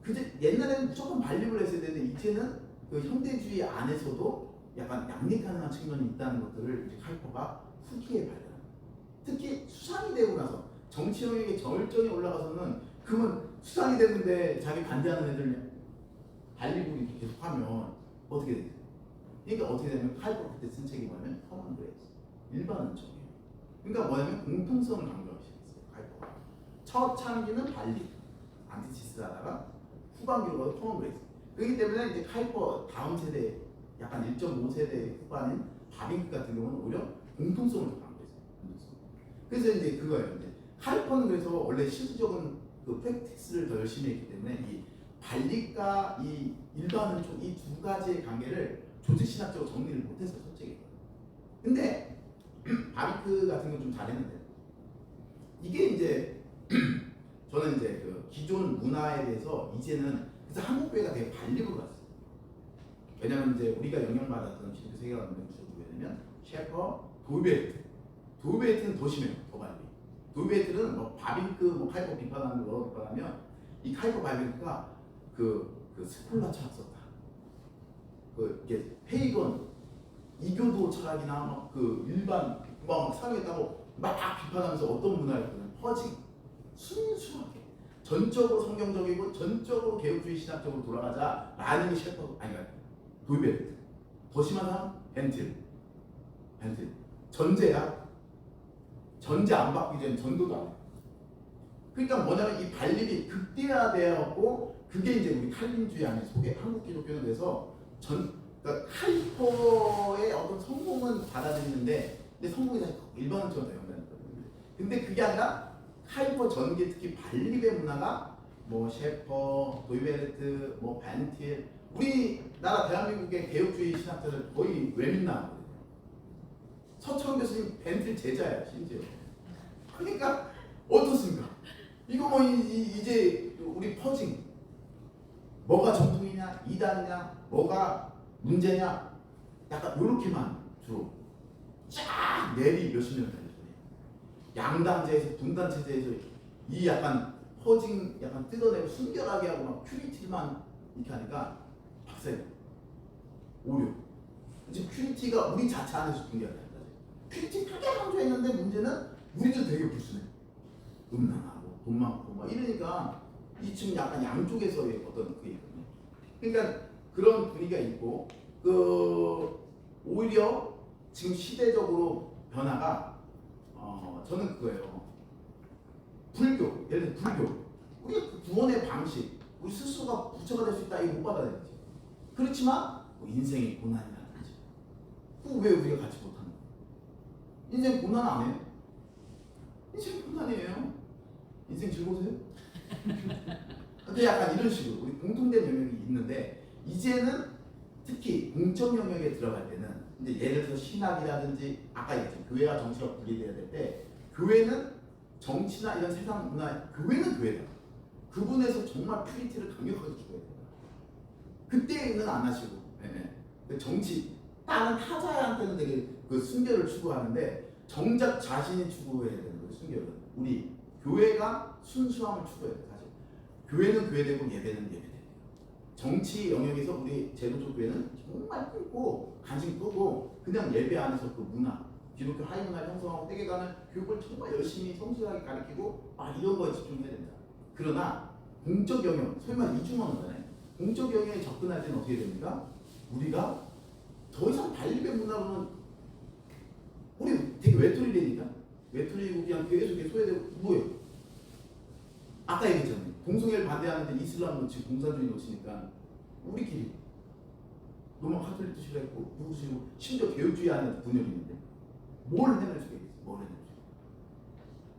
그제 옛날에는 무조건 반립을 했어야 되는데 이제는 그 현대주의 안에서도 약간 양립 가능한 측면이 있다는 것들을 이제 카이퍼가 후기에 발견합니다. 특히 수상이 되고 나서 정치 영역의 절정에 올라가서는 그러면 수상이 됐는데 자기 반대하는 애들 반립을 이렇게 계속하면 어떻게 되죠? 그러니까 어떻게 되냐면 카이퍼 그때 쓴 책이 뭐냐면 커먼 그레이스, 일반 은총이에요. 그러니까 뭐냐면 공통성을 강조하기 시작했어요. 카이퍼가 첫 창기는 반립, 안티치스를 하다가 후반기로 가서 커먼 그레이스. 그렇기 때문에 이제 카이퍼 다음 세대 약간 1.5세대 후반인 바빙크 같은 경우는 오히려 공통성을 더 강조했어요. 그래서 이제 그거예요. 이제 카이퍼는 그래서 원래 실질적인 그 프랙티스를 더 열심히 했기 때문에 이 반립과 이 일반은 좀 이 두 가지의 관계를 조직신학적으로 정리를 못했어요, 솔직히. 근데 바빙크 같은 경우 좀 잘했는데 이게 이제 저는 이제 그 기존 문화에 대해서 이제는 그래서 한국교회가 되게 반립으로 갔어요. 왜냐면 이제 우리가 영향받았던 기독교 세계관 운동주가 누구냐면 셰퍼, 도이베르트는 더 심해요, 더 반립. 도이베르트는 뭐 바빙크, 뭐 카이퍼 비판하는 거 비판하면 이 카이퍼 바빙크가 그 스콜라 철학 썼다. 그 이게 페이건 이교도 철학이나 막 그 일반 막 사용했다고 막 비판하면서 어떤 문화였거든. 퍼징, 순수하게 전적으로 성경적이고 전적으로 개혁주의 신학적으로 돌아가자라는 게 셰퍼 아니야 도이베르트. 더 심한 사람 벤틀. 전제야. 전제 안 받기 전에 전도도 안 해. 그러니까 뭐냐면 이 반립이 극대화되었고 그게 이제 우리 칼빈주의 안에 속에 한국 기독교는 그래서 그러니까 카이퍼의 어떤 성공은 받아들이는데 근데 성공이 사실 일반적으로 연관있거든요. 근데 그게 아니라 카이퍼 전기 특히 반립의 문화가 뭐 셰퍼, 도이베르트, 뭐 벤틸 우리나라 대한민국의 개혁주의 신학자들 거의 외민나거든요. 서철원 교수님 벤틀 제자예요, 심지어. 그러니까 어떻습니까? 이거 뭐 이제 우리 퍼징 뭐가 정통이냐, 이단이냐, 뭐가 문제냐, 약간 요렇게만 주로 쫙 내리 몇십 년 달렸어요. 양당제에서 분단 체제에서 이 약간 퍼징 약간 뜯어내고 순결하게 하고 막 큐리티만 이렇게 하니까 박사님 오류. 지금 큐리티가 우리 자체 안에서 붕괴가 된다. 큐리티 크게 강조했는데 문제는 우리도 되게 불순해. 음란하고 돈 많고 막 이러니까 이 지금 약간 양쪽에서의 어떤 그게 있거든요. 그러니까 그런 분위기가 있고 오히려 지금 시대적으로 변화가 저는 그거예요. 불교, 예를 들어 불교. 우리가 그 구원의 방식, 우리 스스로가 부처가 될 수 있다, 이거 못 받아들이지. 그렇지만 뭐 인생이 고난이라는 거지. 그거 왜 우리가 같이 못하는 거야? 인생 고난 안 해요? 인생 고난이에요. 인생 즐거우세요? 근데 약간 이런 식으로 우리 공통된 영역이 있는데 이제는 특히 공적 영역에 들어갈 때는 이제 예를 들어 신학이라든지 아까 얘기했죠. 교회와 정치가 분리돼야 될 때 교회는 정치나 이런 세상 문화 교회는 교회다. 그분에서 정말 퓨리티를 강력하게 주어야 된다. 그때는 안 하시고 정치 다른 타자한테는 되게 그 순결을 추구하는데 정작 자신이 추구해야 되는 거예요. 순결은 우리 교회가 순수함을 추구해야 돼. 사실 교회는 교회되고 예배는 예배되고 정치 영역에서 우리 제도적 교회는 정말 끊고 관심 끄고 그냥 예배 안에서 그 문화 기독교 하위 문화를 형성하고 세계관을 교육을 정말 열심히 성실하게 가르치고 이런 거에 집중해야 된다. 그러나 공적 영역, 소위 말해 이중언어잖아요. 공적 영역에 접근할 때는 어떻게 됩니까? 우리가 더 이상 반립의 문화로는 우리 되게 외톨이되니까 외톨이고 그냥 계속 소외되고 뭐예요? 아까 얘기했잖아요. 동성애를 반대하는데 이슬람 놓치고 공산주의 놓치니까 우리끼리 로마 카톨릭도 싫어했고 누구 싫고 심지어 개혁주의 안에 분열이 있는데 뭘 해낼 수가 있겠어요? 뭘 해낼 수가 있어요?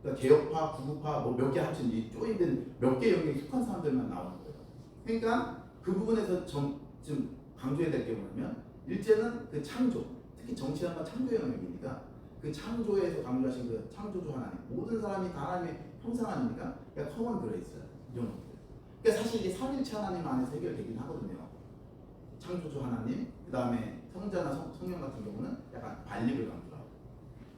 그러니까 개혁파, 구구파 뭐 몇 개 합친 이 쪼인된 몇 개 영역에 속한 사람들만 나오는 거예요. 그러니까 그 부분에서 좀 강조해야 될 게 뭐냐면 일제는 그 창조, 특히 정치란 건 창조의 영역이니까 그 창조에서 강조하신 그 창조주 하나님, 모든 사람이 다 하나님의 형상 아닙니까? 그러니까 커먼 그레이스 이런 것들. 그러니까 사실 이게 삼일체 하나님 안에서 해결되긴 하거든요. 창조주 하나님, 그 다음에 성자나 성령 같은 경우는 약간 반립을 강조하고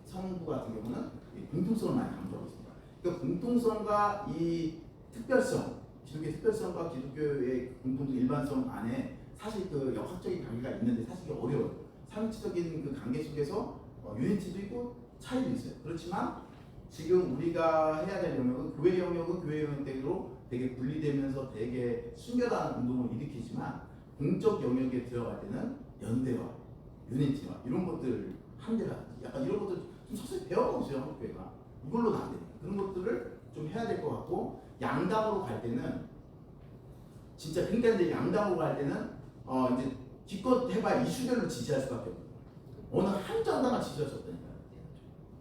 성부 같은 경우는 공통성을 많이 강조하고 있습니다. 그 공통성과 이 특별성, 기독교의 특별성과 기독교의 공통성 일반성 안에 사실 그 역학적인 관계가 있는데 사실 이게 어려워요. 삼위치적인 그 관계 속에서 유니티도 있고 차이도 있어요. 그렇지만 지금 우리가 해야 될 영역은 교회 영역은 교회 영역대로 되게 분리되면서 되게 순결한 운동을 일으키지만 공적 영역에 들어갈 때는 연대와 유니티와 이런 것들 한대라든지 약간 이런 것들 좀 서서히 배워보세요. 한국 교회가 이걸로는 안 됩니다. 그런 것들을 좀 해야 될 것 같고 양당으로 갈 때는 진짜 팽단들 양당으로 갈 때는 이제 기껏 해봐 이슈별로 지지할 수밖에 없어요. 어느 한 정당만 지지할 수 없다니까요.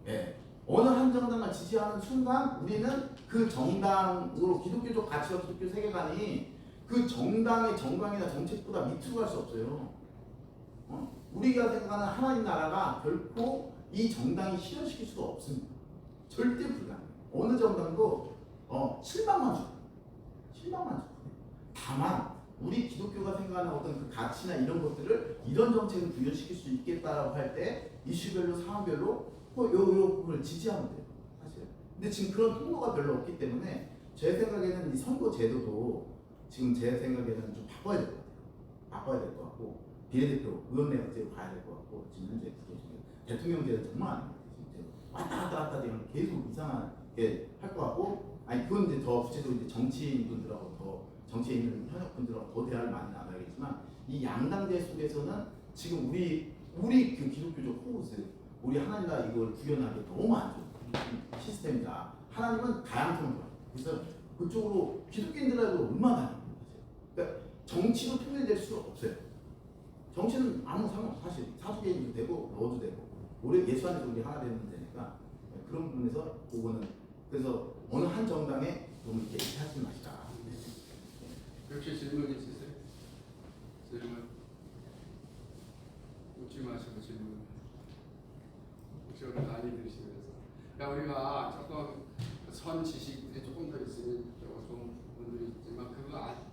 예. 어느 한 정당만 지지하는 순간 우리는 그 정당으로 기독교적 가치와 기독교 세계관이 그 정당의 정강이나 정책보다 밑으로 갈 수 없어요. 우리가 생각하는 하나님 나라가 결코 이 정당이 실현시킬 수가 없습니다. 절대 불가능해요. 어느 정당도 실망만 줘요. 실망만 줘요. 다만 우리 기독교가 생각하는 어떤 그 가치나 이런 것들을 이런 정책을 구현시킬 수 있겠다라고 할 때 이슈별로 상황별로 요걸 지지하면 돼요. 사실. 근데 지금 그런 통로가 별로 없기 때문에 제 생각에는 이 선거 제도도 지금 제 생각에는 좀 바꿔야 될 것 같아요. 바꿔야 될 것 같고 비례대표 의원내각제로 가야 될 것 같고 지금 현재 그게 지금 대통령제는 정말 안 됩니다. 지금 왔다 되면 계속 이상하게 할 것 같고 아니 그건 이제 더 구체적으로 이제 정치인분들하고 더 정치인 현역분들하고 더 대화를 많이 나눠야겠지만 이 양당제 속에서는 지금 우리 그 기독교적 호흡을 우리 하나님 나라 이걸 구현하기 너무 안 좋은 시스템이다. 하나님은 다양성을 좋아해요. 그래서 그쪽으로 기독교인들하고 얼마나 다양해요. 그러니까 정치로 통일될 수가 없어요. 정치는 아무 상관없어. 사실 사주개인도 되고 너도 되고 우리 예수 안에서 우리 하나 되는 데니까 그런 부분에서 그거는 그래서 어느 한 정당에 좀 이렇게 하지 마시다. 혹시 질문 있으세요? 질문 웃지 마시고 질문. 혹시 오늘 많이 들으시면서 우리가 조금 선 지식들이 조금 더 있으면 좀 분들이 있지만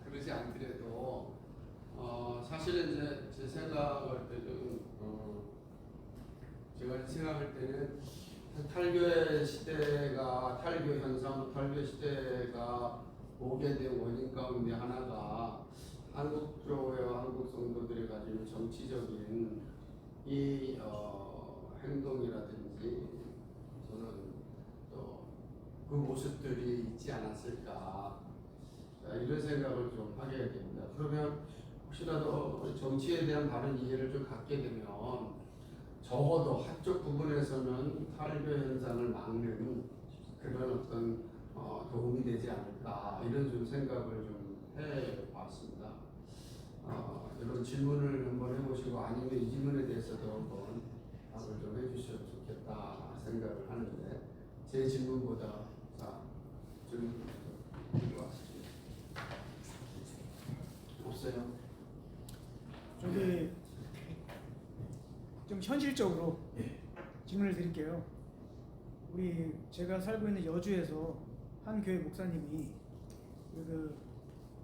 그러지 않더라도 사실은 이제 제 생각할 때는 제가 생각할 때는 탈교의 시대가 탈교 현상, 탈교 시대가 오게 된 원인 가운데 하나가 한국 교회와 한국 성도들이 가지는 정치적인 이 행동이라든지 저는 또 그 모습들이 있지 않았을까 이런 생각을 좀 하게 됩니다. 그러면 혹시라도 정치에 대한 바른 이해를 좀 갖게 되면 적어도 한쪽 부분에서는 탈교 현상을 막는 그런 어떤 도움이 되지 않을까 이런 좀 생각을 좀 해봤습니다. 이런 질문을 한번 해보시고 아니면 이 질문에 대해서도 한번 답을 좀 해주셔도 좋겠다 생각을 하는데 제 질문보다 질문 들어왔습니다. 없어요? 저기 좀 현실적으로 예. 질문을 드릴게요. 제가 살고 있는 여주에서 한 교회 목사님이 그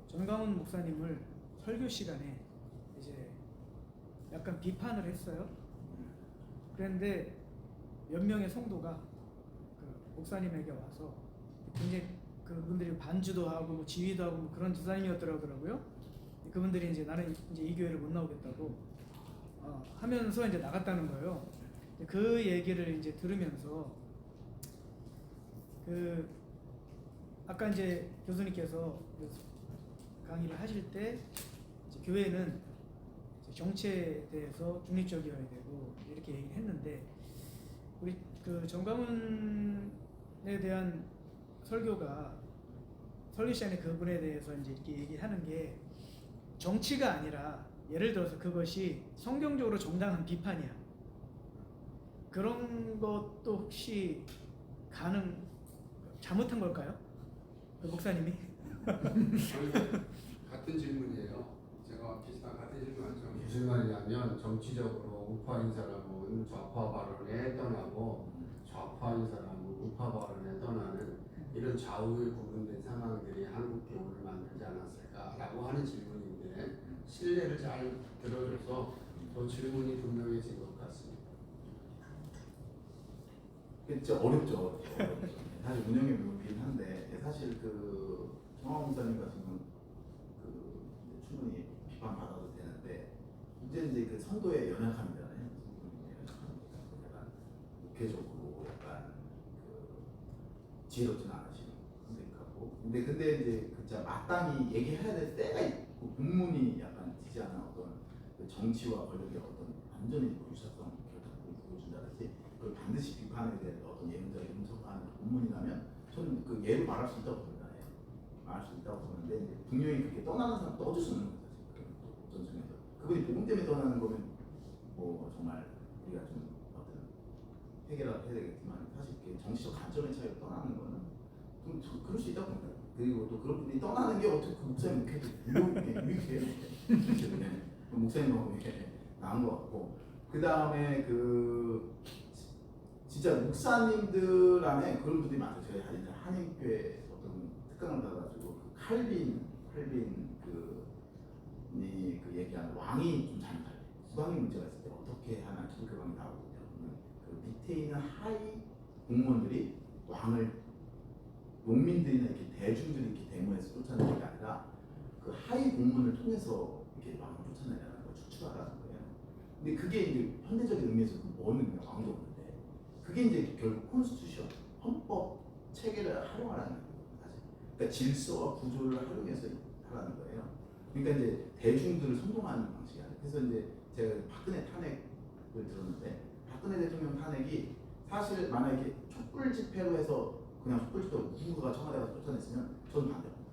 전광훈 목사님을 설교 시간에 이제 약간 비판을 했어요. 그런데 몇 명의 성도가 그 목사님에게 와서 굉장히 그분들이 반주도 하고 뭐 지휘도 하고 뭐 그런 집사님이었더라고요. 그분들이 이제 나는 이제 이 교회를 못 나오겠다고 하면서 이제 나갔다는 거예요. 그 얘기를 이제 들으면서 아까 이제 교수님께서 강의를 하실 때 이제 교회는 이제 정치에 대해서 중립적이어야 되고 이렇게 얘기를 했는데 우리 그 정광훈에 대한 설교 시간에 그분에 대해서 이제 이렇게 얘기하는 게 정치가 아니라 예를 들어서 그것이 성경적으로 정당한 비판이야. 그런 것도 혹시 잘못한 걸까요? 그 목사님이? 같은 질문이에요. 제가 비슷한 같은 질문하죠. 무슨 말이냐면 정치적으로 우파인 사람은 좌파 발언에 떠나고 좌파인 사람은 우파 발언에 떠나는 이런 좌우에 구분된 상황들이 한국 교회를 만들지 않았을까라고 하는 질문인데 신뢰를 잘 들어줘서 저 질문이 분명해진 것 같습니다. 진짜 어렵죠. 사실 운영의 묘미긴 한데 사실 그 정황 목사님 같은 경우는 그 이제 충분히 비판받아도 되는데 문제는 이제 그 선도의 연약함이잖아요. 선도의 연약함이니까 약간 목회적으로 약간 그 지혜롭지는 않으시는 선생님하고 근데 이제 진짜 마땅히 얘기해야 될 때가 있고 본문이 약간 튀지 않은 어떤 그 정치와 권력의 어떤 완전히 뭐 유사성 결탁을 보여준다든지 그걸 반드시 비판에 대한 어떤 예문적인 분석하는 본문이라면 저는 그 예로 말할 수 있다고 봅니다. 예. 말할 수 있다고 보는데 이제 분명히 그렇게 떠나는 사람 떠줄 수 없는 거죠. 사실 어떤 중에서 그분이 복음 때문에 떠나는 거면 뭐 정말 우리가 좀 어떤 해결을 해야 되겠지만 사실 그 정치적 관점의 차이로 떠나는 거는 좀 그럴 수 있다고 봅니다. 그리고 또 그런 분이 떠나는 게 어떻게 그 목사님 목회도 유익해요. 네. 목사님하고 이렇게 나온 것 같고 그 다음에 그 진짜 목사님들 안에 그런 분들이 많아요. 저희 한인교회 어떤 특강을 받아가지고 그 칼빈 그 얘기하는 왕이 좀 잘못할 때 국왕이 문제가 있을 때 어떻게 하나 기독교관이 나오거든요. 그 밑에 있는 하위 공무원들이 왕을 농민들이나 이렇게 대중들이 이렇게 데모해서 쫓아내는 게 아니라 그 하위 공무원을 통해서 이렇게 왕을 쫓아내려는 걸 추출하라는 거예요. 근데 그게 이제 현대적인 의미에서 뭐는 그냥 왕도 없는데 그게 이제 결국 콘스티튜션 헌법 체계를 활용하라는 거예요. 사실. 그러니까 질서와 구조를 활용해서 하라는 거예요. 그러니까 이제 대중들을 선동하는 방식이 아니에요. 그래서 이제 제가 박근혜 탄핵을 들었는데 박근혜 대통령 탄핵이 사실 만약에 촛불 집회로 해서 그냥 촛불 집회 누군가가 청와대 가서 쫓아냈으면 저는 반대합니다.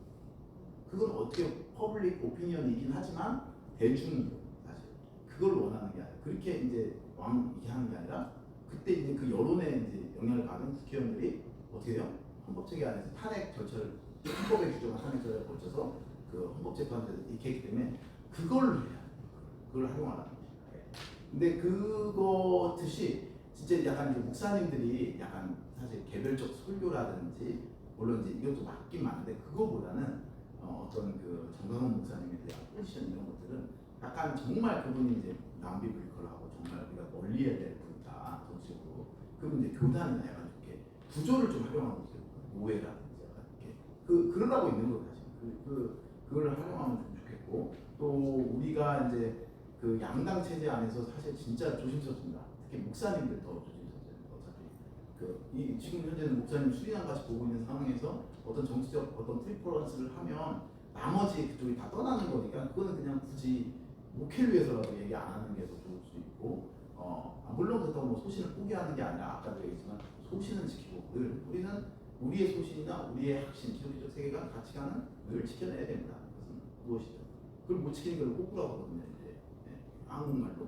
그건 어떻게 퍼블릭 오피니언이긴 하지만 대중이 사실 그걸 원하는 게 아니라 그렇게 이제 왕 이렇게 하는 게 아니라 그때 이제 그 여론에 이제 영향을 받은 국회의원들이 어떻게 해요? 헌법체계 안에서 탄핵 절차를 헌법에 규정한 탄핵 절차를 거쳐서 그 헌법재판소에서 이렇게 했기 때문에 그걸 해야 그걸 활용하라는 거예요. 근데 그것듯이 진짜 약간 이제 목사님들이 약간 사실 개별적 설교라든지 물론 이제 이것도 맞긴 맞는데 그거보다는 어떤 그 정강훈 목사님에 대한 포지션 이런 것들은 약간 정말 그분이 이제 남비브리컬하고 정말 우리가 멀리해야 될 분이다 정치적으로 그분 이제 교단이나 약간 이렇게 구조를 좀 활용하고 있어요. 오해라든지 약간 이렇게 그러라고 있는 거예요 사실. 그걸 활용하면 좀 좋겠고 또 우리가 이제 그 양당 체제 안에서 사실 진짜 조심스럽습니다. 특히 목사님들 더 조심스럽어요. 어차피 이 지금 현재는 목사님 수리남 같이 보고 있는 상황에서 어떤 정치적 어떤 프리퍼런스를 하면 나머지 그쪽이 다 떠나는 거니까 그거는 그냥 굳이 목회를 위해서라도 얘기 안 하는 게 더 좋을 수 있고 물론 그렇다고 뭐 소신을 포기하는 게 아니라 아까도 얘기했지만 소신은 지키고 늘 우리는 우리의 소신이나 우리의 핵심 기독교적 세계관 가치관은 늘 지켜내야 됩니다. 그것은 무엇이죠? 그걸 못 지키는 걸 호구라고 하거든요. 이제 한국말로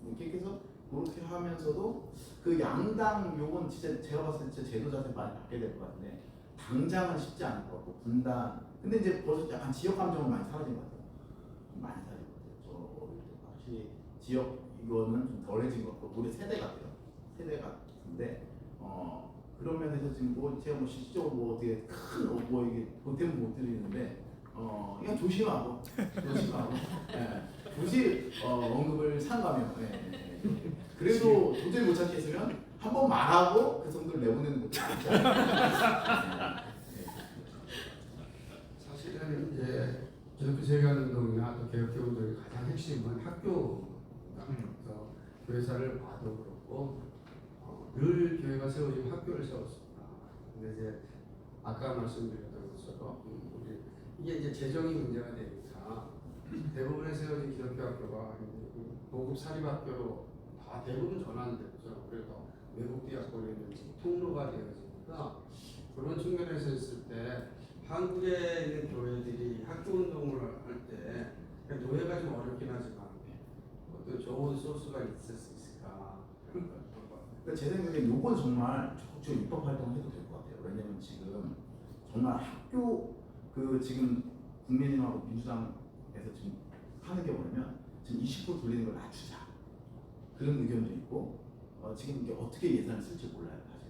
이렇게 해서 그렇게 하면서도 그 양당 요건 진짜 제가 봤을 때 진짜 제도 자체 많이 바뀌어야 될 것 같은데 당장은 쉽지 않을 것 같고 분단 근데 이제 벌써 약간 지역 감정은 많이 사라진 것 같아요. 많이 사라진 것 같아요. 저 어릴 때 확실히 지역 이거는 좀 덜해진 것 같고 우리 세대 같아요. 세대 같은데 그런 면에서 지금 뭐 제가 뭐 실질적으로 뭐 어떻게 큰 뭐 이게 보탬은 못 드리는데 그냥 조심하고 굳이 언급을 삼가면 그래도 도저히 못 찾겠으면 한 번 말하고 그 정도를 내보내는 것도 좋지 않을까. 사실은 이제 기독교 세계관운동이나 또 개혁교 운동의 가장 핵심은 학교입니다. 그래서 교회사를 봐도 그렇고 늘 교회가 세워지면 학교를 세웠습니다. 근데 이제 아까 말씀드렸던 것처럼 이게 이제 재정이 문제가 되니까 대부분의 세워진 기독교 학교가 고급 사립학교로 다 대부분 전환됐죠. 그래서 외국 대학교라든지 통로가 되어지니까 그런 측면에서 있을 때 한국에 있는 교회들이 학교 운동을 할 때 노예가 좀 어렵긴 하지만 어떤 좋은 소스가 있을 수 있을까. 그러니까 제 생각에 요건 정말 적극적으로 입법 활동을 해도 될 것 같아요. 왜냐면 지금 정말 학교 그 지금 국민의힘하고 민주당에서 지금 하는 게 뭐냐면 지금 20% 돌리는 걸 낮추자 그런 의견도 있고 지금 이게 어떻게 예산을 쓸지 몰라요 사실.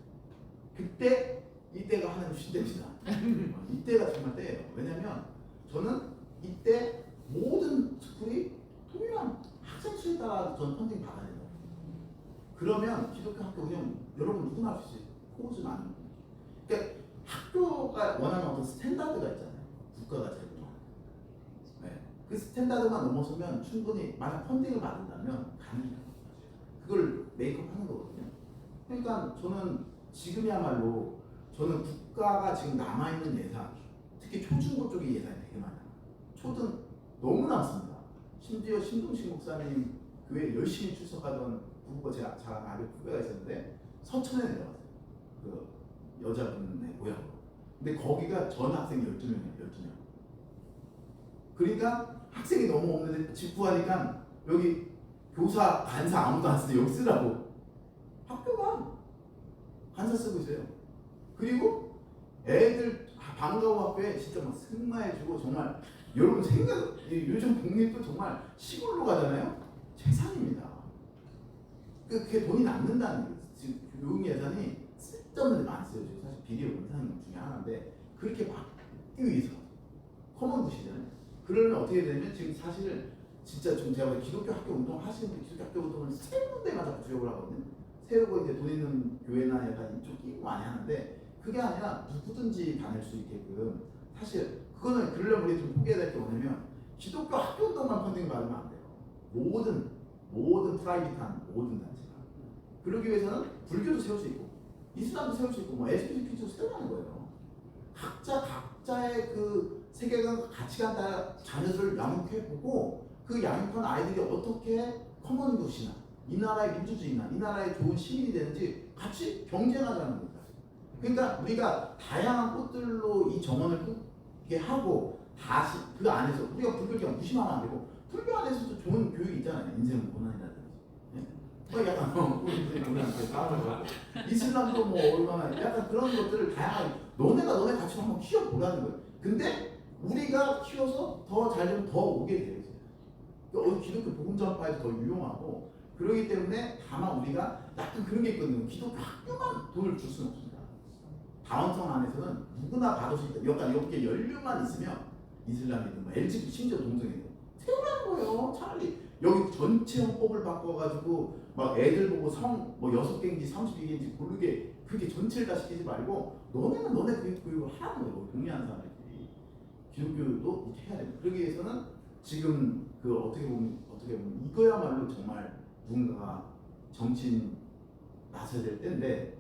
그때 이때가 하나님 신대입니다. 이때가 정말 때예요. 왜냐면 저는 이때 모든 스쿨이 동일한 학생 수에 따라 전 펀딩 받아야 돼요. 그러면 기독교 학교 운영 여러분 누구나 할 수 있어요. 코우스 많은 학교가 원하는 어떤 스탠다드가 있잖아요. 국가가 제공하는. 네. 그 스탠다드만 넘어서면 충분히 만약 펀딩을 받는다면 가능해요. 그걸 메이크업하는 거거든요. 그러니까 저는 지금이야말로 저는 국가가 지금 남아있는 예산, 특히 초중고 쪽의 예산이 되게 많아요. 초등 너무 남습니다. 심지어 신동식 목사님 교회 열심히 출석하던 부부가 제가 잘 아는 후배가 있었는데 서천에 내려갔어요. 그 여자분의 고향으로. 근데 거기가 전 학생이 12명이에요. 12명. 그러니까 학생이 너무 없는데 집 구하니까 여기 교사, 간사 아무도 안 쓰는데 여기 쓰라고. 학교가 간사 쓰고 있어요. 그리고 애들 방과후 학교에 진짜 막 승마해주고 정말 여러분 생각 요즘 국립도 정말 시골로 가잖아요. 재산입니다. 그게 돈이 남는다는 거예요. 지금 교육 예산이 쓸데없는 데 많이 써요. 사실 비리오 검사님 중에 하나인데 그렇게 막기 위해서 커먼 굿이잖아요. 그러면 어떻게 되냐면 지금 사실 진짜 좀 제가 기독교 학교 운동 하시는 분 기독교 학교 운동을 세우는 데만 자꾸 주력을 하거든요. 세우고 이제 돈 있는 교회나 약간 이쪽 끼고 많이 하는데 그게 아니라 누구든지 다닐 수 있게끔 사실 그거는 그러려면 우리 좀 포기해야 될 게 뭐냐면 기독교 학교 운동만 펀딩 받으면 안 돼요. 모든 프라이빗한 모든 단체가 그러기 위해서는 불교도 세울 수 있고 이슬람도 세울 수 있고 뭐 LGBT도 세우라는 거예요. 각자의 그 세계관 가치관 따라 자녀들을 양육해보고 그 양육한 아이들이 어떻게 커먼 굿이나 이 나라의 민주주의나 이 나라의 좋은 시민이 되는지 같이 경쟁하자는 겁니다. 그러니까 우리가 다양한 꽃들로 이 정원을 꾸게 하고 다시 그 안에서 우리가 불교를 무심하면 안 되고 불교 안에서도 좋은 교육이 있잖아요. 인생 고난이라든지. 뭐 약간 우리한테 싸우고 이슬람도 뭐 얼마나 약간 그런 것들을 다양하게 너네가 너네 가치로 한번 키워보라는 거예요. 근데 우리가 키워서 더 잘 되면 더 오게 되어 있어요. 그러니까 기독교 복음전파에도 더 유용하고 그러기 때문에 다만 우리가 약간 그런 게 있거든요. 기독교 학교만 돈을 줄 수는 없습니다. 다운타운 안에서는 누구나 받을 수 있다. 약간 이렇게 연륜만 있으면 이슬람이든 뭐 LGBT 심지어 동성애든 세우라는 거예요. 차라리 여기 전체 헌법을 바꿔가지고 막 애들 보고 성 뭐 6개인지 32개인지 고르게 그렇게 전체를 다 시키지 말고 너네는 너네 교육을 하라는 거예요. 동의하는 사람들이 기독교도 이렇게 해야 됩니다. 그러기 위해서는 지금 그 어떻게 보면 이거야말로 정말 누군가가 정치인 나서야 될 때인데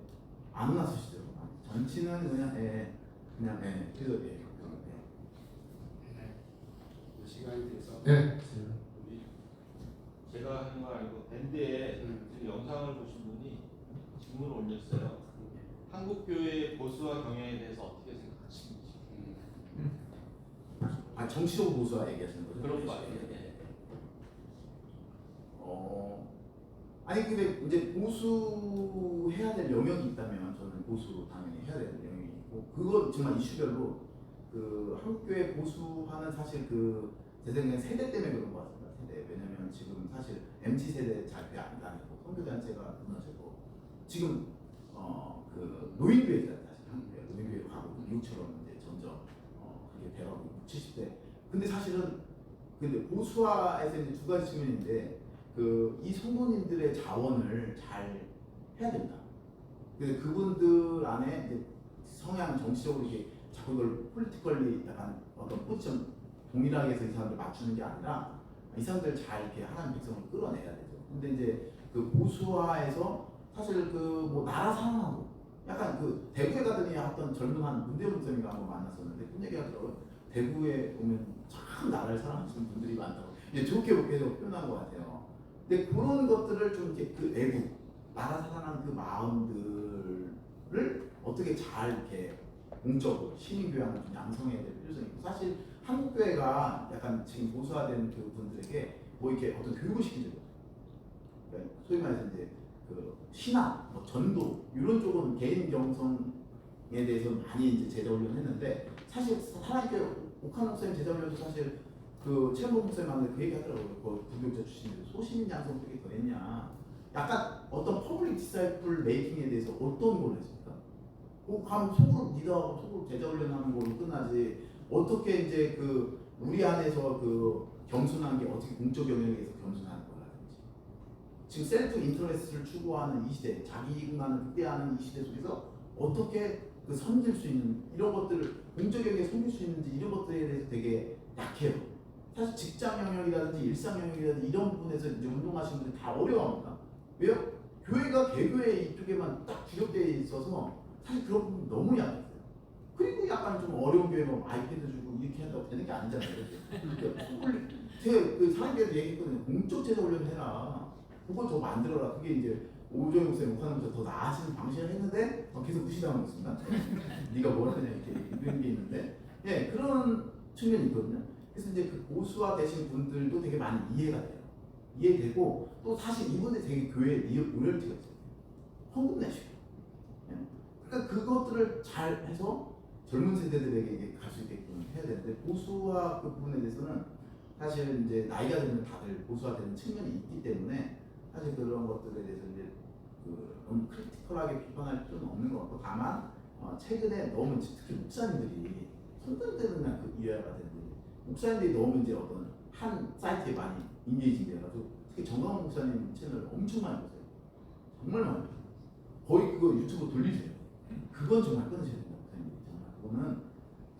안 나서시더라고요. 정치는 그냥 그래서 시간이 돼서 네. 우리 제가 하는 거 아니고 밴드에 지금 영상을 보신 분이 질문을 올렸어요. 한국 교회의 보수화 경향에 대해서 어떻게 생각하시는지. 정치적으로 보수화 얘기하시는 거죠? 그런 거 아니에요? 네. 아니 근데 이제 보수해야 될 영역이 있다면 저는 보수 당연히 해야 될 영역이 있고 그건 정말 이슈별로 그 한국교회 보수화는 사실 그 제 생각에 세대 때문에 그런 것 같습니다. 세대 왜냐면 지금 사실 MZ 세대 잘 돼 안 다니고 선교단체가 무너지고 지금 그 노인교회잖아요. 사실 한국교회 노인교회 가고 미국처럼 이제 점점 그게 돼가고 70대 근데 사실은 근데 보수화에서 이제 두 가지 측면인데 그 이 성도님들의 자원을 잘 해야 된다. 근데 그분들 안에 이제 성향 정치적으로 이게 자꾸 이걸 폴리티컬리 약간 어떤 포지션 동일하게 해서 이 사람들 맞추는 게 아니라 이 사람들 잘 이렇게 하나님 백성을 끌어내야 되죠. 근데 이제 그 보수화에서 사실 그 뭐 나라 사랑하고 약간 그 대구에 가더니 어떤 젊은 한 문대훈 목사님과 한번 만났었는데 그런 얘기 하더라고요. 대구에 오면 참 나라를 사랑하시는 분들이 많다고 이제 좋게 계속 표현한 것 같아요. 근데 그런 것들을 좀 이렇게 그 애국 나라 사랑하는 그 마음들을 어떻게 잘 이렇게 공적으로 시민교양을 좀 양성해야 될 필요성이 있고 사실 한국교회가 약간 지금 보수화된 그 분들에게 뭐 이렇게 어떤 교육을 시키죠. 그러니까 소위 말해서 이제 그 신앙, 뭐 전도 이런 쪽은 개인 경성에 대해서 많이 이제 제자 훈련했는데 사실 하나님께 옥한 목사님 제자 훈련도 사실 그 최현복 목사님한테 그 얘기 하더라고요. 그 부교육자 출신인데 소시민 양성 어떻게 더 했냐. 약간 어떤 퍼블릭 디사이플 메이킹에 대해서 어떤 걸 했습니까? 가면 속으로 리더하고 속으로 제자 훈련하는 걸로 끝나지 어떻게 이제 그 우리 안에서 그 겸손한 게 어떻게 공적 영역에서 겸손하는 거라든지 지금 셀프 인터레스트를 추구하는 이 시대 자기 이익만을 극대화하는 이 시대 속에서 어떻게 그 섬길 수 있는 이런 것들을 공적에게 섬길 수 있는지 이런 것들에 대해서 되게 약해요. 사실 직장 영역이라든지 일상 영역이라든지 이런 부분에서 이제 운동하시는 분들이 다 어려워합니다. 왜요? 교회가 개교회 이쪽에만 딱 주력되어 있어서 사실 그런 부분 너무 약해요. 그리고 약간 좀 어려운 교회는 아이패드 주고 이렇게 한다고 되는 게 아니잖아요. 제가 그 사람들한테 얘기했거든요. 공적 제자 훈련 해라. 그거 더 만들어라. 그게 이제 오조영 목사님 목사님보다 더 나아지는 방식을 했는데 계속 무시당하고 있습니다. 네가 뭘 하냐 이렇게 이런 게 있는데 예 그런 측면이 있거든요. 그래서 이제 그 보수화 되신 분들도 되게 많이 이해가 돼요. 이해되고 또 사실 이분들 되게 교회에 로열티가 있어요. 헌금 내시고. 예? 그러니까 그것들을 잘 해서 젊은 세대들에게 갈 수 있게끔 해야 되는데 보수화 그 부분에 대해서는 사실 이제 나이가 들면 다들 보수화되는 측면이 있기 때문에 사실 그런 것들에 대해서 이제 그 너무 크리티컬하게 비판할 필요는 없는 것 같고 다만 최근에 너무 특히 목사님들이 손들들은 그 이해가 되는데 목사님들이 너무 이제 어떤 한 사이트에 많이 인게이징 돼가지고 특히 정광훈 목사님 채널 엄청 많이 보세요. 정말 많이 보세요. 거의 그거 유튜브 돌리세요. 그건 정말 끊으셔야 됩니다. 목사님 정말 그거는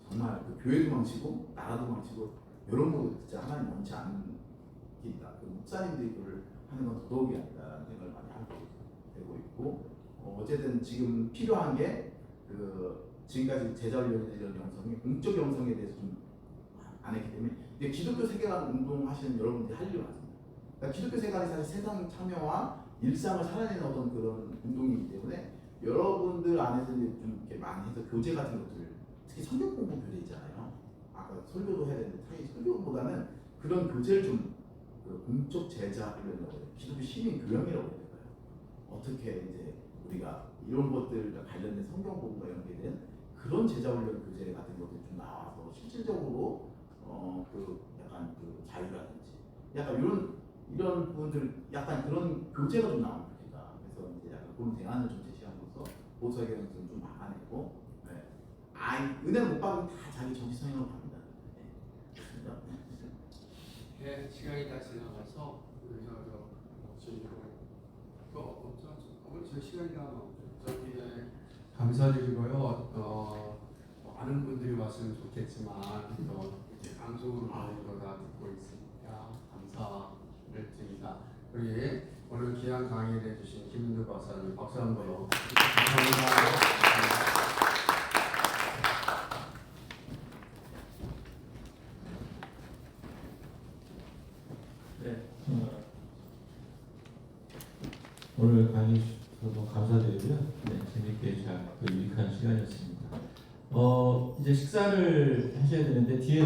정말 그 교회도 망치고 나라도 망치고 이런 거 진짜 하나님 원치 않는 게 있다. 그 목사님들이 그걸 하는 건 더더욱이 아니다라는 생각을 많이 하고 되고 있고 어쨌든 지금 필요한 게 그 지금까지 제자훈련이나 이런 영성이 공적 영성에 대해서 좀 안 했기 때문에 이제 기독교 세계관 운동하시는 여러분들이 할 일이 많습니다. 그러니까 기독교 세계관이 사실 세상 참여와 일상을 살아내는 어떤 그런 운동이기 때문에 여러분들 안에서 이제 좀 이렇게 많이 해서 교재 같은 것들 특히 성경 공부 교재 있잖아요. 아까 설교도 해야 되는데 사실 설교보다는 그런 교재를 좀 그 공적 제자 훈련이라고 해요. 기독교 시민 교양이라고 해야 될까요? 어떻게 이제 우리가 이런 것들과 관련된 성경 공부가 연계된 그런 제자 훈련 교재 같은 것들이 좀 나와서 실질적으로 그 약간 그 자유라든지 약간 이런 부분들 약간 그런 교재가 좀 나오면 좋겠다. 그래서 이제 약간 그런 대안을 좀 제시함으로써 보수의 경향성을 좀 막아내고 은혜 못 받으면 다 자기 정치 성향으로 갑니다. 네. 좋습니다. 네, 시간이 다 지나가서 저희 시간이 다 저기 감사드리고요. 많은 분들이 왔으면 좋겠지만 또 방송으로 다 듣고 있으니까 감사를 드립니다. 우리 오늘 귀한 강의를 해주신 김은두 박사님 박수 한번 감사합니다. 네, 오늘 강의 주셔서 감사드리고요. 네, 재밌게 잘 유익한 시간이었습니다. 이제 식사를 하셔야 되는데 뒤에